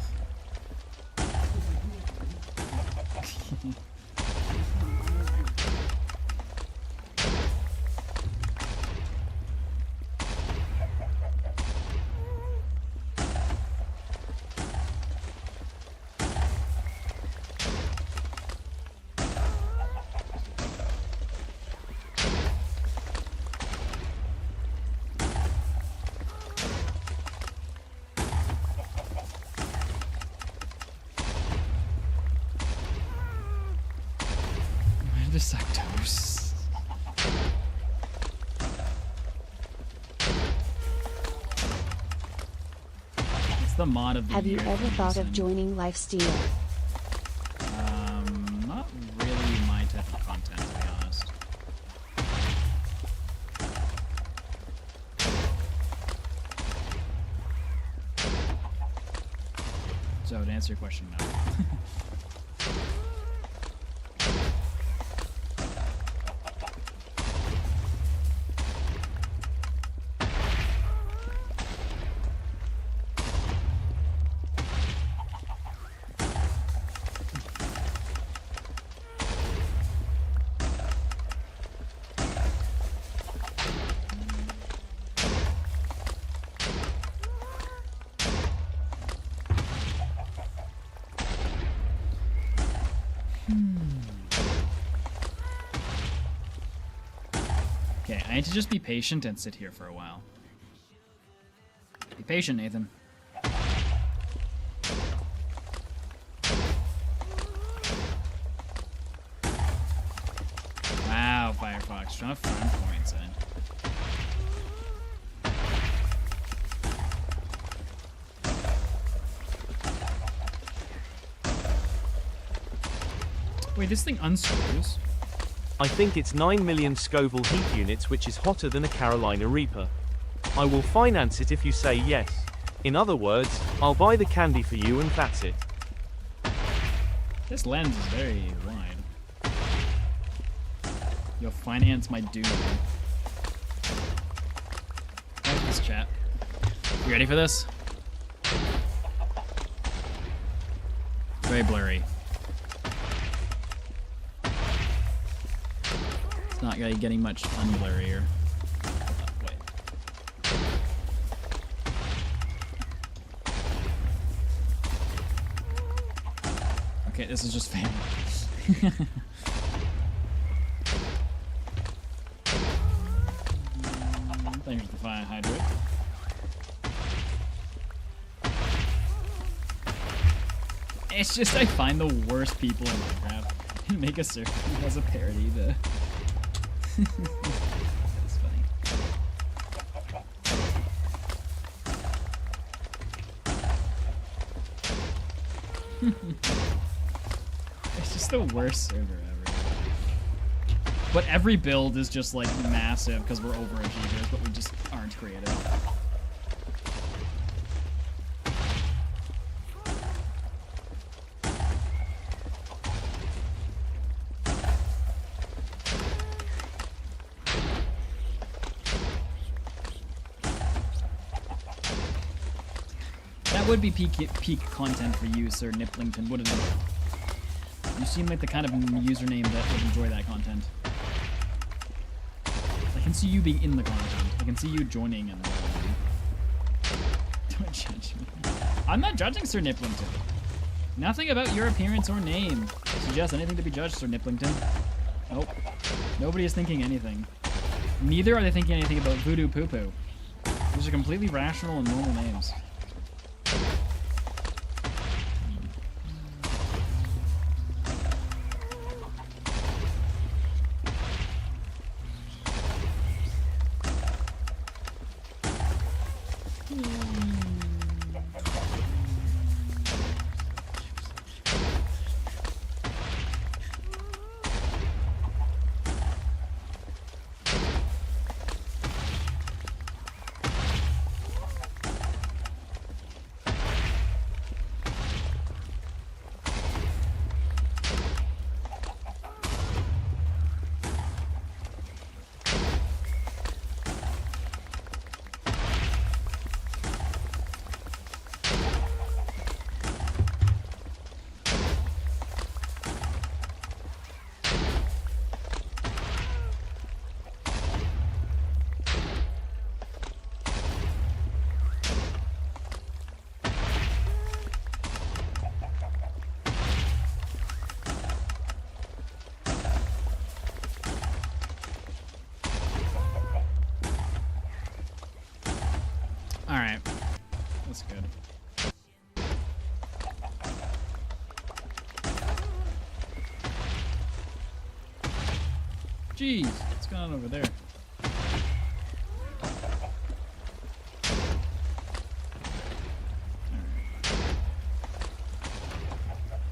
S1: Sectors. It's the mod of the
S4: Have you
S1: year
S4: ever
S1: for
S4: thought
S1: some
S4: of joining Lifesteal?
S1: Not really my type of content, to be honest. So to answer your question, no. Okay, I need to just be patient and sit here for a while. Be patient, Nathan. Wow, Firefox, trying to farm points in. Wait, this thing unscrews?
S2: I think it's 9 million Scoville heat units, which is hotter than a Carolina Reaper. I will finance it if you say yes. In other words, I'll buy the candy for you and that's it.
S1: This lens is very wide. You'll finance my doom. Thanks, this chat. You ready for this? It's very blurry. It's not really getting much unblurrier. Oh, wait. Okay, this is just fan. Thanks for the fire hydrate. It's just I find the worst people in Minecraft and make a server as a parody to. That's funny. It's just the worst server ever. But every build is just like massive because we're overachievers, but we just aren't creative. That would be peak content for you, Sir Niplington, wouldn't it? You seem like the kind of username that would enjoy that content. I can see you being in the content. I can see you joining and... Don't judge me. I'm not judging Sir Niplington. Nothing about your appearance or name suggests anything to be judged, Sir Nipplington. Nope. Nobody is thinking anything. Neither are they thinking anything about Voodoo Poo Poo. These are completely rational and normal names. Alright. That's good. Jeez, what's going on over there?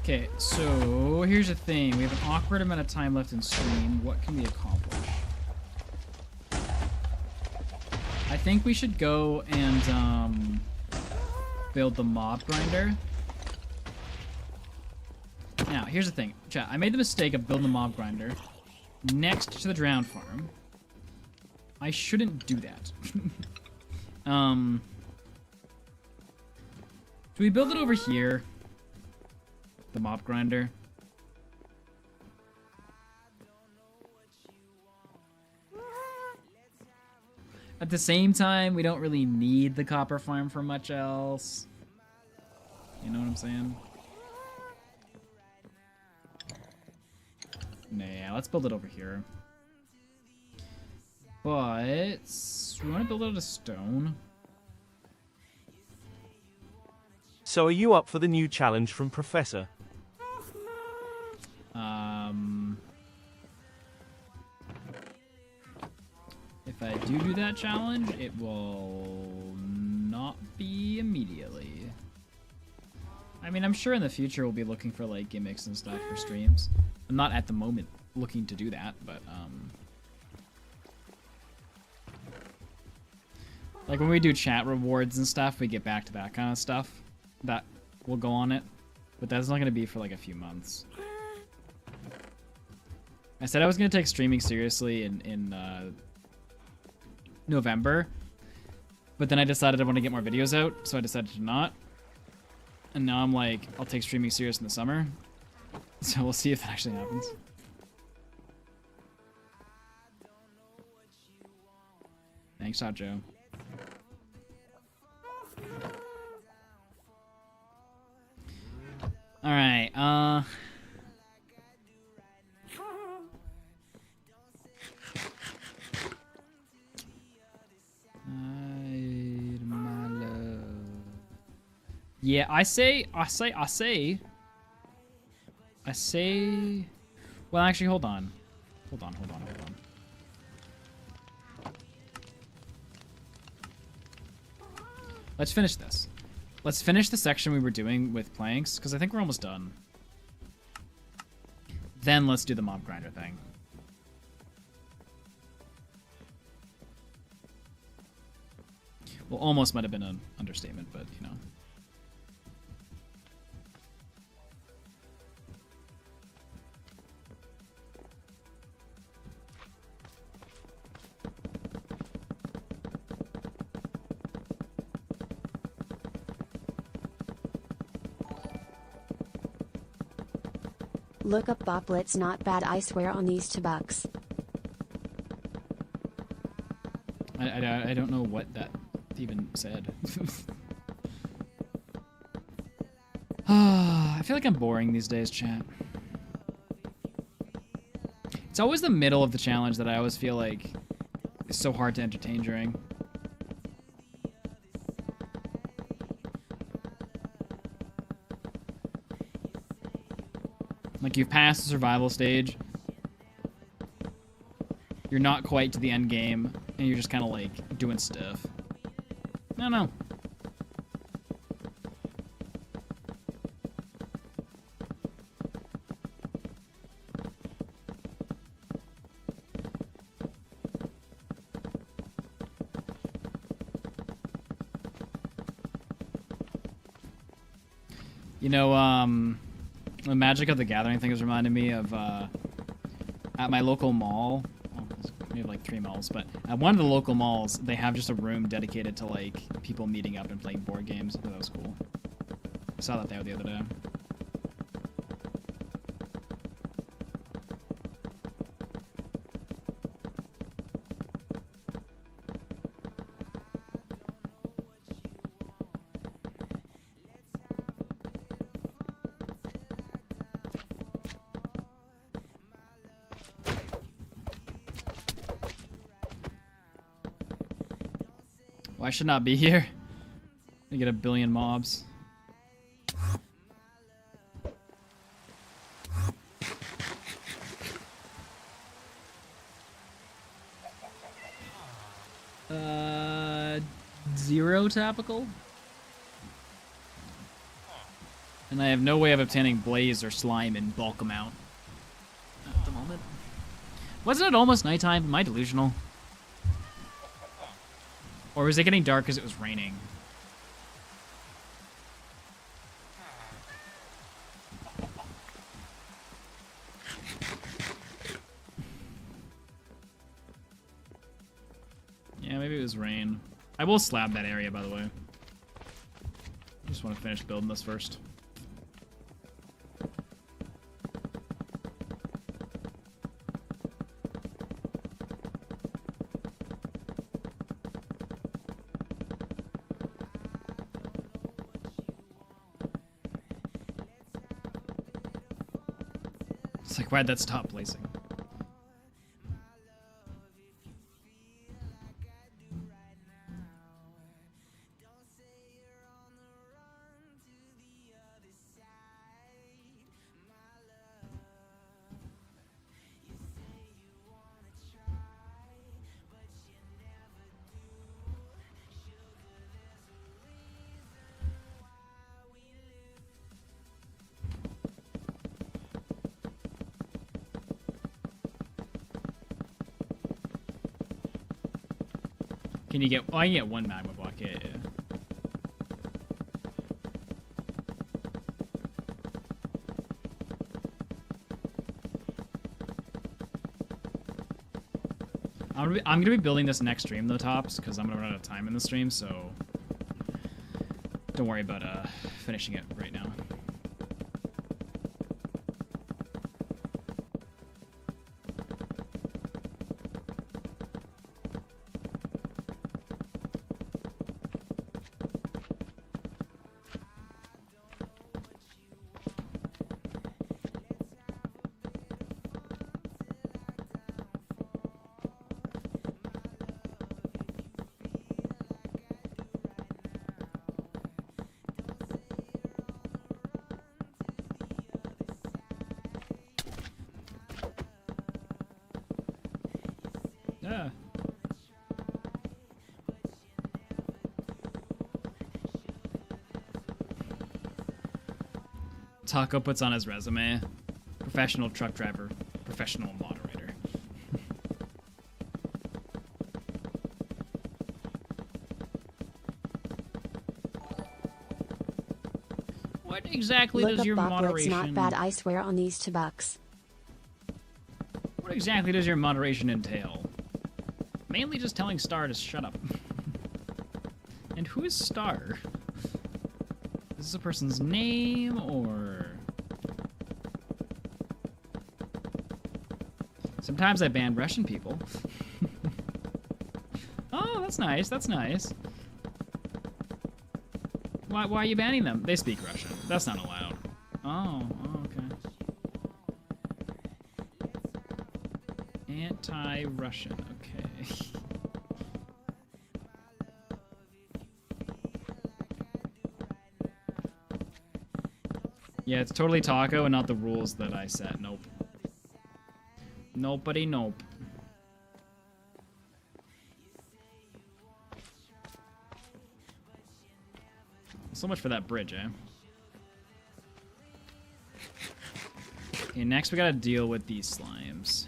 S1: Okay, so here's the thing. We have an awkward amount of time left in stream. What can we accomplish? I think we should go and build the mob grinder. Now, here's the thing. Chat, I made the mistake of building the mob grinder next to the drown farm. I shouldn't do that. Do we build it over here? The mob grinder. At the same time, we don't really need the copper farm for much else. You know what I'm saying? Nah, let's build it over here. But we want to build it out of stone.
S2: So are you up for the new challenge from Professor?
S1: If I do that challenge, it will not be immediately. I mean, I'm sure in the future we'll be looking for like gimmicks and stuff for streams. I'm not at the moment looking to do that, but like when we do chat rewards and stuff, we get back to that kind of stuff. That will go on it, but that's not going to be for like a few months. I said I was going to take streaming seriously in November, but then I decided I want to get more videos out, so I decided to not. And now I'm like, I'll take streaming serious in the summer. So we'll see if that actually happens. Thanks, Hot Joe. Alright, my love. Yeah, I say. Well, actually, hold on. Hold on. Let's finish this. Let's finish the section we were doing with planks, because I think we're almost done. Then let's do the mob grinder thing. Well, almost might have been an understatement, but, you know.
S4: Look up Boplets, not bad, I swear on these $2.
S1: I don't know what that even said. I feel like I'm boring these days, chat. It's always the middle of the challenge that I always feel like is so hard to entertain during. Like, you've passed the survival stage. You're not quite to the end game, and you're just kind of like doing stuff. I don't know. You know, the Magic of the Gathering thing is reminding me of at my local mall. Well, we have like 3 malls, but at one of the local malls, they have just a room dedicated to like people meeting up and playing board games. I thought that was cool. I saw that there the other day. Well, I should not be here. I get 1 billion mobs. Zero topical? And I have no way of obtaining blaze or slime in bulk amount at the moment. Wasn't it almost nighttime? Am I delusional? Or was it getting dark because it was raining? Yeah, maybe it was rain. I will slab that area, by the way. I just want to finish building this first. It's like, why'd that stop placing? Can you get... Oh, I can get 1 magma block. Yeah, yeah. I'm gonna be building this next stream, though, Tops, because I'm gonna run out of time in the stream, so... Don't worry about finishing it right now. Yeah. Taco puts on his resume. Professional truck driver. Professional moderator. What exactly
S4: Look
S1: does
S4: up
S1: your
S4: Bop,
S1: moderation...
S4: It's not bad, I swear on these $2.
S1: What exactly does your moderation entail? Mainly just telling Star to shut up. And who is Star? Is this a person's name, or... Sometimes I ban Russian people. Oh, that's nice, that's nice. Why are you banning them? They speak Russian. That's not allowed. Oh, okay. Anti-Russian, okay. Yeah, it's totally taco and not the rules that I set. Nope. Nobody, nope. So much for that bridge, eh? Okay, next we gotta deal with these slimes.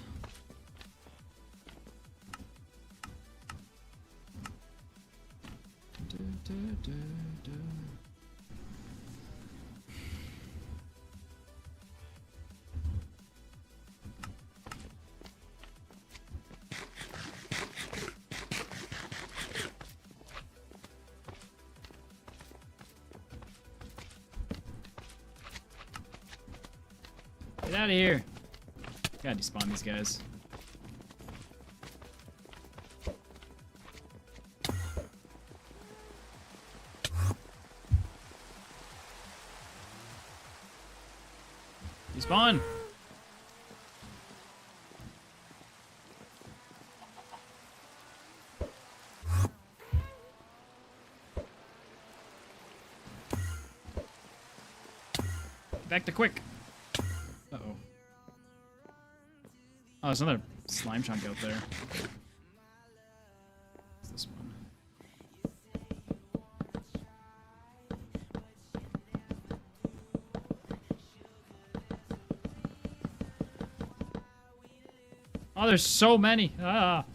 S1: Get out of here. Gotta despawn these guys. Despawn! Back to quick. Uh-oh. Oh, there's another slime chunk out there. What's this one? Oh, there's so many. Ah.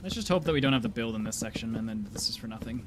S1: Let's just hope that we don't have to build in this section, and then this is for nothing.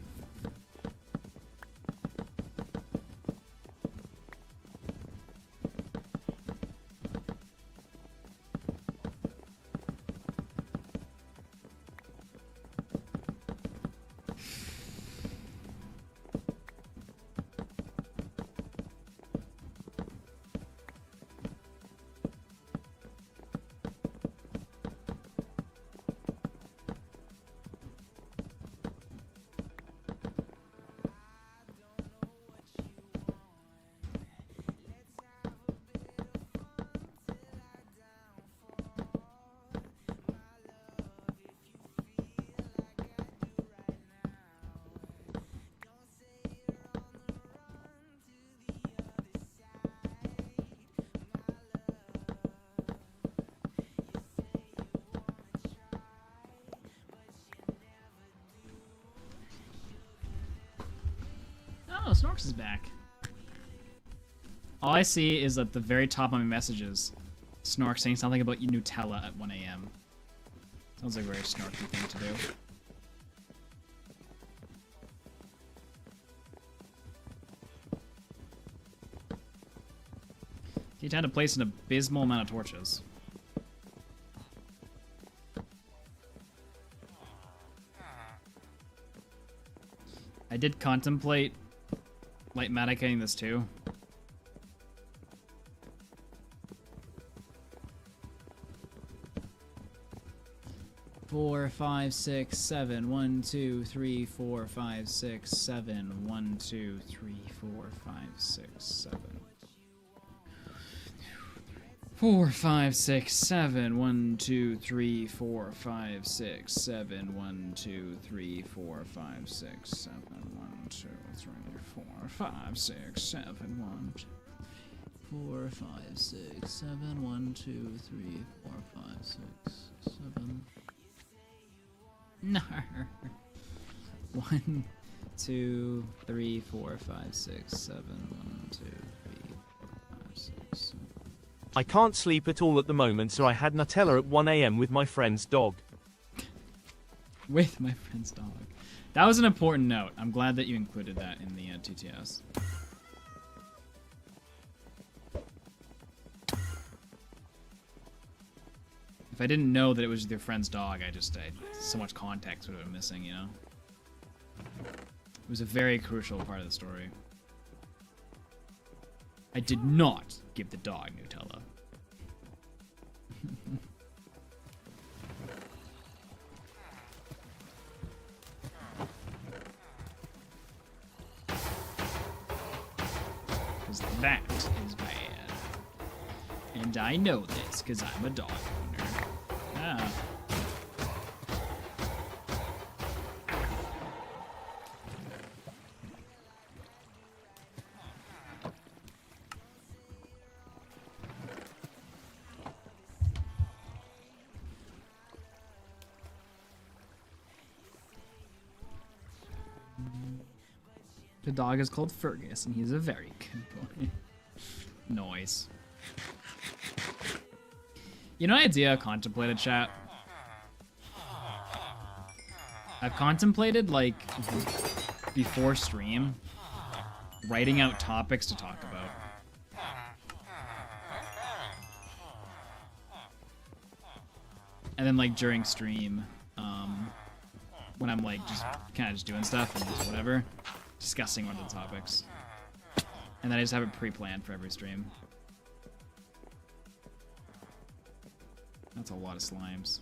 S1: Oh, Snorks is back. All I see is at the very top of my messages, Snork saying something about Nutella at 1 a.m. Sounds like a very Snorky thing to do. He had to place an abysmal amount of torches. I did contemplate light medicating this too. Four, five, six, seven. 1, 2, 3, 4, 5, 6, 7. 1, 2, 3, 4, 5, 6, 7. 4, 5, 6, 7. 1, 2, 3, 4, 5, 6, 7. 1, 2, 3, 4, 5, 6, 7. 1, 2, 3, 4, 5, 6, 7. 1, 2, 4, 5, 6, 7. 1, 2, 3, 4, 5, 6, 7. No. 1, 2, 3, 4, 5, 6, 7. 1, 2, 3, 4, 5, 6, 7.
S2: I can't sleep at all at the moment, so I had Nutella at 1 a.m. with my friend's dog.
S1: With my friend's dog. That was an important note. I'm glad that you included that in the TTS. If I didn't know that it was your friend's dog, so much context would have been missing, you know? It was a very crucial part of the story. I did not give the dog Nutella. because that is bad. And I know this because I'm a dog owner. Ah. The dog is called Fergus, and he's a very good boy. Noise. You know, idea I contemplated, chat? I've contemplated, like, before stream, writing out topics to talk about. And then, like, during stream, when I'm, like, just kind of just doing stuff and just whatever, discussing one of the topics. And then I just have it pre-planned for every stream. That's a lot of slimes.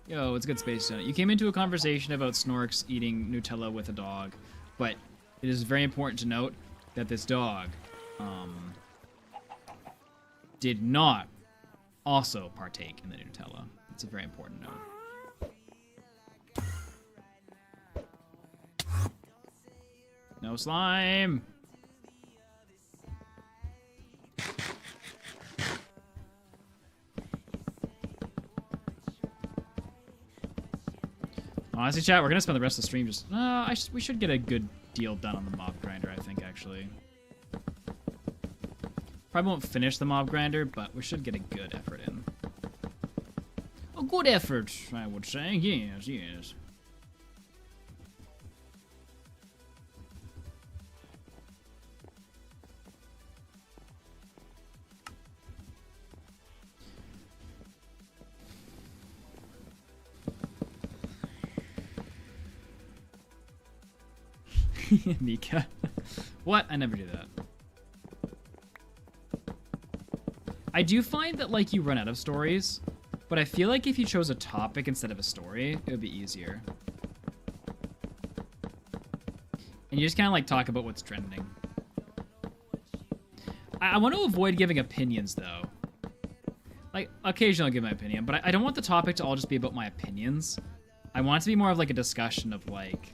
S1: Yo, it's good, Space Donut. You came into a conversation about Snorks eating Nutella with a dog, but it is very important to note that this dog did not also partake in the Nutella. It's a very important note. No slime! Honestly, chat, we're gonna spend the rest of the stream just... we should get a good deal done on the mob grinder, I think, actually. Probably won't finish the mob grinder, but we should get a good effort in. A good effort, I would say. Yes, yes. Mika. What? I never do that. I do find that, like, you run out of stories, but I feel like if you chose a topic instead of a story, it would be easier. And you just kind of, like, talk about what's trending. I want to avoid giving opinions, though. Like, occasionally I'll give my opinion, but I don't want the topic to all just be about my opinions. I want it to be more of, like, a discussion of, like...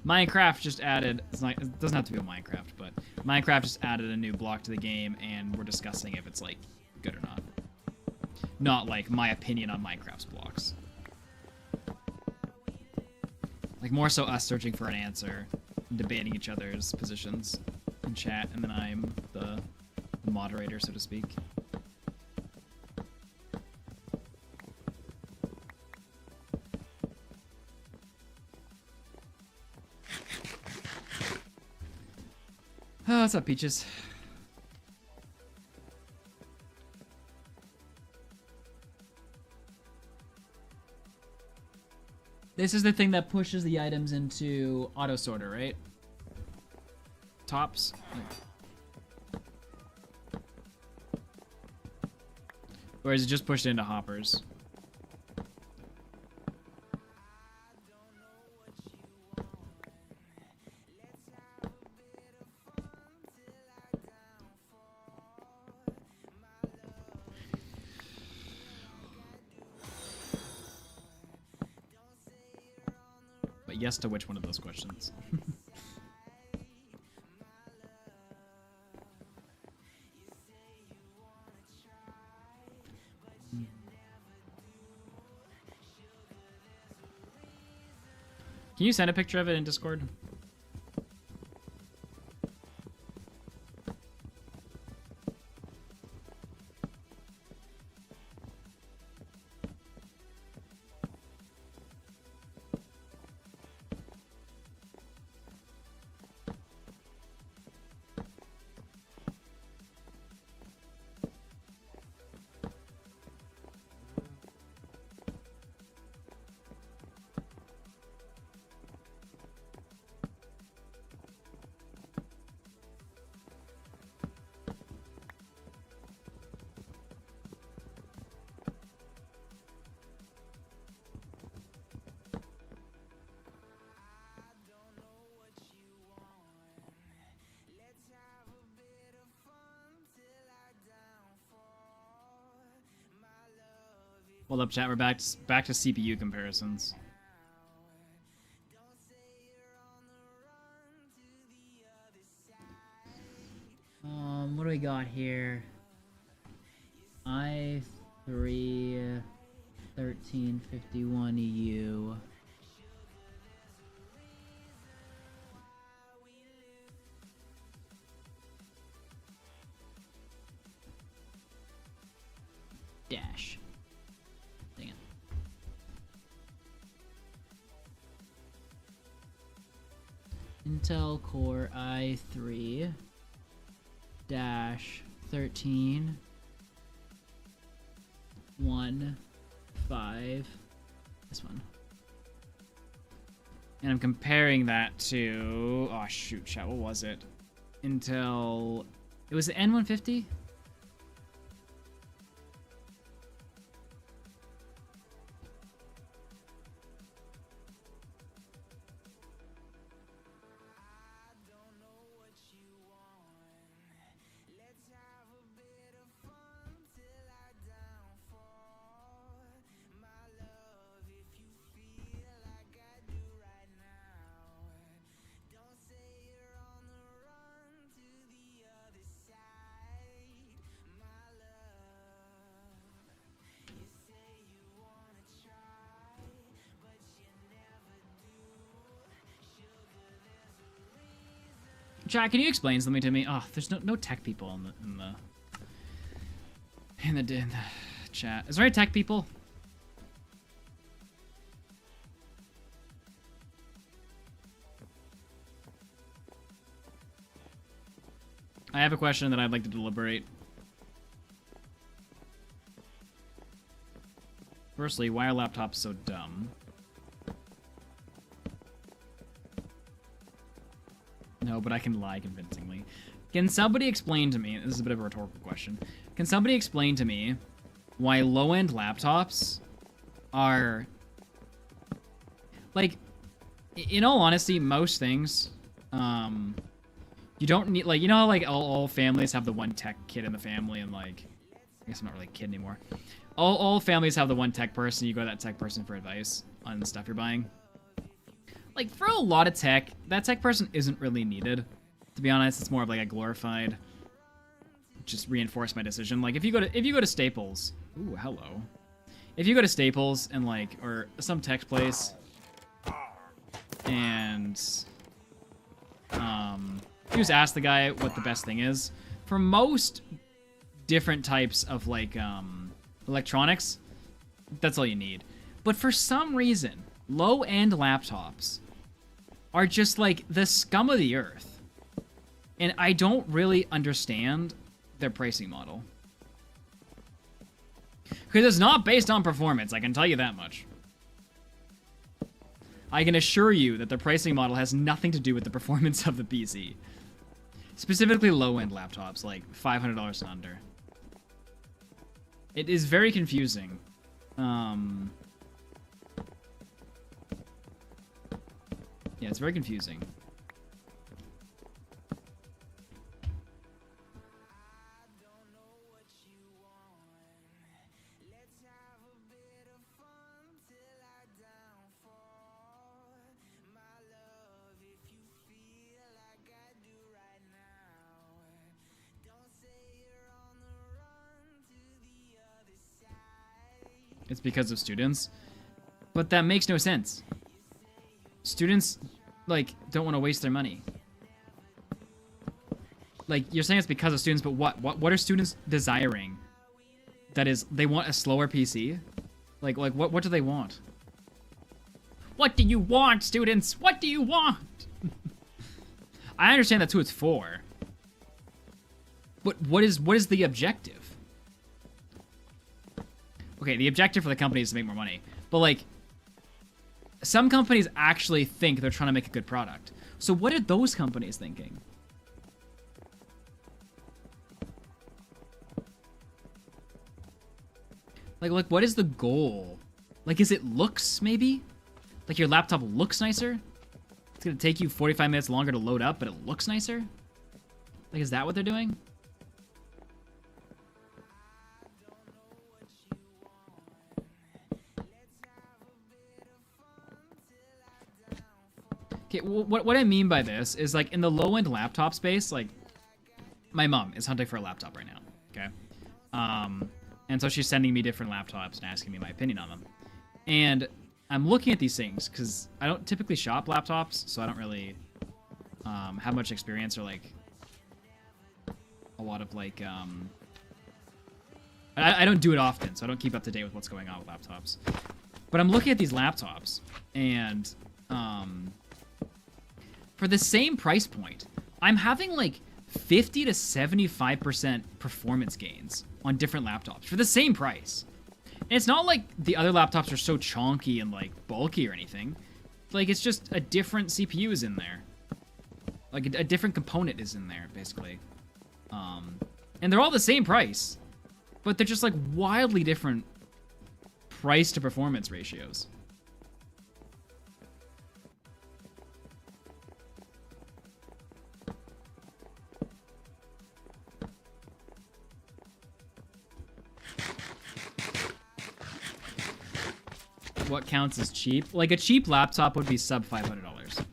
S1: Minecraft just added, it doesn't have to be a Minecraft, but Minecraft just added a new block to the game, and we're discussing if it's, like, good or not. Not, like, my opinion on Minecraft's blocks. Like, more so us searching for an answer, and debating each other's positions in chat, and then I'm the moderator, so to speak. Oh, what's up, Peaches? This is the thing that pushes the items into auto sorter, right? Tops. Or is it just pushed into hoppers? Yes to which one of those questions? Can you send a picture of it in Discord? Hold up, chat. We're back to CPU comparisons. What do we got here? i3 1351 EU. Dash. Dang it. Intel Core i3 dash 13 1 5, this one, and I'm comparing that to, oh shoot, chat, what was it? Intel, it was the N150. Chat, can you explain something to me? Oh, there's no tech people in the chat. Is there any tech people? I have a question that I'd like to deliberate. Firstly, why are laptops so dumb? No, but I can lie convincingly. Can somebody explain to me, this is a bit of a rhetorical question, can somebody explain to me why low-end laptops are, like, in all honesty, most things, you don't need, like, you know how, like, all families have the one tech kid in the family, and, like, I guess I'm not really a kid anymore. All families have the one tech person, you go to that tech person for advice on the stuff you're buying. Like, for a lot of tech, that tech person isn't really needed. To be honest, it's more of like a glorified, just reinforce my decision. Like, if you go to Staples, ooh, hello. If you go to Staples and, like, or some tech place, and you just ask the guy what the best thing is, for most different types of, like, electronics, that's all you need. But for some reason, low-end laptops are just, like, the scum of the earth. And I don't really understand their pricing model. Because it's not based on performance, I can tell you that much. I can assure you that the pricing model has nothing to do with the performance of the PC. Specifically low-end laptops, like $500 and under. It is very confusing. Yeah, it's very confusing. It's because of students. But that makes no sense. Students, like, don't want to waste their money. Like, you're saying it's because of students, but what are students desiring? That is, they want a slower PC? Like what do they want? What do you want, students? What do you want? I understand that's who it's for. But what is the objective? Okay, the objective for the company is to make more money. But, like, some companies actually think they're trying to make a good product. So what are those companies thinking? Like what is the goal? Like, is it looks, maybe? Like, your laptop looks nicer? It's gonna take you 45 minutes longer to load up, but it looks nicer? Like, is that what they're doing? Okay, what I mean by this is like in the low-end laptop space, like my mom is hunting for a laptop right now, okay? And so she's sending me different laptops and asking me my opinion on them. And I'm looking at these things because I don't typically shop laptops, so I don't really have much experience or like a lot of like I don't do it often, so I don't keep up to date with what's going on with laptops. But I'm looking at these laptops, and for the same price point, I'm having like 50 to 75% performance gains on different laptops for the same price. And it's not like the other laptops are so chonky and like bulky or anything. Like it's just a different CPU is in there. Like a different component is in there, basically. And they're all the same price, but they're just like wildly different price to performance ratios. What counts as cheap? Like a cheap laptop would be sub $500.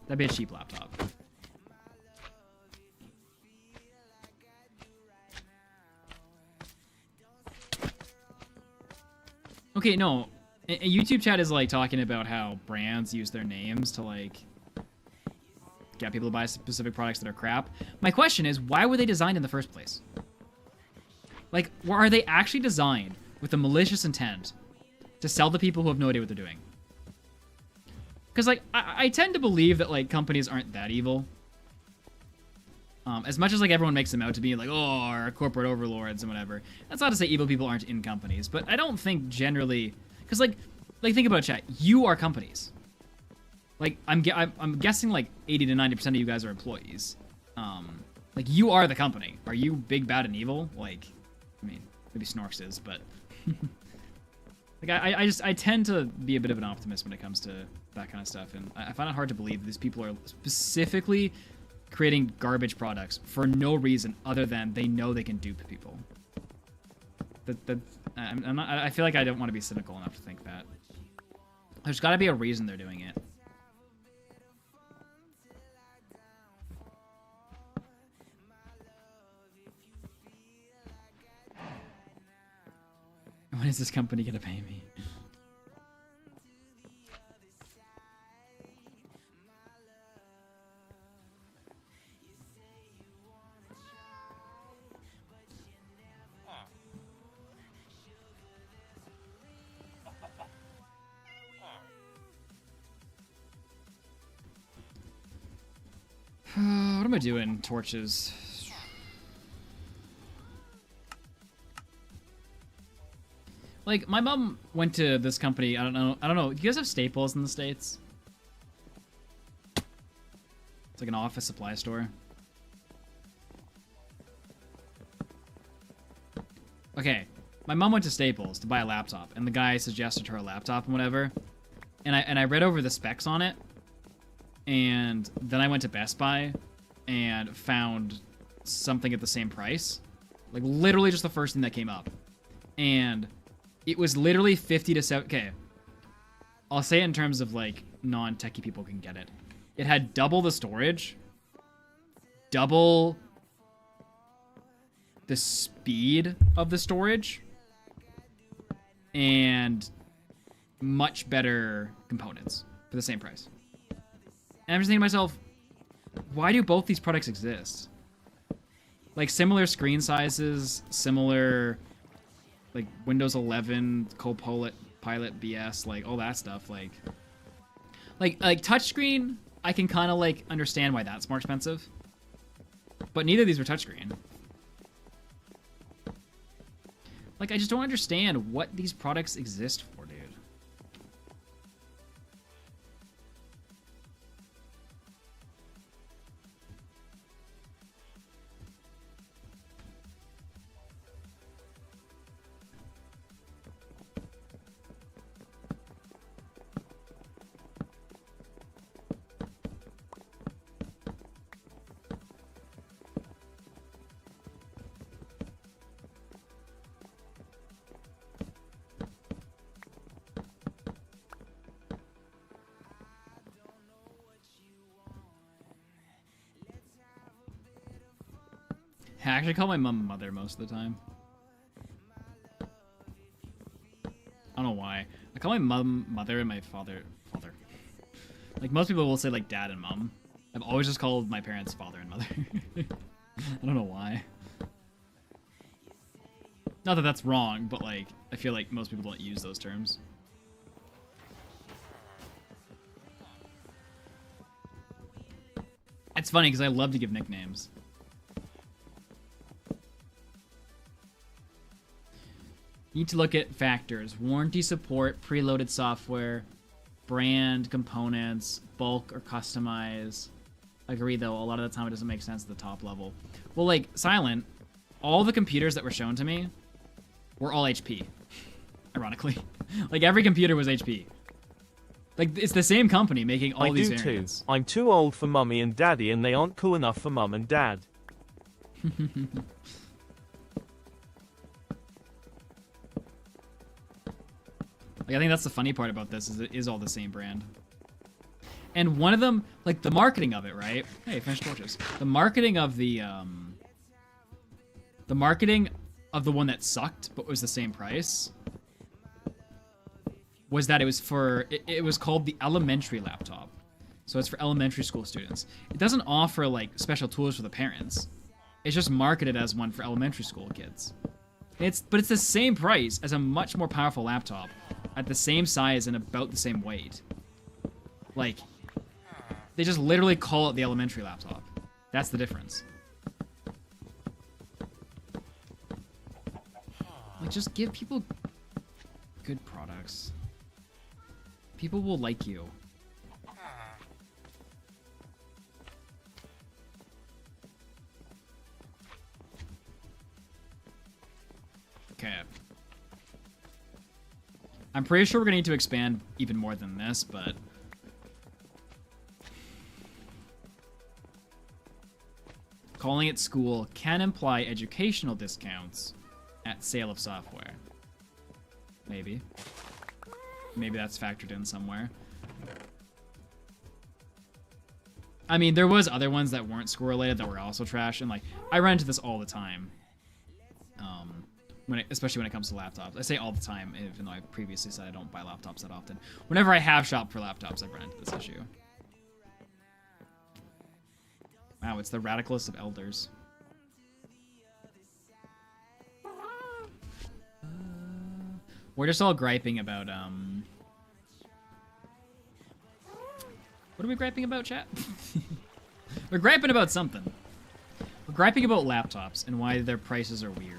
S1: That'd be a cheap laptop. Okay, no. A YouTube chat is like talking about how brands use their names to like get people to buy specific products that are crap. My question is, why were they designed in the first place? Like, are they actually designed with a malicious intent to sell to people who have no idea what they're doing? Because, like, I tend to believe that, like, companies aren't that evil. As much as, like, everyone makes them out to be, like, oh, our corporate overlords and whatever. That's not to say evil people aren't in companies, but I don't think generally... Because, like, think about it, chat. You are companies. Like, I'm guessing, like, 80 to 90% of you guys are employees. Like, you are the company. Are you big, bad, and evil? Like, I mean, maybe Snorks is, but... Like, I tend to be a bit of an optimist when it comes to that kind of stuff, and I find it hard to believe these people are specifically creating garbage products for no reason other than they know they can dupe people. I feel like I don't want to be cynical enough to think that. There's got to be a reason they're doing it. When is this company gonna pay me? What am I doing? Torches. Like, my mom went to this company, I don't know, do you guys have Staples in the States? It's like an office supply store. Okay, my mom went to Staples to buy a laptop, and the guy suggested her a laptop and whatever. And I read over the specs on it, and then I went to Best Buy and found something at the same price. Like, literally just the first thing that came up. And... it was literally 50 to 7... Okay. I'll say it in terms of, like, non-techie people can get it. It had double the storage. Double the speed of the storage. And much better components for the same price. And I'm just thinking to myself, why do both these products exist? Like, similar screen sizes, similar... like Windows 11, Copilot, Pilot BS, like all that stuff, like touchscreen, I can kind of like understand why that's more expensive. But neither of these were touchscreen. Like, I just don't understand what these products exist for, dude. I actually call my mom mother most of the time. I don't know why. I call my mom mother and my father father. Like most people will say like dad and mom. I've always just called my parents father and mother. I don't know why. Not that that's wrong, but like I feel like most people don't use those terms. It's funny because I love to give nicknames. Need to look at factors: warranty support, preloaded software, brand, components, bulk or customize. Agree though, a lot of the time it doesn't make sense at the top level. Well, like Silent, all the computers that were shown to me were all HP. Ironically, like every computer was HP. Like it's the same company making all these variants.
S2: I'm too old for mummy and daddy, and they aren't cool enough for mum and dad.
S1: Like I think that's the funny part about this is it is all the same brand. And one of them, like the marketing of it, right? Hey, finished torches. The marketing of the one that sucked but was the same price was that it was for it was called the elementary laptop. So it's for elementary school students. It doesn't offer like special tools for the parents. It's just marketed as one for elementary school kids. But it's the same price as a much more powerful laptop at the same size and about the same weight. Like they just literally call it the elementary laptop. That's the difference. Like, just give people good products. People will like you. Okay. I'm pretty sure we're gonna need to expand even more than this, but... calling it school can imply educational discounts at sale of software. Maybe. Maybe that's factored in somewhere. I mean, there was other ones that weren't school related that were also trash, and like, I run into this all the time. Especially when it comes to laptops. I say all the time, even though I previously said I don't buy laptops that often. Whenever I have shopped for laptops, I've run into this issue. Wow, it's the radicalist of elders. We're just all griping about, what are we griping about, chat? We're griping about something. We're griping about laptops and why their prices are weird.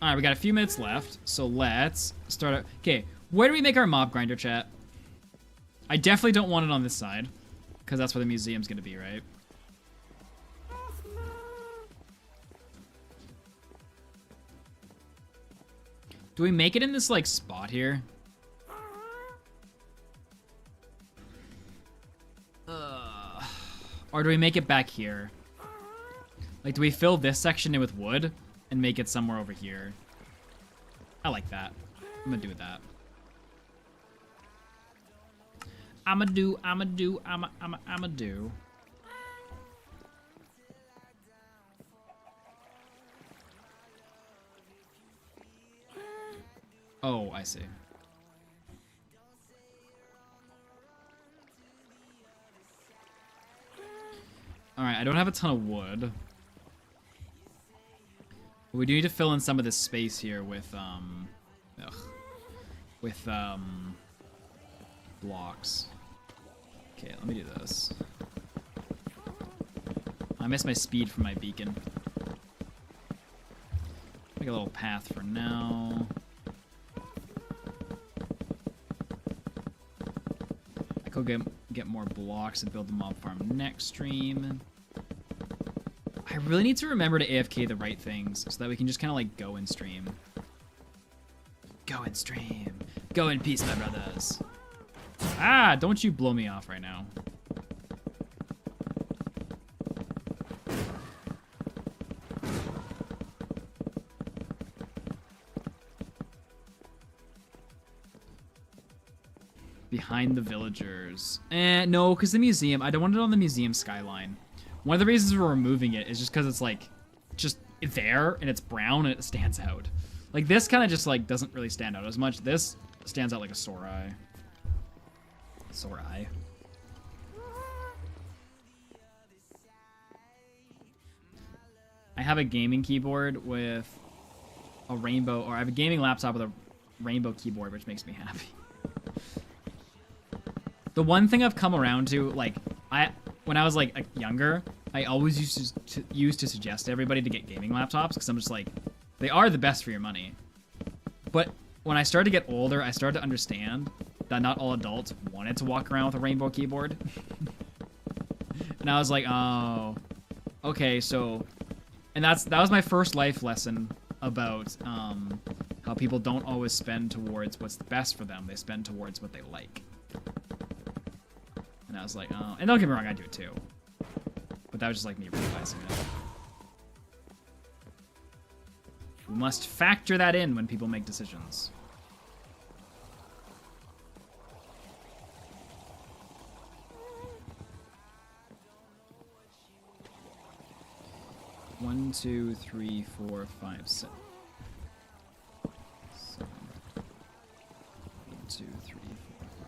S1: Alright, we got a few minutes left, so let's start. Okay, where do we make our mob grinder, chat? I definitely don't want it on this side, because that's where the museum's gonna be, right? Do we make it in this, like, spot here? Or do we make it back here? Like, do we fill this section in with wood and make it somewhere over here? I like that. I'm gonna do that. I'ma do. Oh, I see. Alright, I don't have a ton of wood. But we do need to fill in some of this space here with, blocks. Okay, let me do this. I missed my speed from my beacon. Make a little path for now. I could get more blocks and build the mob farm next stream. I really need to remember to AFK the right things so that we can just kind of like go and stream. Go and stream. Go in peace, my brothers. Ah, don't you blow me off right now. behind the villagers. No, because the museum, I don't want it on the museum skyline. One of the reasons we're removing it is just because it's like, just there, and it's brown, and it stands out. Like, this kind of just, like, doesn't really stand out as much. This stands out like a sore eye. Sore eye. I have a gaming keyboard with a rainbow, or I have a gaming laptop with a rainbow keyboard, which makes me happy. The one thing I've come around to, like, when I was, like, younger, I always used to suggest to everybody to get gaming laptops, because I'm just like, they are the best for your money. But when I started to get older, I started to understand that not all adults wanted to walk around with a rainbow keyboard. And I was like, oh, okay, so... And that was my first life lesson about how people don't always spend towards what's the best for them. They spend towards what they like. And I was like, oh... And don't get me wrong, I do it too. But that was just like me realizing it. We must factor that in when people make decisions. One, two, three, four, five, six. 2, 3, 4,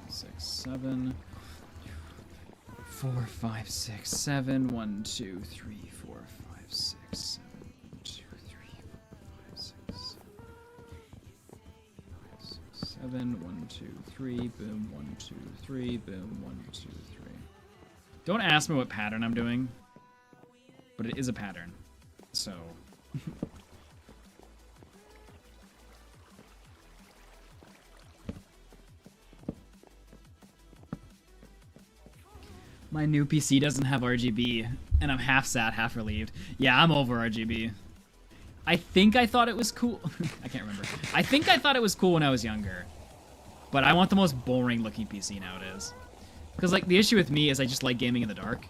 S1: 5, 6, 7. 4, 5, 6, 7. 1, 2, 3, 4, 5, 6, 7. 1, 2, 3, 4, 5, 6, 7. 1, 2, 3. Boom. 1, 2, 3. Boom. 1, 2, 3. Don't ask me what pattern I'm doing, but it is a pattern. So. My new PC doesn't have RGB, and I'm half sad, half relieved. Yeah, I'm over RGB. I think I thought it was cool. I can't remember. I think I thought it was cool when I was younger. But I want the most boring looking PC nowadays. Because, like, the issue with me is I just like gaming in the dark.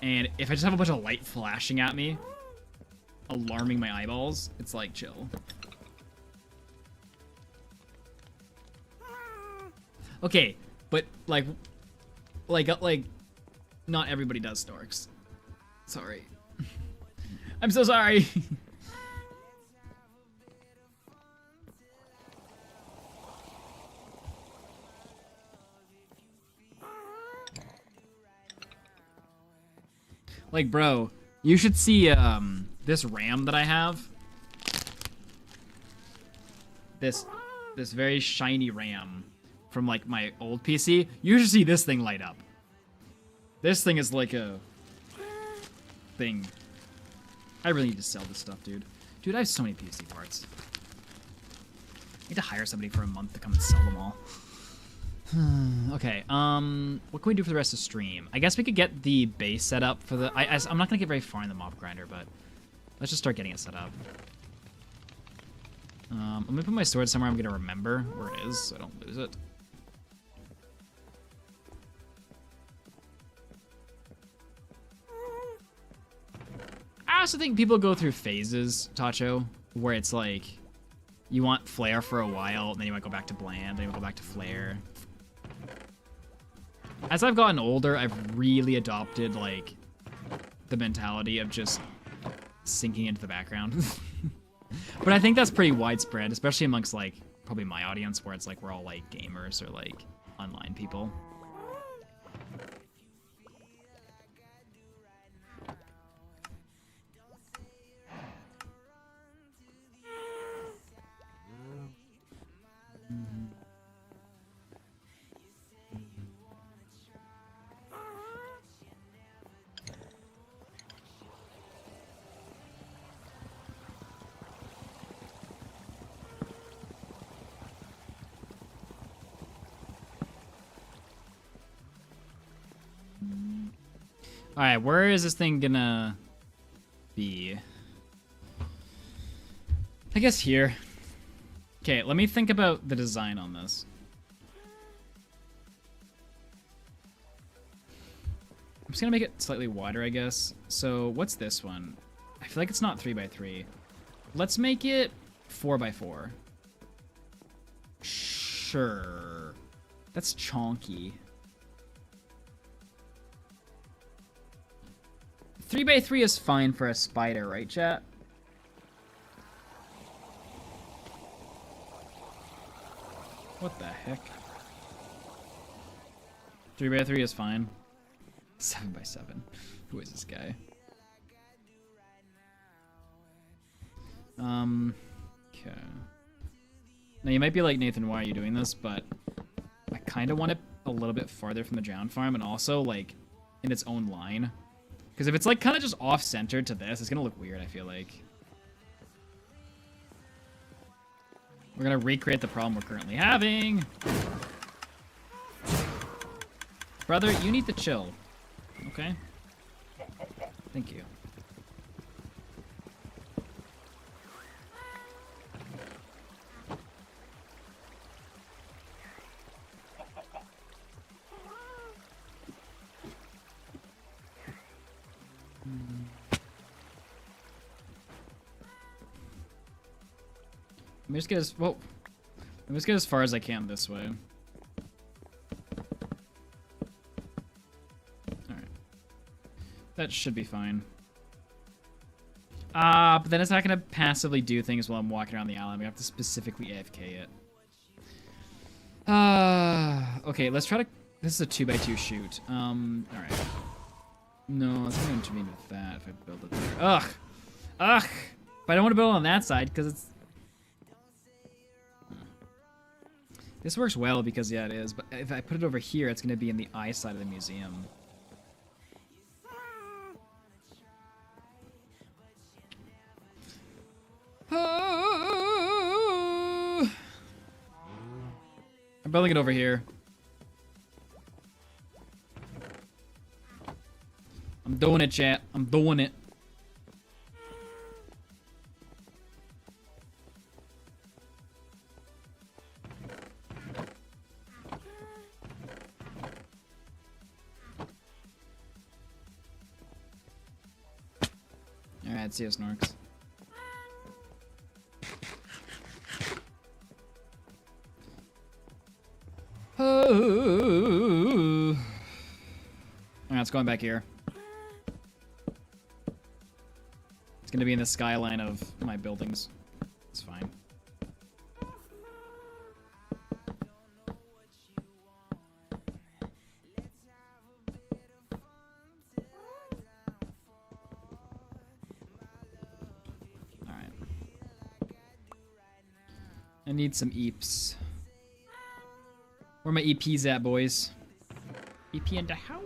S1: And if I just have a bunch of light flashing at me, alarming my eyeballs, it's like, chill. Okay, but, like, not everybody does storks. Sorry. I'm so sorry. Like, bro, you should see this RAM that I have. This very shiny RAM from like my old PC. You should see this thing light up. This thing is like a thing. I really need to sell this stuff, dude. Dude, I have so many PC parts. I need to hire somebody for a month to come and sell them all. Okay, what can we do for the rest of the stream? I guess we could get the base set up for the... I'm not going to get very far in the mob grinder, but let's just start getting it set up. I'm going to put my sword somewhere I'm going to remember where it is so I don't lose it. I also think people go through phases, Tacho, where it's like you want flare for a while, and then you might go back to bland, then you go back to flare. As I've gotten older, I've really adopted like the mentality of just sinking into the background. But I think that's pretty widespread, especially amongst like probably my audience, where it's like we're all like gamers or like online people. Alright, where is this thing gonna be? I guess here. Okay, let me think about the design on this. I'm just gonna make it slightly wider, I guess. So, what's this one? I feel like it's not 3x3. Let's make it 4x4. Sure. That's chonky. 3x3 is fine for a spider, right, chat? What the heck? 3x3 is fine. 7x7. Who is this guy? Okay. Now you might be like, Nathan, why are you doing this? But I kind of want it a little bit farther from the drowned farm and also like in its own line. Because if it's like kind of just off-centered to this, it's gonna look weird, I feel like. We're gonna recreate the problem we're currently having. Brother, you need to chill. Okay? Thank you. Let me just get as whoa. Let me just get as far as I can this way. Alright. That should be fine. But then it's not gonna passively do things while I'm walking around the island. We have to specifically AFK it. Okay, let's try to this is a 2x2 shoot. Alright. No, it's gonna intervene with that if I build it there. Ugh! Ugh! But I don't want to build on that side because it's this works well because, yeah, it is, but if I put it over here, it's going to be in the eye side of the museum. I'm building it over here. I'm doing it, chat. I'm doing it. Alright, see you, Snorks. Alright, it's going back here. It's gonna be in the skyline of my buildings. It's fine. I need some EPs. Where my EPs at, boys? EP in the house.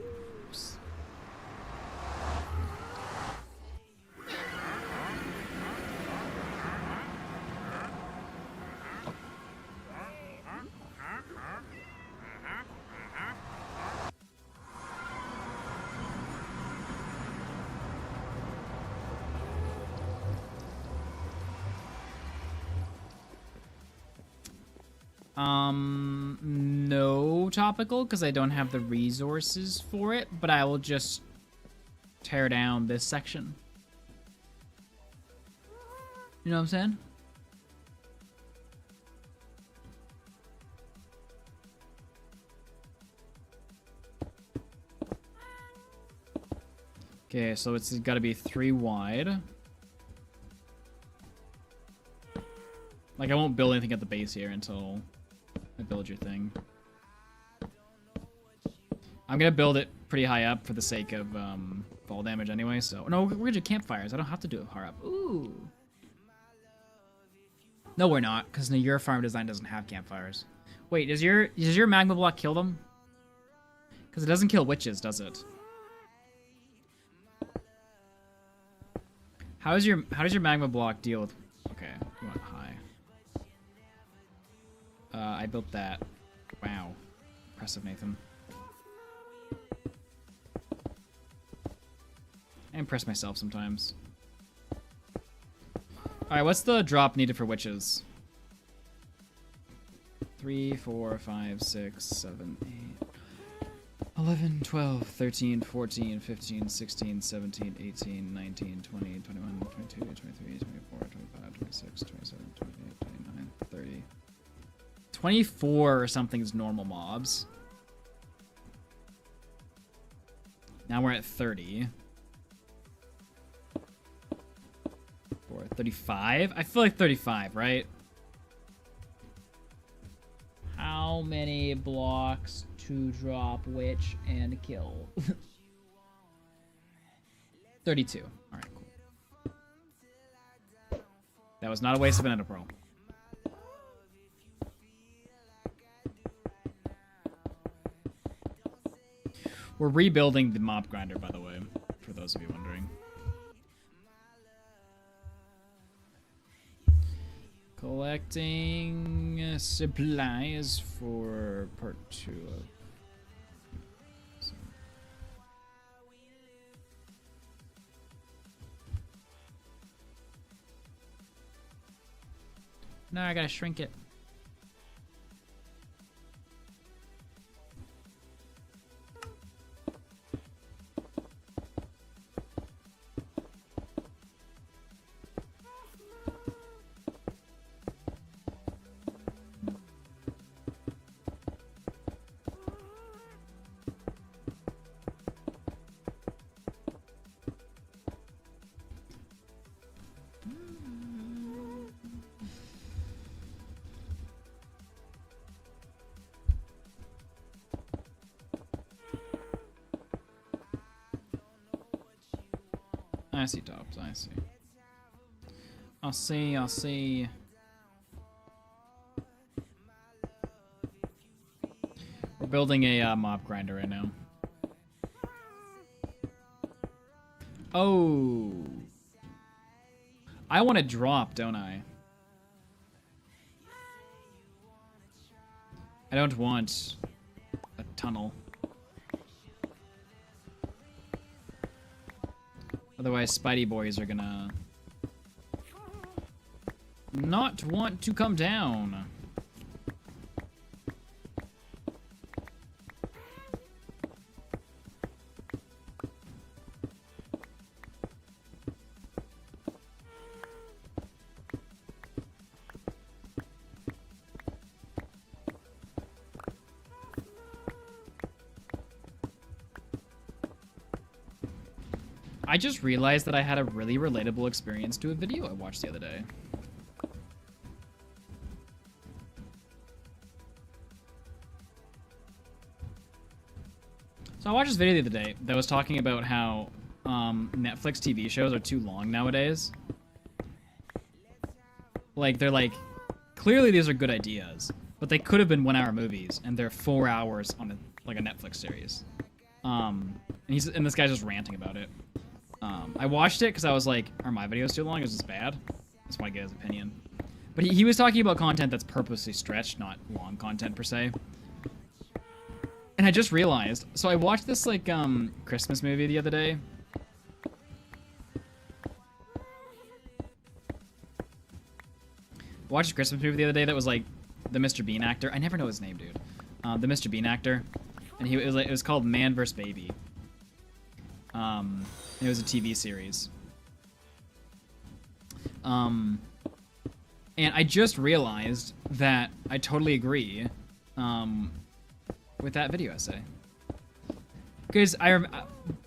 S1: No topical, because I don't have the resources for it, but I will just tear down this section. You know what I'm saying? Okay, so it's got to be 3 wide. Like, I won't build anything at the base here until I build your thing. I'm gonna build it pretty high up for the sake of fall damage anyway, so... No, we're gonna do campfires. I don't have to do it higher up. Ooh. No, we're not, because your farm design doesn't have campfires. Wait, does your magma block kill them? Because it doesn't kill witches, does it? How does your magma block deal with... Okay, you want high. I built that. Wow. Impressive, Nathan. I impress myself sometimes. Alright, what's the drop needed for witches? 3, 4, 5, 6, 7, 8, 11, 12, 13, 14, 15, 16, 17, 18, 19, 20, 21, 22, 23, 24, 25, 26, 27, 28, 29, 30, 24 or something's normal mobs. Now we're at 30. Or 35? I feel like 35, right? How many blocks to drop which and kill? 32. Alright, cool. That was not a waste of an ender pearl. We're rebuilding the mob grinder, by the way, for those of you wondering. Collecting supplies for part 2 of... No, I gotta shrink it. I see, Tops. I see. I'll see. We're building a mob grinder right now. Oh. I want to drop, don't I? I don't want a tunnel. Otherwise, Spidey boys are gonna not want to come down. I just realized that I had a really relatable experience to a video I watched the other day. So I watched this video the other day that was talking about how Netflix TV shows are too long nowadays. Like, they're like, clearly these are good ideas, but they could have been 1-hour movies, and they're 4 hours on a Netflix series. And this guy's just ranting about it. I watched it because I was like, are my videos too long? Is this bad? I just want to get his opinion. But he was talking about content that's purposely stretched, not long content per se. And I just realized, so I watched this like Christmas movie the other day. Watched a Christmas movie the other day that was like the Mr. Bean actor. I never know his name, dude. The Mr. Bean actor, and it was called Man vs. Baby. It was a TV series. And I just realized that I totally agree with that video essay. Because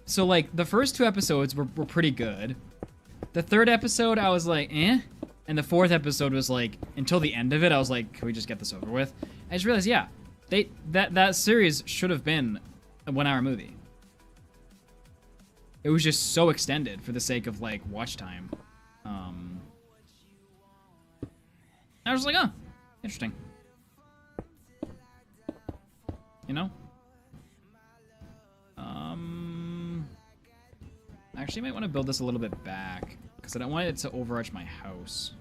S1: so like the first 2 episodes were pretty good. The 3rd episode I was like, eh. And the 4th episode was like, until the end of it, I was like, can we just get this over with? I just realized, yeah, that series should have been a 1-hour movie. It was just so extended for the sake of like watch time. I was like, oh, interesting. You know? Actually, I might want to build this a little bit back because I don't want it to overarch my house.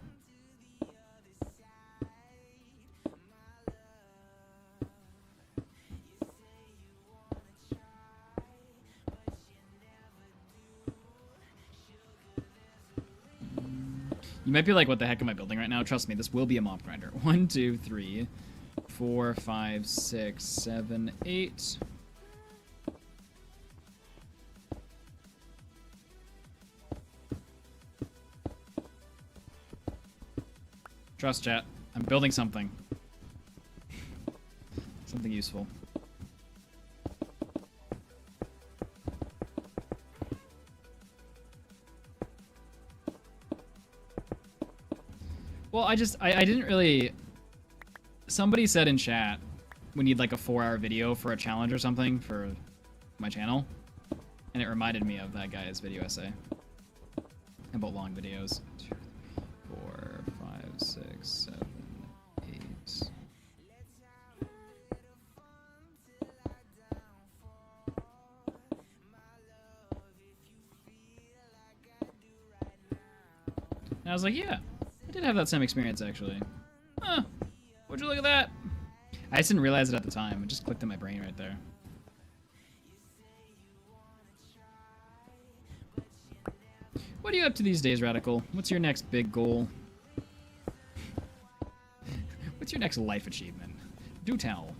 S1: You might be like, what the heck am I building right now? Trust me, this will be a mob grinder. 1, 2, 3, 4, 5, 6, 7, 8. Trust, chat. I'm building something. something useful. Well, I didn't really... Somebody said in chat, we need like a 4-hour video for a challenge or something for my channel. And it reminded me of that guy's video essay about long videos. 2, 4, 5, 6, 7, 8. And I was like, yeah, I did have that same experience actually. Huh, would you look at that? I just didn't realize it at the time. It just clicked in my brain right there. What are you up to these days, Radical? What's your next big goal? What's your next life achievement? Do tell.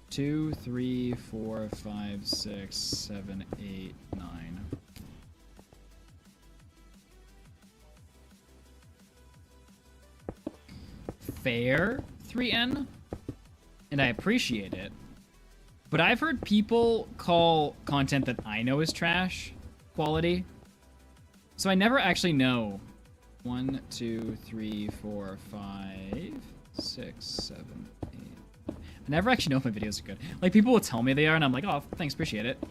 S1: 2, 3, 4, 5, 6, 7, 8, 9. Fair, 3N, and I appreciate it. But I've heard people call content that I know is trash quality. So I never actually know. 1, 2, 3, 4, 5, 6, 7, 8. I never actually know if my videos are good. Like, people will tell me they are, and I'm like, oh, thanks, appreciate it.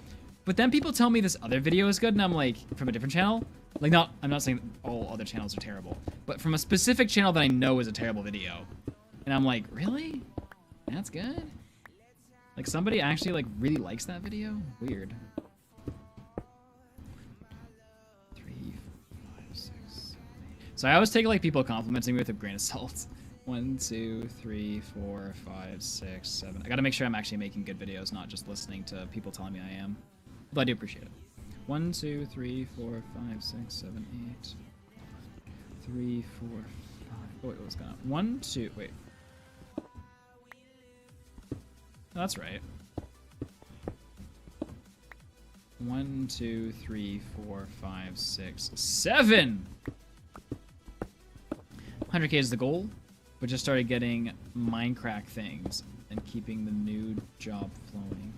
S1: But then people tell me this other video is good, and I'm like, from a different channel? Like, I'm not saying all other channels are terrible, but from a specific channel that I know is a terrible video. And I'm like, really? That's good? Like, somebody actually, like, really likes that video? Weird. 3, 5, 6, 7, 8. So I always take, like, people complimenting me with a grain of salt. 1, 2, 3, 4, 5, 6, 7. I gotta make sure I'm actually making good videos, not just listening to people telling me I am. But I do appreciate it. 1, 2, 3, 4, 5, 6, 7, 8. 3, 4, 5. Oh, wait, what's going on? 1, 2, wait. Oh, that's right. 1, 2, 3, 4, 5, 6, 7! 100k is the goal, but just started getting Minecraft things and keeping the new job flowing.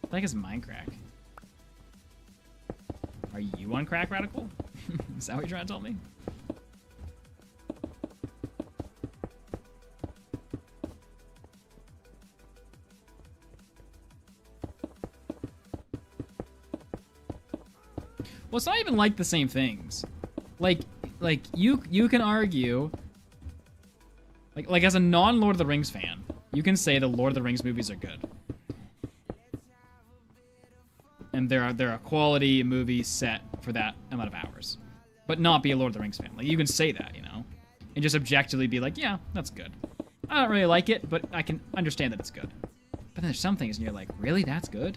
S1: What the heck is Minecraft? Are you on crack, Radical? Is that what you're trying to tell me? Well, it's not even like the same things. Like you can argue, like as a non-Lord of the Rings fan, you can say the Lord of the Rings movies are good. And they're a quality movie set for that amount of hours. But not be a Lord of the Rings fan. Like, you can say that, you know? And just objectively be like, yeah, that's good. I don't really like it, but I can understand that it's good. But then there's some things and you're like, really? That's good?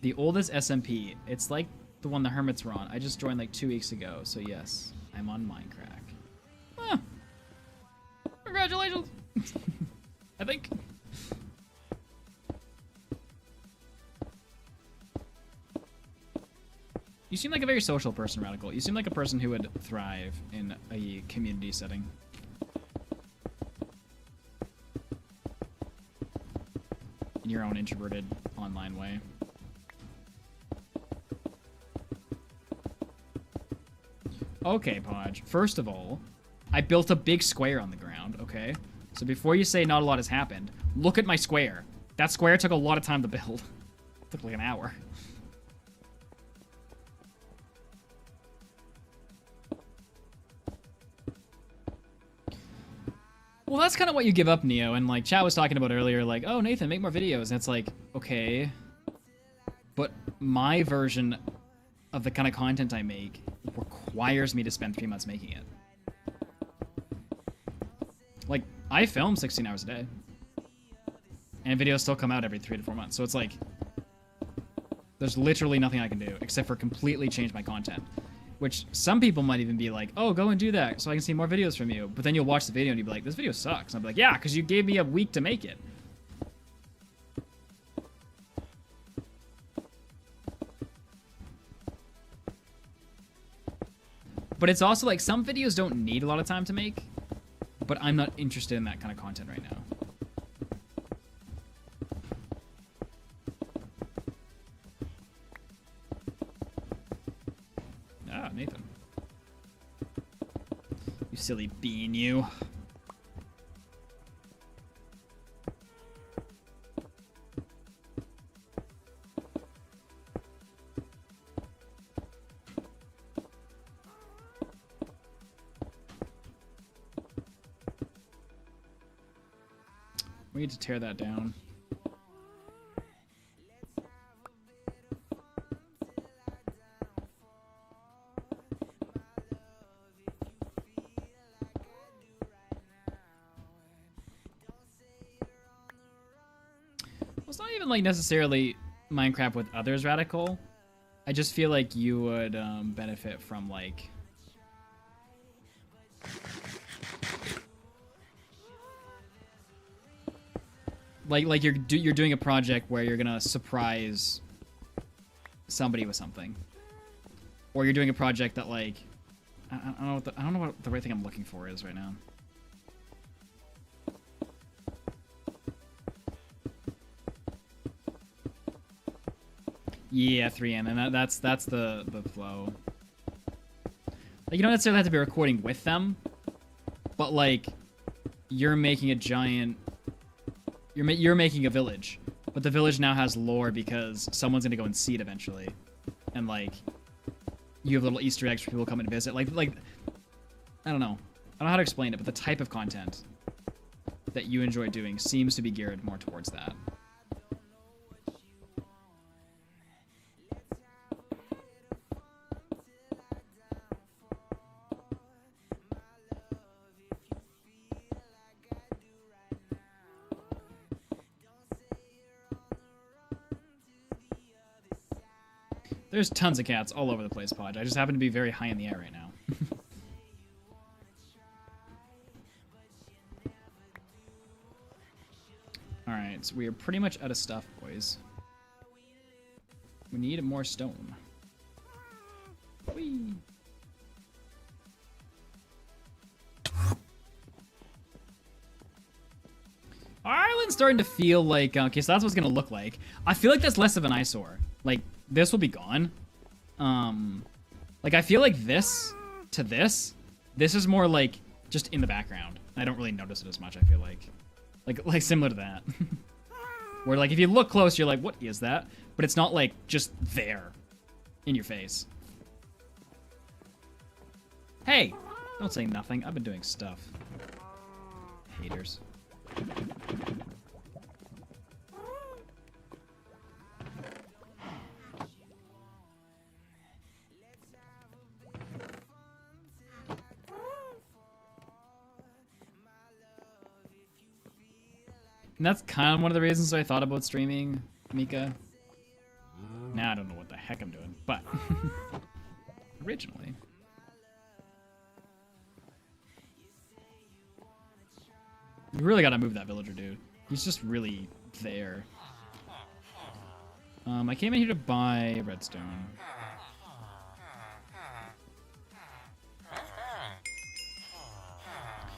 S1: The oldest SMP. It's like the one the Hermits were on. I just joined like 2 weeks ago, so yes, I'm on Minecraft. Huh. Congratulations! I think. You seem like a very social person, Radical. You seem like a person who would thrive in a community setting. In your own introverted online way. Okay, Podge. First of all, I built a big square on the ground, okay? So before you say not a lot has happened, look at my square. That square took a lot of time to build. It took like an hour. Well, that's kind of what you give up, Neo. And like Chat was talking about earlier, like, oh, Nathan, make more videos. And it's like, okay. But my version of the kind of content I make requires me to spend 3 months making it. Like, I film 16 hours a day. And videos still come out every 3 to 4 months. So it's like, there's literally nothing I can do except for completely change my content. Which some people might even be like, oh, go and do that so I can see more videos from you. But then you'll watch the video and you'll be like, this video sucks. And I'll be like, yeah, because you gave me a week to make it. But it's also like, some videos don't need a lot of time to make. but I'm not interested in that kind of content right now. Ah, Nathan. You silly bean, you. We need to tear that down. Well, it's not even like necessarily Minecraft with others radical. I just feel like you would benefit from like you're doing a project where you're gonna surprise somebody with something, or you're doing a project that like I don't know what the right thing I'm looking for is right now. Yeah, 3M, and that's the flow. Like, you don't necessarily have to be recording with them, but like you're making a giant. You're making a village, but the village now has lore because someone's gonna go and see it eventually, and like you have little Easter eggs for people coming to visit. Like I don't know how to explain it, but the type of content that you enjoy doing seems to be geared more towards that. There's tons of cats all over the place, Podge. I just happen to be very high in the air right now. Alright, so we are pretty much out of stuff, boys. We need more stone. Whee! Our island's starting to feel like... Okay, so that's what it's going to look like. I feel like that's less of an eyesore. Like, this will be gone. Like, I feel like this to this is more like just in the background. I don't really notice it as much, I feel like. Like similar to that. Where, like, if you look close, you're like, what is that? But it's not, like, just there in your face. Hey! Don't say nothing. I've been doing stuff. Haters. And that's kind of one of the reasons I thought about streaming, Mika. Now I don't know what the heck I'm doing, but originally. You really gotta move that villager, dude. He's just really there. I came in here to buy redstone.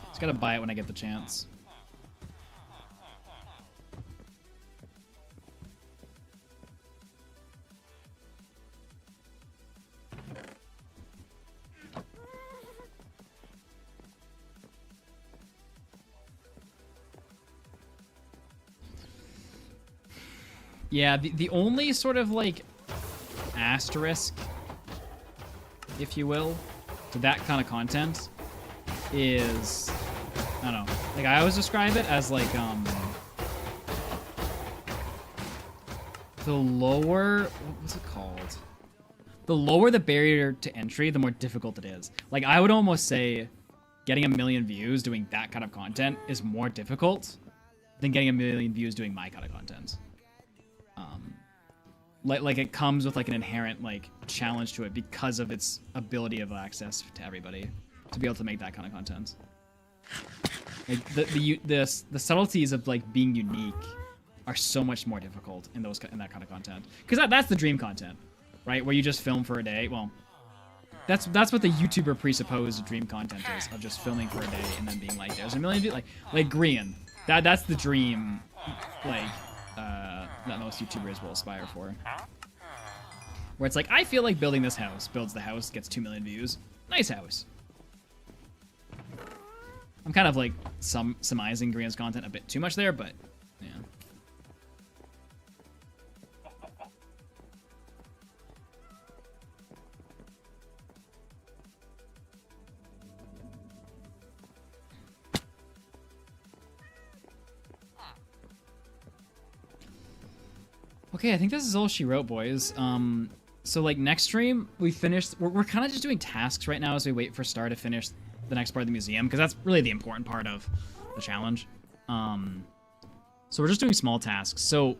S1: Just gotta buy it when I get the chance. Yeah, the only sort of, like, asterisk, if you will, to that kind of content is, I don't know, like, I always describe it as, like, the lower, what's it called? The lower the barrier to entry, the more difficult it is. Like, I would almost say getting 1 million views doing that kind of content is more difficult than getting 1 million views doing my kind of content. Like it comes with like an inherent like challenge to it because of its ability of access to everybody to be able to make that kind of content. Like the subtleties of like being unique are so much more difficult in that kind of content, because that's the dream content, right? Where you just film for a day. Well, That's what the YouTuber presupposed dream content is, of just filming for a day and then being like, there's a million people, like Grian. That's the dream, like, that most YouTubers will aspire for. Where it's like, I feel like building this house. Builds the house, gets 2 million views. Nice house. I'm kind of like surmising Grian's content a bit too much there, but yeah. Okay, I think this is all she wrote, boys. So like next stream, we finished. We're kind of just doing tasks right now as we wait for Star to finish the next part of the museum, because that's really the important part of the challenge. So we're just doing small tasks. So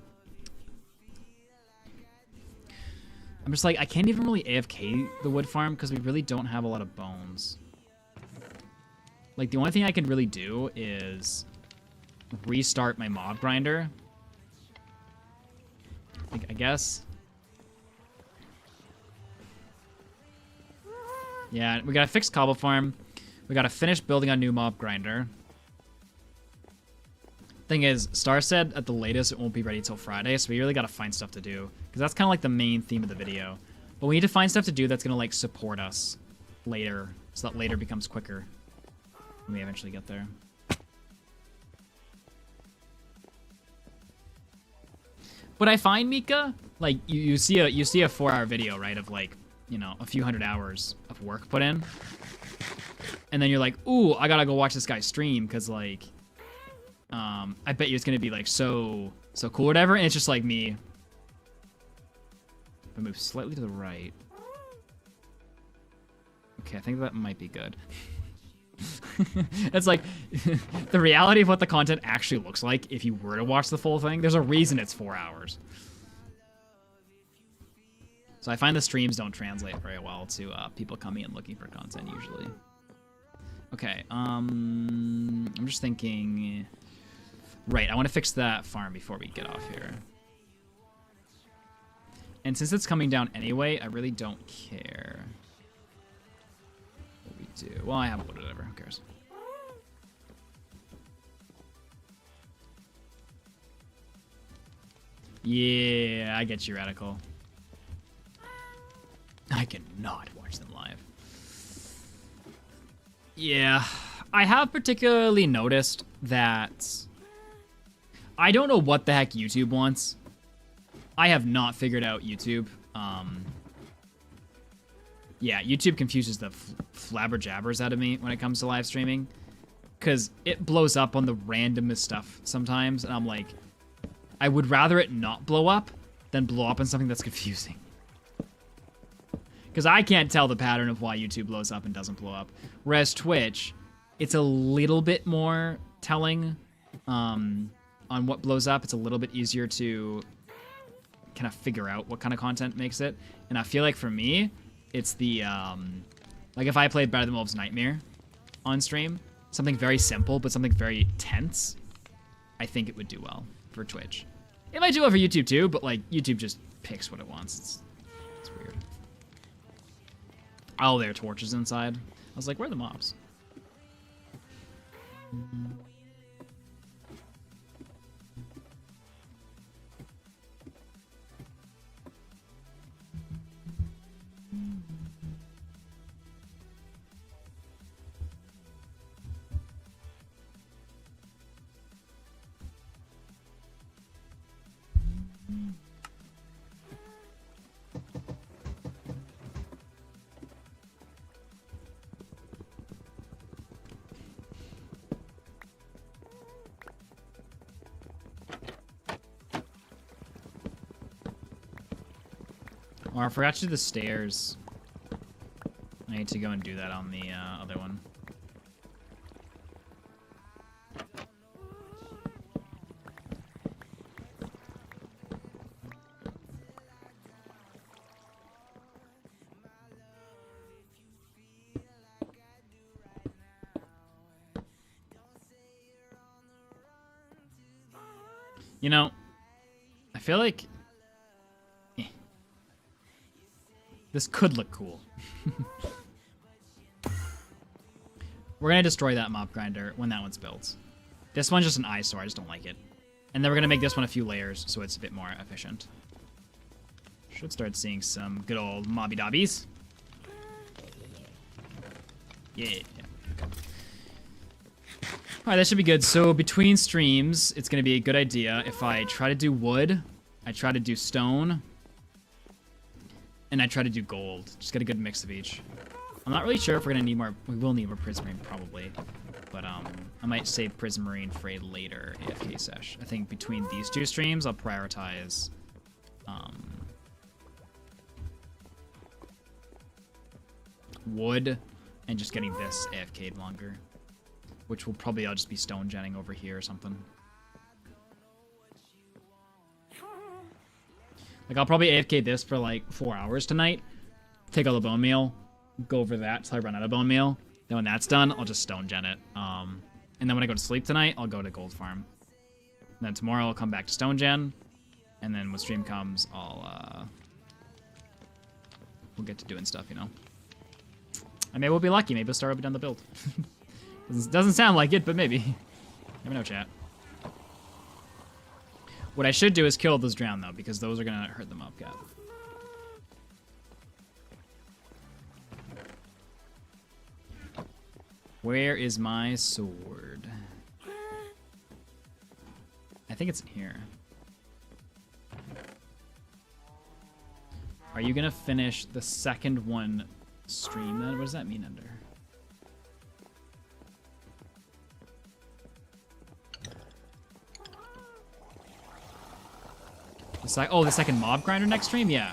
S1: I'm just like, I can't even really AFK the wood farm because we really don't have a lot of bones. Like the only thing I can really do is restart my mob grinder. I guess. Yeah, we gotta fix cobble farm. We gotta finish building a new mob grinder. Thing is, Star said at the latest it won't be ready till Friday, so we really gotta find stuff to do. Because that's kind of like the main theme of the video. But we need to find stuff to do that's gonna like support us later, so that later becomes quicker when we eventually get there. But I find, Mika, like you see a 4-hour video, right, of like, you know, a few hundred hours of work put in. And then you're like, ooh, I gotta go watch this guy stream because like I bet you it's gonna be like so cool or whatever, and it's just like me. If I move slightly to the right. Okay, I think that might be good. It's like the reality of what the content actually looks like if you were to watch the full thing. There's a reason it's 4 hours. So I find the streams don't translate very well to people coming and looking for content usually. Okay, I'm just thinking. Right, I want to fix that farm before we get off here. And since it's coming down anyway, I really don't care. Do. Well, I have wood, whatever. Who cares? Yeah, I get you, Radical. I cannot watch them live. Yeah, I have particularly noticed that I don't know what the heck YouTube wants. I have not figured out YouTube. Yeah, YouTube confuses the flabberjabbers out of me when it comes to live streaming. Because it blows up on the randomest stuff sometimes. And I'm like, I would rather it not blow up than blow up on something that's confusing. Because I can't tell the pattern of why YouTube blows up and doesn't blow up. Whereas Twitch, it's a little bit more telling on what blows up. It's a little bit easier to kind of figure out what kind of content makes it. And I feel like for me, it's the, like if I played Better Than Wolves Nightmare on stream, something very simple, but something very tense, I think it would do well for Twitch. It might do well for YouTube too, but like YouTube just picks what it wants. It's weird. Oh, there are torches inside. I was like, where are the mobs? Oh, I forgot to do the stairs. I need to go and do that on the other one. You know, I feel like this could look cool. We're gonna destroy that mob grinder when that one's built. This one's just an eyesore. I just don't like it. And then we're gonna make this one a few layers so it's a bit more efficient. Should start seeing some good old mobby dobbies. Yeah. Alright, that should be good. So between streams, it's gonna be a good idea if I try to do wood, I try to do stone, and I try to do gold. Just get a good mix of each. I'm not really sure if we're gonna need more. We will need more prismarine probably, but I might save prismarine for a later AFK sesh. I think between these two streams, I'll prioritize wood and just getting this AFK'd longer, which will probably I'll just be stone genning over here or something. Like I'll probably AFK this for like 4 hours tonight. Take all the bone meal. Go over that till I run out of bone meal. Then when that's done, I'll just stone gen it. And then when I go to sleep tonight, I'll go to gold farm. And then tomorrow I'll come back to stone gen. And then when stream comes, we'll get to doing stuff, you know. And maybe we'll be lucky. Maybe we'll start already done the build. Doesn't sound like it, but maybe. Never know, chat. What I should do is kill those drown though, because those are gonna hurt the mob cap. Where is my sword? I think it's in here. Are you gonna finish the second one stream then? What does that mean under? The second mob grinder next stream? Yeah.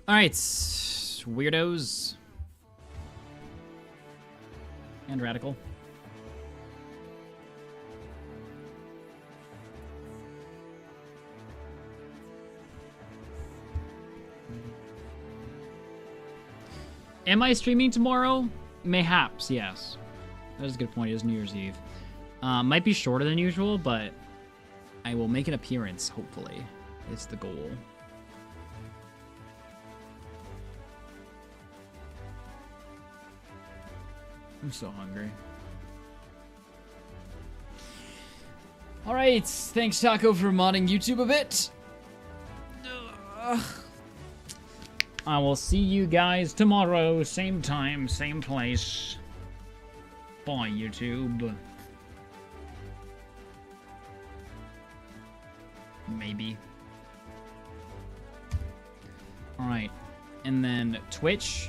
S1: Alright, weirdos. And radical. Am I streaming tomorrow? Mayhaps, yes. That is a good point. It is New Year's Eve. Might be shorter than usual, but I will make an appearance, hopefully. It's the goal. I'm so hungry. Alright, thanks Taco for modding YouTube a bit. I will see you guys tomorrow, same time, same place. Bye, YouTube. Maybe. Alright, and then Twitch.